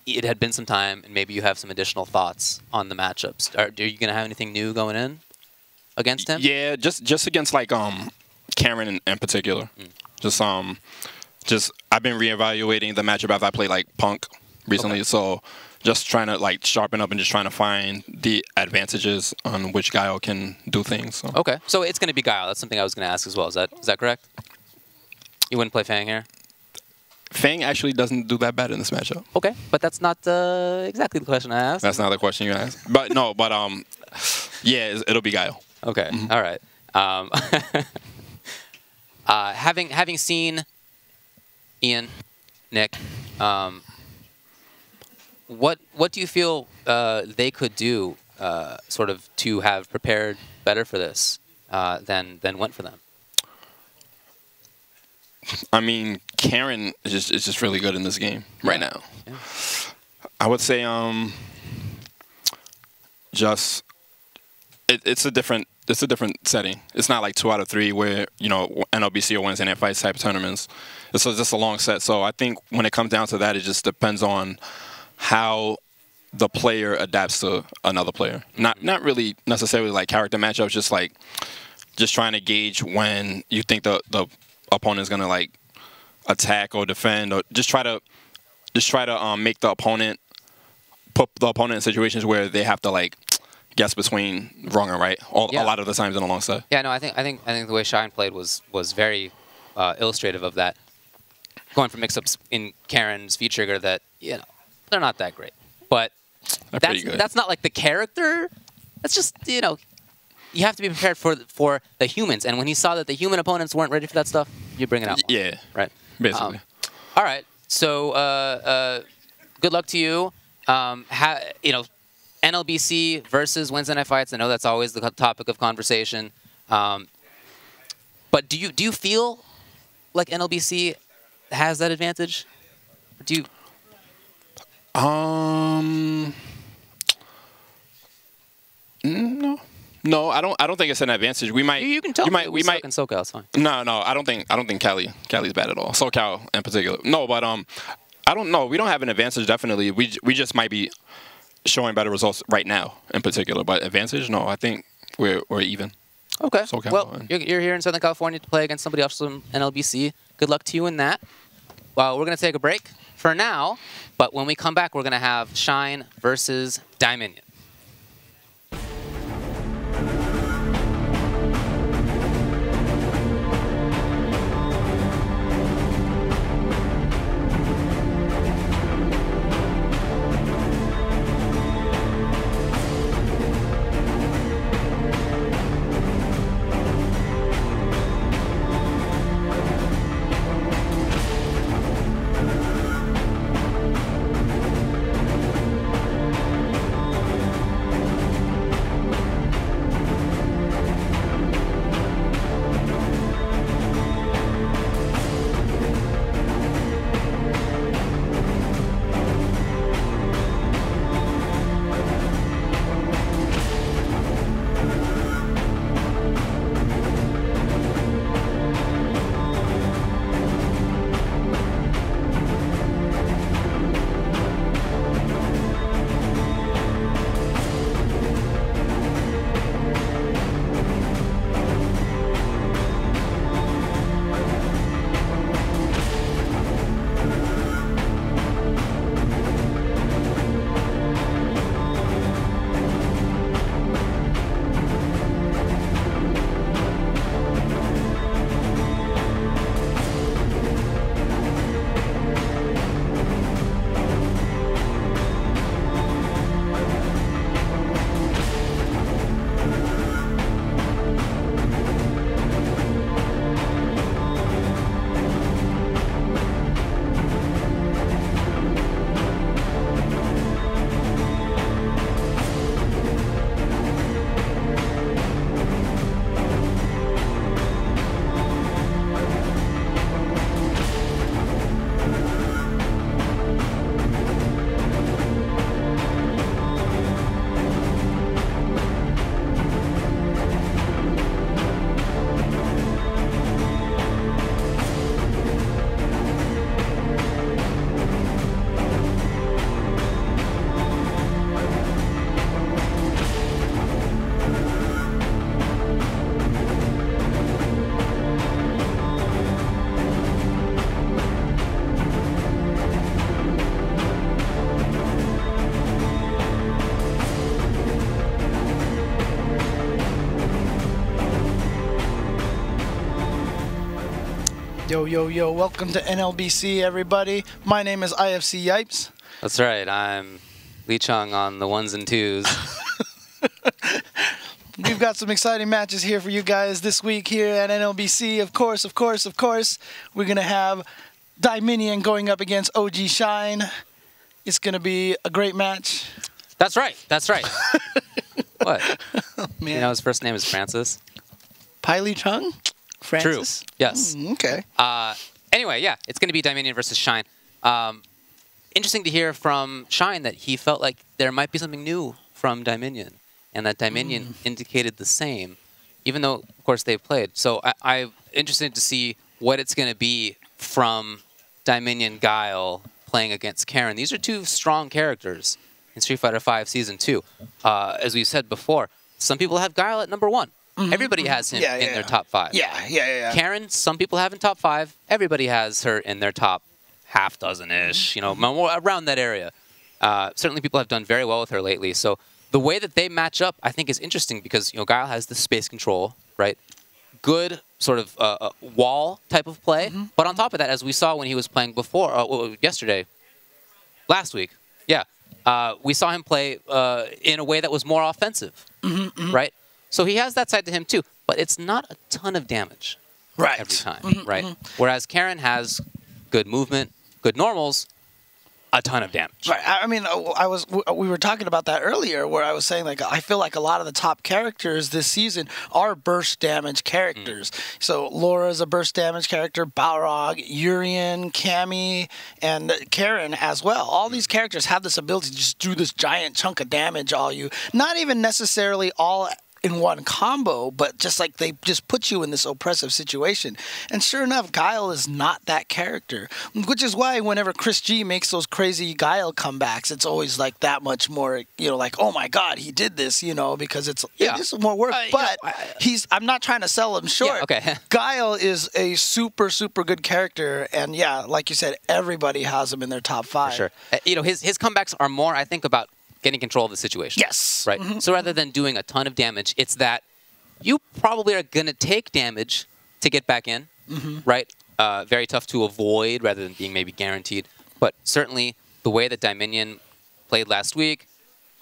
it had been some time, and maybe you have some additional thoughts on the matchups. Are you going to have anything new going in against him? Yeah, just against, like, Karen in particular. Just I've been reevaluating the matchup after I played, like, Punk recently, so just trying to, like, sharpen up and just trying to find the advantages on which Guile can do things. So. Okay, so it's going to be Guile. That's something I was going to ask as well. Is that correct? You wouldn't play Fang here? Fang actually doesn't do that bad in this matchup. Okay, but that's not exactly the question I asked. That's not the question you asked. But no, yeah, it'll be Guile. Okay, all right. Having seen Ian, Nick, what do you feel they could do sort of to have prepared better for this than went for them? I mean, Karen is just really good in this game right now. Yeah. I would say it's a different setting. It's not like 2 out of 3 where, you know, NLBC or Wednesday Night Fights type of tournaments. It's just a long set. So I think when it comes down to that, it just depends on how the player adapts to another player. Not really necessarily like character matchups, just trying to gauge when you think the opponent's gonna like attack or defend, or just try to make the opponent put the opponent in situations where they have to like guess between wrong and right a lot of the times in a long set. Yeah, no, I think the way Shine played was very illustrative of that. Going for mix-ups in Karen's V-trigger that, you know, they're not that great, but that's not like the character. That's just, you know, you have to be prepared for the humans, and when he saw that the human opponents weren't ready for that stuff, you bring it out more. Yeah, right. Basically. All right. So good luck to you. You know, NLBC versus Wednesday Night Fights. I know that's always the topic of conversation. But do you feel like NLBC has that advantage? Or do you? No, I don't think it's an advantage. We might. You can tell. We might in SoCal. It's fine. No, I don't think Cali's bad at all. SoCal in particular. No, but I don't know. We don't have an advantage. Definitely, we just might be showing better results right now in particular. But advantage? No, I think we're even. Okay. SoCal, well, you're here in Southern California to play against somebody else from NLBC. Good luck to you in that. Well, we're gonna take a break for now, but when we come back, we're gonna have Shine versus Dieminion. Yo, yo, yo, welcome to NLBC, everybody. My name is IFC Yipes. That's right. I'm Lee Chung on the ones and twos. We've got some exciting matches here for you guys this week here at NLBC. Of course, we're going to have Dieminion going up against OG Shine. It's going to be a great match. That's right. That's right. What? Oh, man. You know his first name is Francis? Pai Lee Chung? Francis? True. Yes. Okay. Anyway, yeah, it's going to be Dieminion versus Shine. Interesting to hear from Shine that he felt like there might be something new from Dieminion, and that Dieminion indicated the same, even though, of course, they've played. So I'm interested to see what it's going to be from Dieminion Guile playing against Karen. These are two strong characters in Street Fighter V Season 2. As we've said before, some people have Guile at number 1. Everybody has him in their top 5. Yeah. Karen, some people have in top 5. Everybody has her in their top half dozen-ish, you know, around that area. Certainly people have done very well with her lately. So the way that they match up, I think, is interesting because, you know, Guile has the space control, right? Good sort of wall type of play. But on top of that, as we saw when he was playing before, last week, we saw him play in a way that was more offensive, right? So he has that side to him too, but it's not a ton of damage every time, right? Whereas Karen has good movement, good normals, a ton of damage. Right. I mean, we were talking about that earlier, where I was saying, like, I feel like a lot of the top characters this season are burst damage characters. So Laura's a burst damage character, Balrog, Urien, Cammy, and Karen as well. All these characters have this ability to just do this giant chunk of damage all you. Not even necessarily all in one combo, but just like they just put you in this oppressive situation. And sure enough, Guile is not that character, which is why whenever Chris G makes those crazy Guile comebacks, it's always like that much more, you know, like, oh my God, he did this, you know, because it is more work. But I'm not trying to sell him short. Guile is a super, super good character. And yeah, like you said, everybody has him in their top 5. For sure. You know, his comebacks are more, I think, about getting control of the situation. Yes. Right? So rather than doing a ton of damage, it's that you probably are going to take damage to get back in, right? Very tough to avoid rather than being maybe guaranteed. But certainly the way that Dieminion played last week,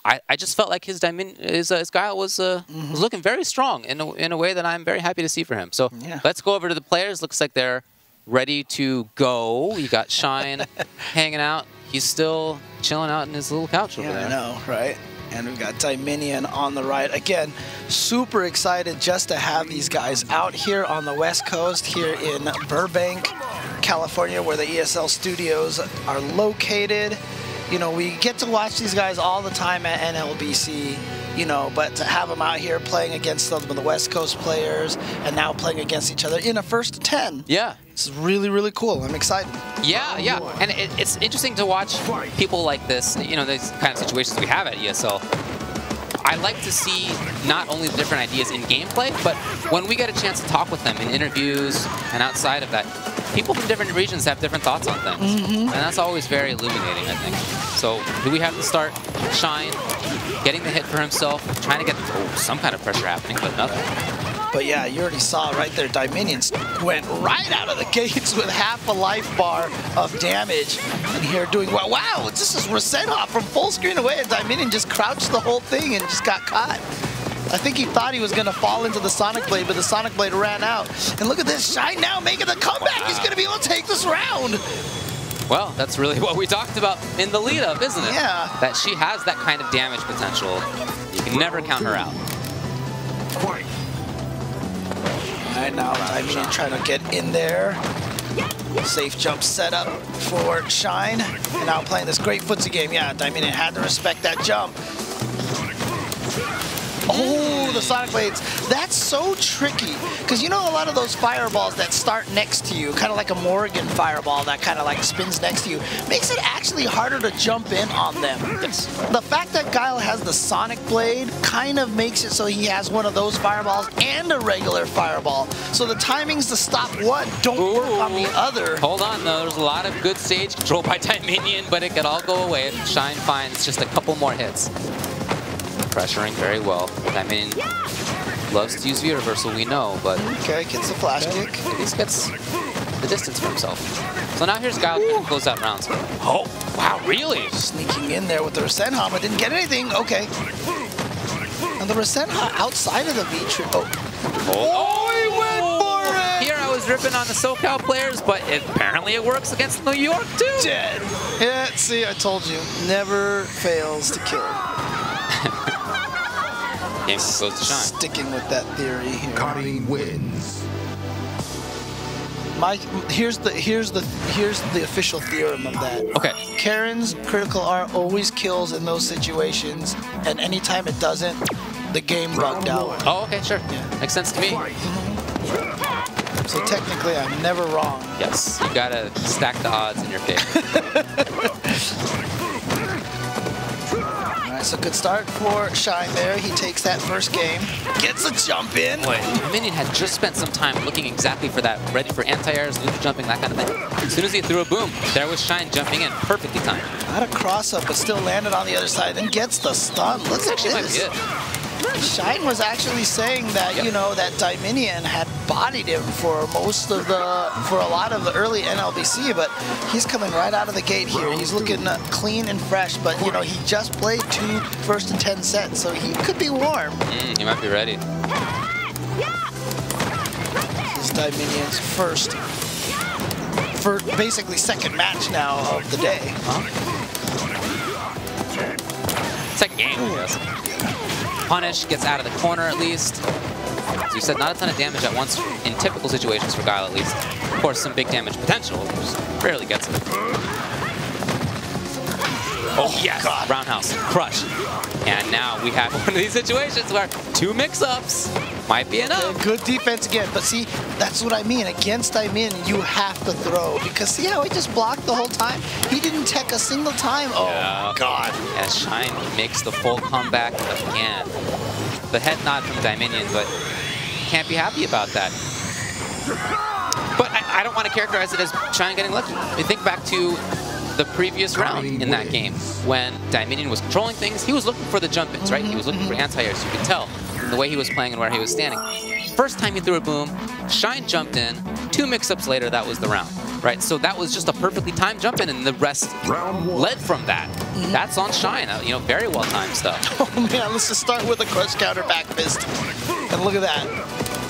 I just felt like his Guile was looking very strong in a way that I'm very happy to see for him. So let's go over to the players. Looks like they're ready to go. You got Shine hanging out. He's still chilling out in his little couch over there. I know, right? And we've got Dieminion on the right. Again, super excited just to have these guys out here on the West Coast, here in Burbank, California, where the ESL studios are located. You know, we get to watch these guys all the time at NLBC, you know, but to have them out here playing against some of the West Coast players and now playing against each other in a first to 10. Yeah. It's really, really cool. I'm excited. Yeah. And it's interesting to watch people like this, you know, these kind of situations we have at ESL. I like to see not only the different ideas in gameplay, but when we get a chance to talk with them in interviews and outside of that, people from different regions have different thoughts on things. And that's always very illuminating, I think. So do we have to start Shine getting the hit for himself, trying to get some kind of pressure happening, but nothing. But yeah, you already saw right there, Dieminion went right out of the gates with half a life bar of damage. And here doing well. Wow, this is Rasenhoff from full screen away, and Dieminion just crouched the whole thing and just got caught. I think he thought he was going to fall into the Sonic Blade, but the Sonic Blade ran out. And look at this, Shine now making the comeback. Wow. He's going to be able to take this round. Well, that's really what we talked about in the lead-up, isn't it? Yeah. That she has that kind of damage potential. You can never count her out. All right, now Dieminion trying to get in there. Safe jump set up for Shine. And now playing this great footsie game. Yeah, Dieminion had to respect that jump. Oh, the Sonic Blades. That's so tricky. Because you know a lot of those fireballs that start next to you, kind of like a Morrigan fireball that kind of like spins next to you, makes it actually harder to jump in on them. The fact that Guile has the Sonic Blade kind of makes it so he has one of those fireballs and a regular fireball. So the timings to stop one don't work on the other. Hold on, though. There's a lot of good stage control by Dieminion, but it could all go away if Shine finds just a couple more hits. Pressuring very well. Dieminion loves to use V reversal, we know, but okay, gets the flash kick. At least gets the distance for himself. So now here's Guile trying to close out rounds. Oh, wow, really? Sneaking in there with the Rasenhan, but didn't get anything. Okay. And the Rasenhan outside of the V-trip. Oh, he went for it! Here I was ripping on the SoCal players, but apparently it works against New York too. Dead. Yeah, see, I told you. Never fails to kill. Game goes to Shine. Sticking with that theory here. Karin wins. Here's the official theorem of that. Okay. Karen's critical R always kills in those situations, and anytime it doesn't, the game bugged out. Oh, okay, sure. Yeah. Makes sense to me. So technically, I'm never wrong. Yes, you gotta stack the odds in your favor. Alright, so good start for Shine there. He takes that first game, gets a jump in. Boy, Dieminion had just spent some time looking exactly for that, ready for anti-airs, neutral jumping, that kind of thing. As soon as he threw a boom, there was Shine jumping in, perfectly timed. Not a cross-up, but still landed on the other side, then gets the stun. Look at Actually might be this. it. Shine was actually saying that, Yep. you know, that Dieminion had bodied him for a lot of the early NLBC, but he's coming right out of the gate here. He's looking clean and fresh, but, you know, he just played 2 first and 10 sets, so he could be warm. He might be ready. This is Dieminion's basically second match now of the day. Second game, I guess. Punish, gets out of the corner at least. As you said, not a ton of damage at once in typical situations for Guile at least. Of course, some big damage potential, just rarely gets it. Oh, yes! God. Roundhouse, crush. And now we have one of these situations where 2 mix-ups might be enough. Good defense again, but see, that's what I mean. Against Dieminion, you have to throw, because see how he just blocked the whole time? He didn't tech a single time. Oh, Yeah. God. As Shine makes the full comeback again. The head nod from Dieminion, but can't be happy about that. But I don't want to characterize it as Shine getting lucky. You think back to the previous round in that game when Dieminion was controlling things. He was looking for the jump-ins, right? He was looking for anti-airs. You could tell from the way he was playing and where he was standing. First time he threw a boom, Shine jumped in. 2 mix-ups later, that was the round, right? So that was just a perfectly timed jump-in, and the rest led from that. That's on Shine, you know, very well-timed stuff. Oh, man, let's just start with a crush counter back fist. And look at that.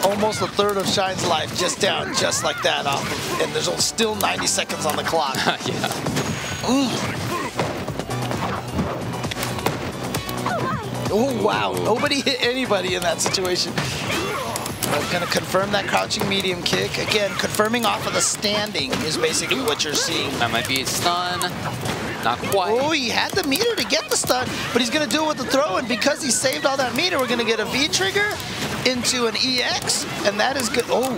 Almost a third of Shine's life just down, just like that. And there's still 90 seconds on the clock. Yeah. Oh, wow. Nobody hit anybody in that situation. I'm going to confirm that crouching medium kick. Again, confirming off of the standing is basically what you're seeing. That might be a stun. Not quite. Oh, he had the meter to get the stun, but he's going to do it with the throw, and because he saved all that meter, we're going to get a V-trigger into an EX, and that is good. Oh,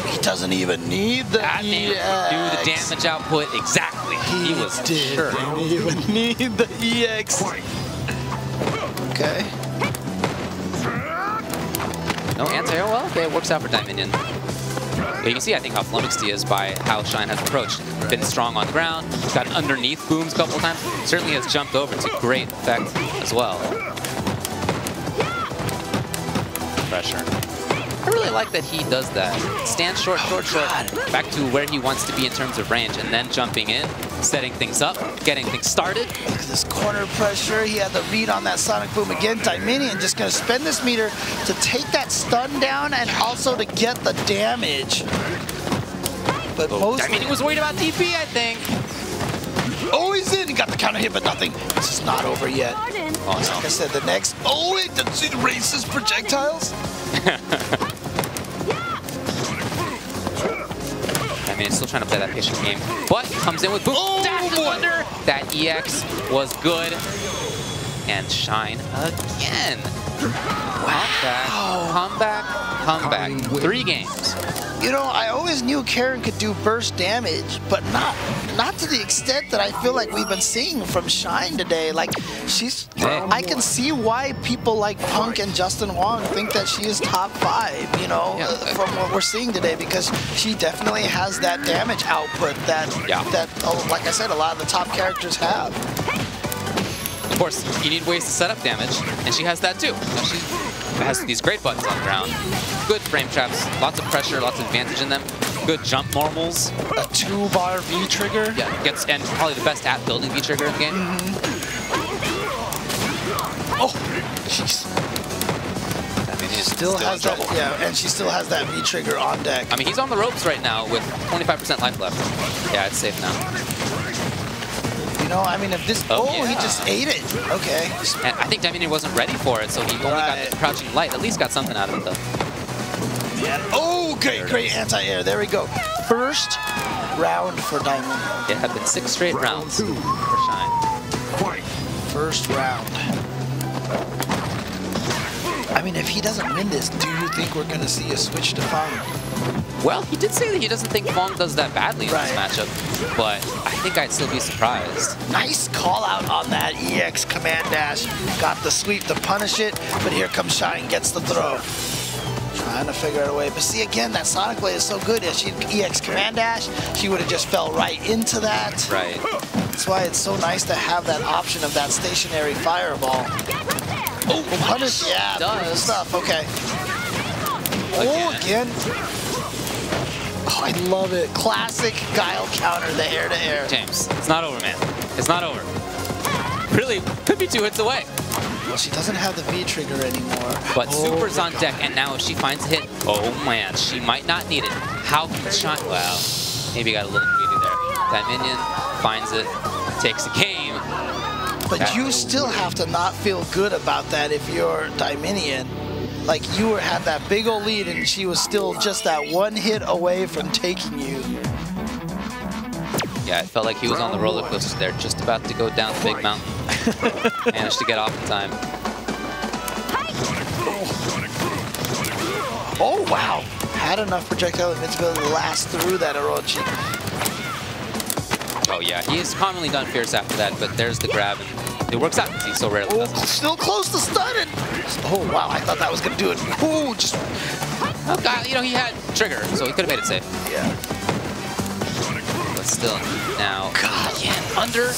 he doesn't even need the That man EX. do the damage output exactly. He was sure. Didn't even need the EX. Okay. No anti-air. Well, okay, it works out for Dieminion. But you can see, I think, how flummoxed he is by how Shine has approached. Been strong on the ground, got underneath booms a couple times. Certainly has jumped over to great effect as well. Pressure. I really like that he does that. Stand short, short, short, back to where he wants to be in terms of range, and then jumping in, setting things up, getting things started. Look at this corner pressure. He had the read on that sonic boom again. Dieminion just going to spend this meter to take that stun down and also to get the damage. But mostly... Dieminion was worried about DP, I think. Oh, he's in. He got the counter hit, but nothing. This is not over yet. Oh, Like I said, the next... Oh, wait, did you see the racist projectiles? I mean, it's still trying to play that patient game, but comes in with boom. Oh, Dash boy. under. That EX was good. And Shine again. Wow. Comeback. 3 games. You know, I always knew Karen could do burst damage, but not to the extent that I feel like we've been seeing from Shine today. Like, I can see why people like Punk and Justin Wong think that she is top 5, you know, from what we're seeing today, because she definitely has that damage output that, like I said, a lot of the top characters have. Of course, you need ways to set up damage, and she has that too. She has these great buttons on the ground, good frame traps, lots of pressure, lots of advantage in them. good jump normals. A 2-bar V trigger. Yeah, and probably the best at building V trigger in the game. Oh, jeez. Still has that, trouble. yeah, and she still has that V trigger on deck. I mean, he's on the ropes right now with 25% life left. Yeah, it's safe now. You know, I mean, if this, he just ate it. Okay. And I think Dieminion wasn't ready for it, so he only got the crouching light. At least got something out of it, though. Man. Oh, great anti-air. There we go. First round for Dieminion. It had been 6 straight rounds for Shine. First round. I mean, if he doesn't win this, do you think we're going to see a switch to Fong? Well, he did say that he doesn't think Fong does that badly in this matchup, but I think I'd still be surprised. Nice call out on that EX command dash. Got the sweep to punish it, but here comes Shine, gets the throw. Trying to figure out a way. But see, again, that Sonic Blade is so good. If she'd EX command dash, she would have just fell right into that. Right. That's why it's so nice to have that option of that stationary fireball. Oh, punish, yeah, does. Stuff, okay. Again. Oh, I love it. Classic Guile counter, the air-to-air. James, it's not over, man. It's not over. Really, could be 2 hits away. Well, she doesn't have the V-trigger anymore. But Super's on deck, and now if she finds a hit, oh man, she might not need it. How can Shine? Wow, maybe got a little greedy there. Dieminion finds it, takes the game. But you still have to not feel good about that if you're Dieminion. Like, you had that big old lead, and she was still just that 1 hit away from taking you. Yeah, it felt like he was on the roller coaster there, just about to go down the big mountain. Managed to get off in time. Oh, wow. Had enough projectile invincibility to last through that Orochi. Oh, yeah, he has commonly done Fierce after that, but there's the grab, and it works out because he so rarely does it. Still close to stunning. Oh, wow, I thought that was going to do it. Oh, just... Oh, God, you know, he had trigger, so he could have made it safe. Yeah. But still, now... God, yeah, under...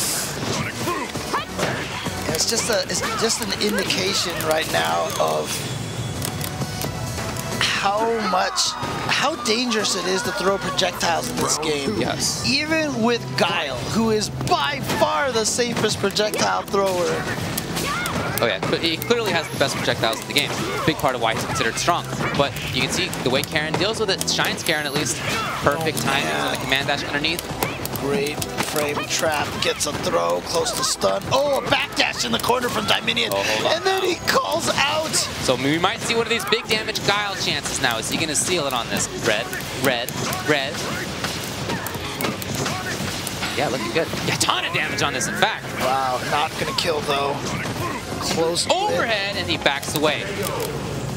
Yeah, it's just an indication right now of how dangerous it is to throw projectiles in this game. Yes. Even with Guile, who is by far the safest projectile thrower. Oh yeah, but he clearly has the best projectiles in the game. Big part of why he's considered strong. But you can see the way Karen deals with it, Shine's Karen at least. Perfect timing on the command dash underneath. Great frame trap, gets a throw, close to stun. Oh, a backdash in the corner from Dieminion. And then he calls out. So we might see one of these big damage Guile chances now. Is he going to seal it on this? Red. Yeah, looking good. Yeah, a ton of damage on this, in fact. Wow, not going to kill, though. Close overhead, and he backs away.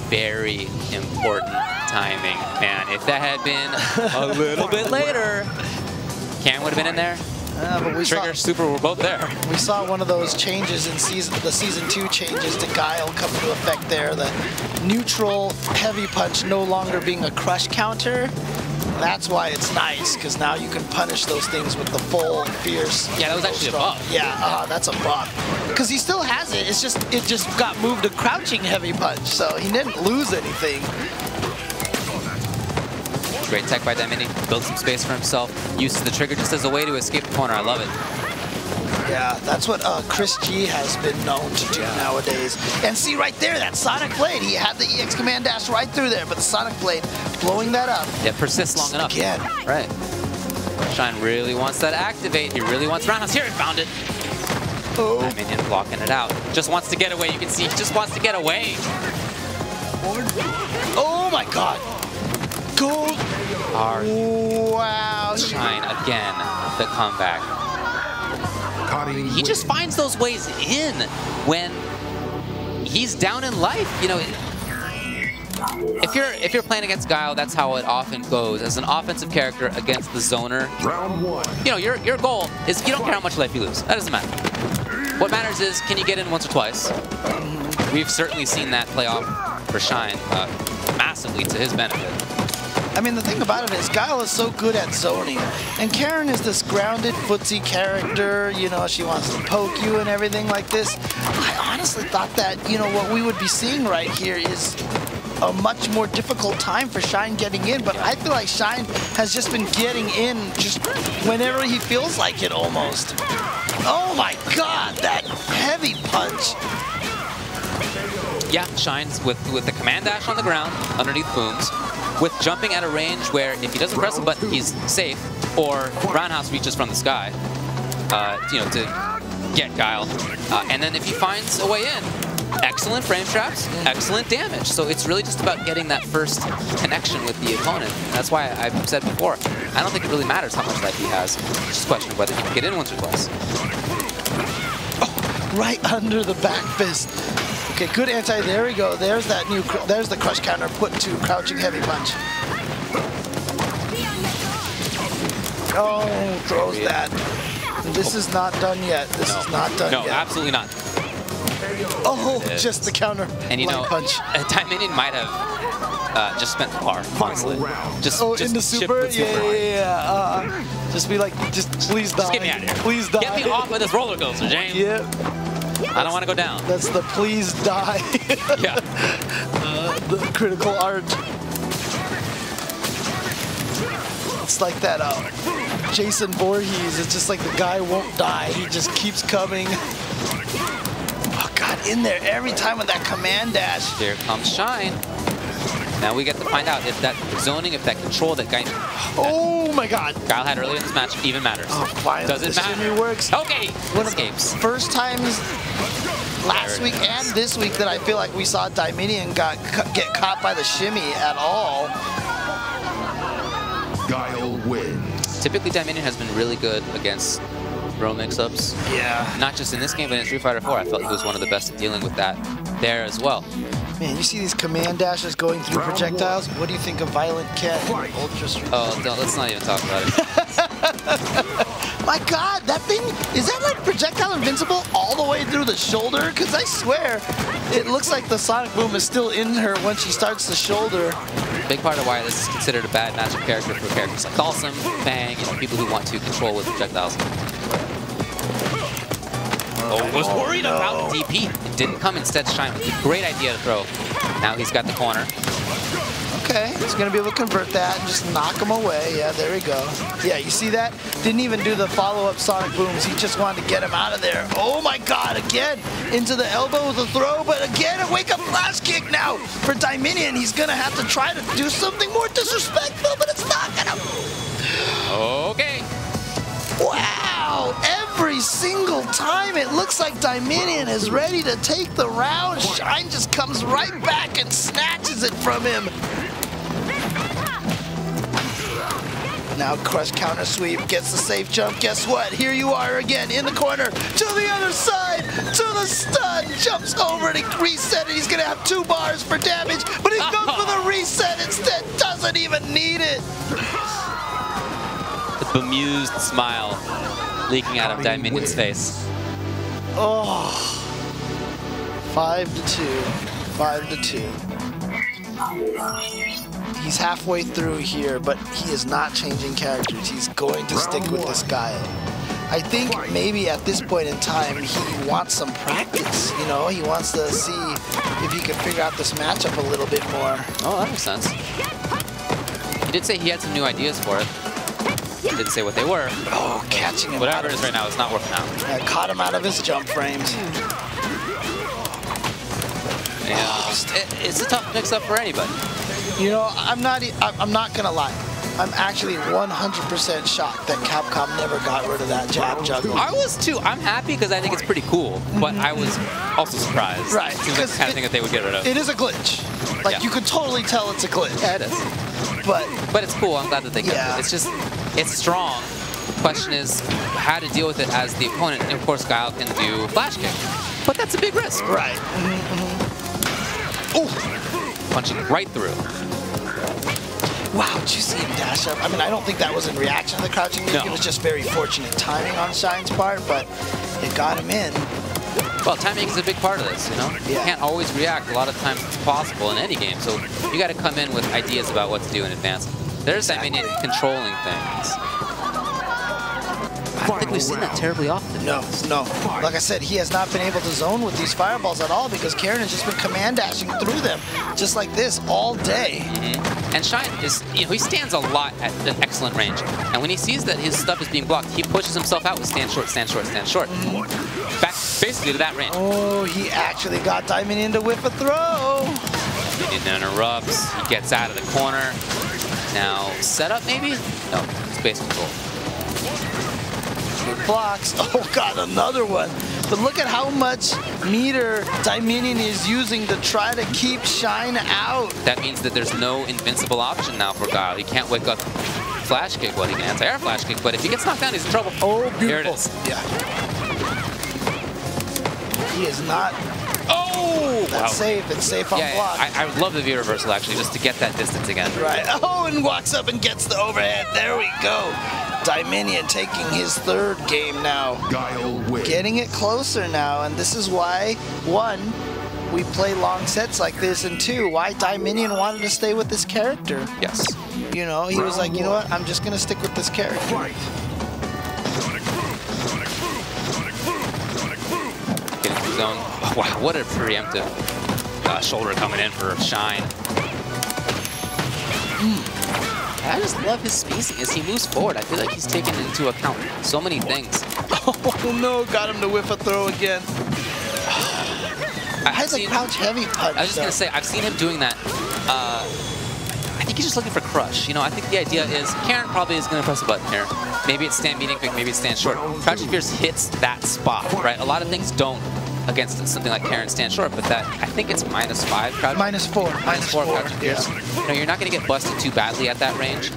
Very important timing, man. If that had been a little bit later, Karen would have been in there. But we Trigger, Super were both there. We saw one of those changes in the season 2 changes to Guile come into effect there. The neutral heavy punch no longer being a crush counter. That's why it's nice, because now you can punish those things with the full fierce. Yeah, that was actually a buff. Yeah, that's a buff. Because he still has it. It just got moved to crouching heavy punch, so he didn't lose anything. Great tech by Dieminion. Builds some space for himself. Uses the trigger just as a way to escape the corner. I love it. Yeah, that's what Chris G has been known to do nowadays. And see right there, that Sonic Blade. He had the EX command dash right through there, but the Sonic Blade blowing that up. It persists long enough. Again. Right. Shine really wants that activate. He really wants roundhouse. Here, it found it. Oh. Dieminion blocking it out. Just wants to get away. You can see he just wants to get away. Oh my God. Gold. Wow. Shine again. The comeback. He just finds those ways in when he's down in life. You know, if you're playing against Guile, that's how it often goes. As an offensive character against the zoner, Round 1. you know, your goal is you don't care how much life you lose. That doesn't matter. What matters is, can you get in once or twice? We've certainly seen that play off for Shine massively to his benefit. I mean, the thing about it is Guile is so good at zoning. And Karen is this grounded footsie character. You know, she wants to poke you and everything like this. I honestly thought that, you know, what we would be seeing right here is a much more difficult time for Shine getting in, but I feel like Shine has just been getting in just whenever he feels like it almost. Oh my god, that heavy punch. Yeah, Shine's with the command dash on the ground underneath booms, with jumping at a range where if he doesn't press a button, he's safe, or roundhouse reaches from the sky, you know, to get Guile. And then if he finds a way in, excellent frame traps, excellent damage. So it's really just about getting that first connection with the opponent. And that's why I've said before, I don't think it really matters how much life he has. It's just a question of whether he can get in once or twice. Oh, right under the back fist. Okay, good anti. There we go. There's that new. There's the crush counter put to crouching heavy punch. Oh, throws that. This is not done yet. This is not done yet. No, absolutely not. Oh, just the counter. And you know, punch. Dieminion might have just spent the bar, honestly. Just in the super? with super. Yeah. Just be like, just please die. Just get me out of here. Please die. Get me off of this roller coaster, James. Yep. I don't want to go down. That's the please die. Yeah. The critical art. It's like that Jason Voorhees. It's just like the guy won't die. He just keeps coming. Oh god, in there every time with that command dash. Here comes Shine. Now we get to find out if that zoning, if that control that guy Oh my god. Guile had earlier in this match even matters. Oh, finally, Does it the matter? shimmy works. Okay, One escapes. of the first times last week and this week that I feel like we saw Dieminion get caught by the shimmy at all. Guile wins. Typically, Dieminion has been really good against row mix-ups. Yeah. Not just in this game, but in Street Fighter 4. I felt he was one of the best at dealing with that there as well. Man, you see these command dashes going through projectiles? What do you think of Violent Cat and Ultra Street? Oh, let's not even talk about it. My god, that thing, is that like projectile invincible all the way through the shoulder? Because I swear, it looks like the Sonic Boom is still in her when she starts the shoulder. Big part of why this is considered a bad matchup character for characters like Dhalsim, Fang, you know, people who want to control with projectiles. Oh, was worried about the DP. It didn't come, instead Shine with a great idea to throw. Now he's got the corner. Okay, he's going to be able to convert that and just knock him away. Yeah, there we go. Yeah, you see that? Didn't even do the follow-up Sonic Booms. He just wanted to get him out of there. Oh my god, again, into the elbow with a throw, but again, a wake-up flash kick now. For Dieminion, he's going to have to try to do something more disrespectful, but it's not going to... Okay. Wow! Every single time it looks like Dieminion is ready to take the round, Shine just comes right back and snatches it from him. Now crush counter sweep, gets the safe jump. Guess what? Here you are again in the corner, to the other side, to the stun, jumps over to reset it. He's gonna have 2 bars for damage, but he goes for the reset instead, doesn't even need it. The bemused smile leaking out of Dieminion's face. Oh, 5-2, 5-2. He's halfway through here, but he is not changing characters. He's going to stick with this guy. I think maybe at this point in time, he wants some practice. You know, he wants to see if he can figure out this matchup a little bit more. Oh, that makes sense. He did say he had some new ideas for it. He didn't say what they were. Oh, catching him. Whatever it is right now, it's not working out. I caught him out of his jump frames. Yeah, it's a tough mix-up for anybody. You know, I'm not gonna lie. I'm actually 100% shocked that Capcom never got rid of that jab juggle. I was too. I'm happy because I think it's pretty cool, but I was also surprised. Right. It seems like the kind of thing that they would get rid of. It is a glitch. Like, Yeah. you could totally tell it's a glitch. Yeah, it is. But it's cool. I'm glad that they kept Yeah. it. It's just, it's strong. The question is how to deal with it as the opponent. And of course, Guile can do flash kick, but that's a big risk. right. Ooh, punching right through. Wow, did you see him dash up? I mean, I don't think that was in reaction to the crouching kick. No. It was just very fortunate timing on Shine's part, but it got him in. Well, timing is a big part of this, you know? You Yeah. can't always react. A lot of times it's possible in any game, so you got to come in with ideas about what to do in advance. There's Dieminion controlling things. don't think we've seen that terribly often. No. Like I said, he has not been able to zone with these fireballs at all because Karen has just been command dashing through them, just like this, all day. And Shine is, he stands a lot at an excellent range. And when he sees that his stuff is being blocked, he pushes himself out with stand short, stand short, stand short. Back basically to that range. Oh, he actually got Dieminion to whip a throw. Dieminion interrupts. He gets out of the corner. Now, setup maybe? No, it's base control. Good blocks. Oh, God, another one. But look at how much meter Dieminion is using to try to keep Shine out. That means that there's no invincible option now for Guile. He can't wake up flash kick. Well, he can anti-air flash kick, but if he gets knocked down, he's in trouble. Oh, beautiful. Here it is. Yeah. He is not. Oh! That's safe. It's safe on block. I would love the V reversal, actually, just to get that distance again. Right. Oh, and walks up and gets the overhead. There we go. Dieminion taking his third game now. Guile wins. Getting it closer now, and this is why, one, we play long sets like this, and two, why Dieminion wanted to stay with this character. Yes. You know, he was like, you know what, I'm just going to stick with this character. Fight. Getting the zone. Oh, wow, what a preemptive shoulder coming in for Shine. I just love his spacing as he moves forward. I feel like he's taken into account so many things. Oh no, got him to whip a throw again. Has a crouch heavy punch. I was just going to say, I've seen him doing that. I think he's just looking for crush. I think the idea is Karen probably is going to press a button here. Maybe it's stand medium quick, maybe it's stand short. Crouching Fierce hits that spot, right? A lot of things don't against something like Karen stand short, but that, I think it's -5 crouch. -4. -4 crouching Fierce. You're not going to get busted too badly at that range.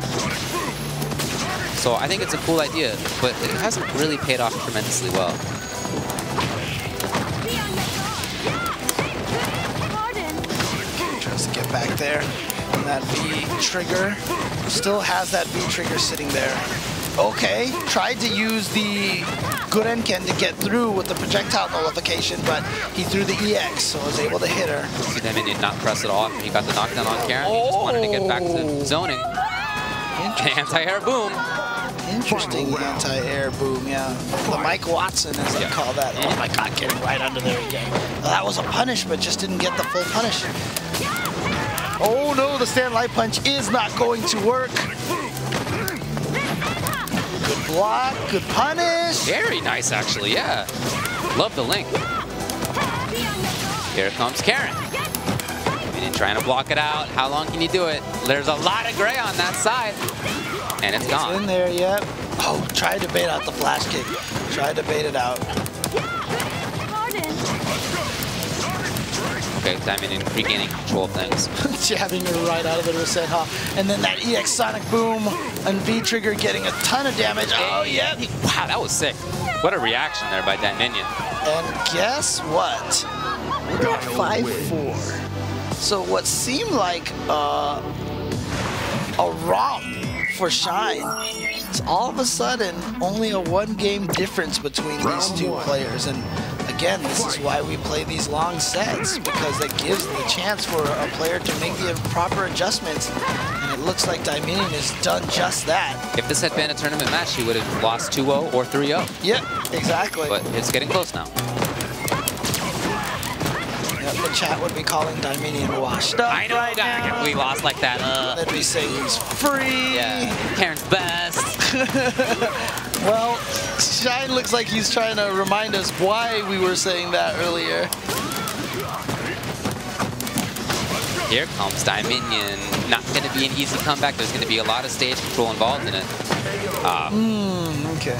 So I think it's a cool idea, but it hasn't really paid off tremendously well. Tries to get back there. And that V trigger still has that V trigger sitting there. Okay, tried to use the Gurenken to get through with the projectile nullification, but he threw the EX, so was able to hit her. See them did not press it off. He got the knockdown on Karen. He just wanted to get back to zoning. Anti-air boom. Interesting anti-air boom, yeah. The Mike Watson, as they call that. Oh my God, getting right under there again. Well, that was a punish, but just didn't get the full punish. Oh no, the stand light punch is not going to work. Good block, good punish. Very nice, actually, yeah. Love the link. Here comes Karen. Dieminion trying to block it out. How long can you do it? There's a lot of gray on that side. And it's gone. It's in there, yep. Oh, tried to bait out the flash kick. Tried to bait it out. Okay, Dieminion regaining control of things. Jabbing her right out of the reset, huh? And then that EX Sonic Boom and V-Trigger getting a ton of damage. Oh, yeah. Wow, that was sick. What a reaction there by Dieminion. And guess what? We're at 5-4. So what seemed like a romp for Shine, it's all of a sudden only a one-game difference between these two players. And again, this is why we play these long sets, because that gives the chance for a player to make the proper adjustments. And it looks like Dieminion has done just that. If this had been a tournament match, he would have lost 2-0 or 3-0. Yep, exactly. But it's getting close now. Yep, the chat would be calling Dieminion washed up. I know, right now. if we lost like that. They'd be saying he's free. Yeah, Karen's best. Well, Shine looks like he's trying to remind us why we were saying that earlier. Here comes Dieminion. Not going to be an easy comeback. There's going to be a lot of stage control involved in it. Okay.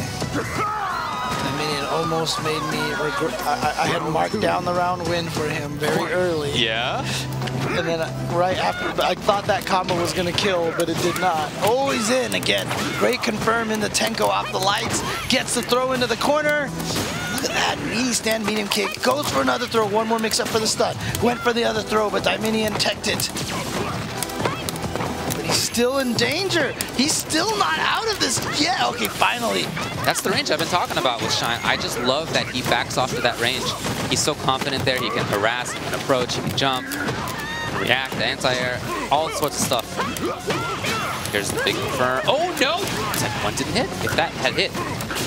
Dieminion almost made me regret. I had marked down the round win for him very early. Yeah? And then right after, I thought that combo was going to kill, but it did not. Oh, he's in again. Great confirm in the Tenko off the lights. Gets the throw into the corner. Look at that. Knee stand medium kick. Goes for another throw. One more mix up for the stun. Went for the other throw, but Dieminion teched it. But he's still in danger. He's still not out of this yet. Okay, finally. That's the range I've been talking about with Shine. I just love that he backs off to that range. He's so confident there. He can harass, he can approach, he can jump, react, anti-air, all sorts of stuff. Here's the big confirm. Oh no! Second one didn't hit. If that had hit,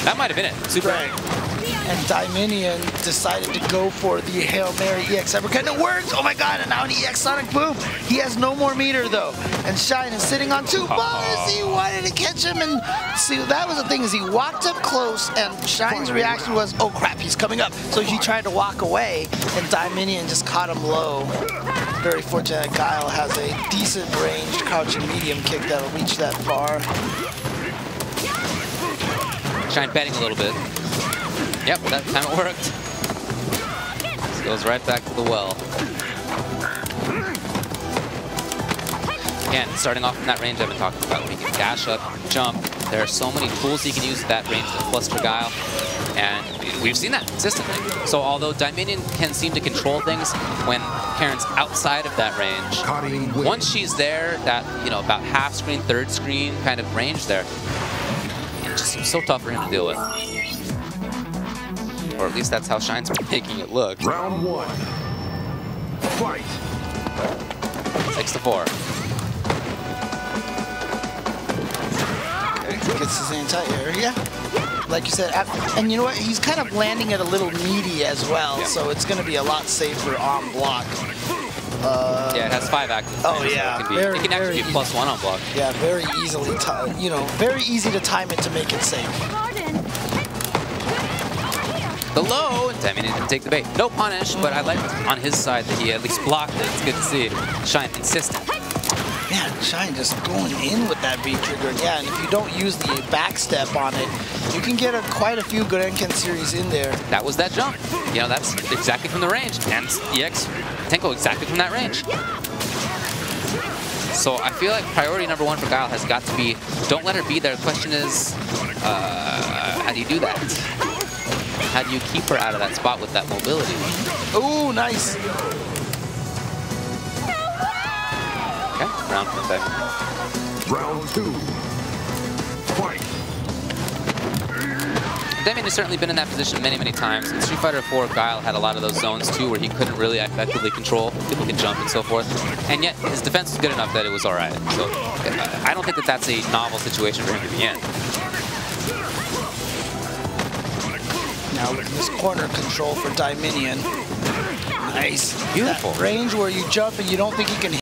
that might have been it. Super. Right. And Dieminion decided to go for the Hail Mary EX Uppercut. And it works! Oh my god, and now an EX Sonic Boom. He has no more meter though. And Shine is sitting on 2 bars. He wanted to catch him, and see, that was the thing, is he walked up close and Shine's reaction was, oh crap, he's coming up. So he tried to walk away and Dieminion just caught him low. Very fortunate that Guile has a decent ranged crouching medium kick that'll reach that far. Shine betting a little bit. Yep, that time it worked. This goes right back to the well. Again, starting off in that range I've been talking about, he can dash up, jump. There are so many tools he can use at that range to cluster Guile, and we've seen that consistently. So although Dieminion can seem to control things when Karen's outside of that range, once she's there, that, you know, about half screen, third screen kind of range there, it just seems so tough for him to deal with. Or at least that's how Shine's making it look. Round 1. Fight. 6-4. Okay, gets his anti-area. Like you said, and you know what? He's kind of landing it a little needy as well, yeah. so it's going to be a lot safer on block. Yeah, it has 5 active. Oh so yeah, it can actually be +1 on block. Yeah, very easily, very easy to time it to make it safe. The low, and Dieminion didn't take the bait. No punish, but I like on his side that he at least blocked it. It's good to see. Shine insistent. Man, Shine just going in with that V-trigger. Yeah, and if you don't use the backstep on it, you can get quite a few good Enken series in there. That was that jump. You know, that's exactly from the range. And EX Tenko exactly from that range. So I feel like priority number 1 for Guile has got to be, don't let her be there. The question is, how do you do that? How do you keep her out of that spot with that mobility? Ooh, nice. Okay, round 5. Round 2. Fight. Dieminion has certainly been in that position many, many times. In Street Fighter 4, Guile had a lot of those zones too where he couldn't really effectively control. People could jump and so forth. And yet, his defense was good enough that it was all right. So I don't think that that's a novel situation for him to be in. Now look at this corner control for Dieminion. Nice. Beautiful. That range where you jump and you don't think you can hit.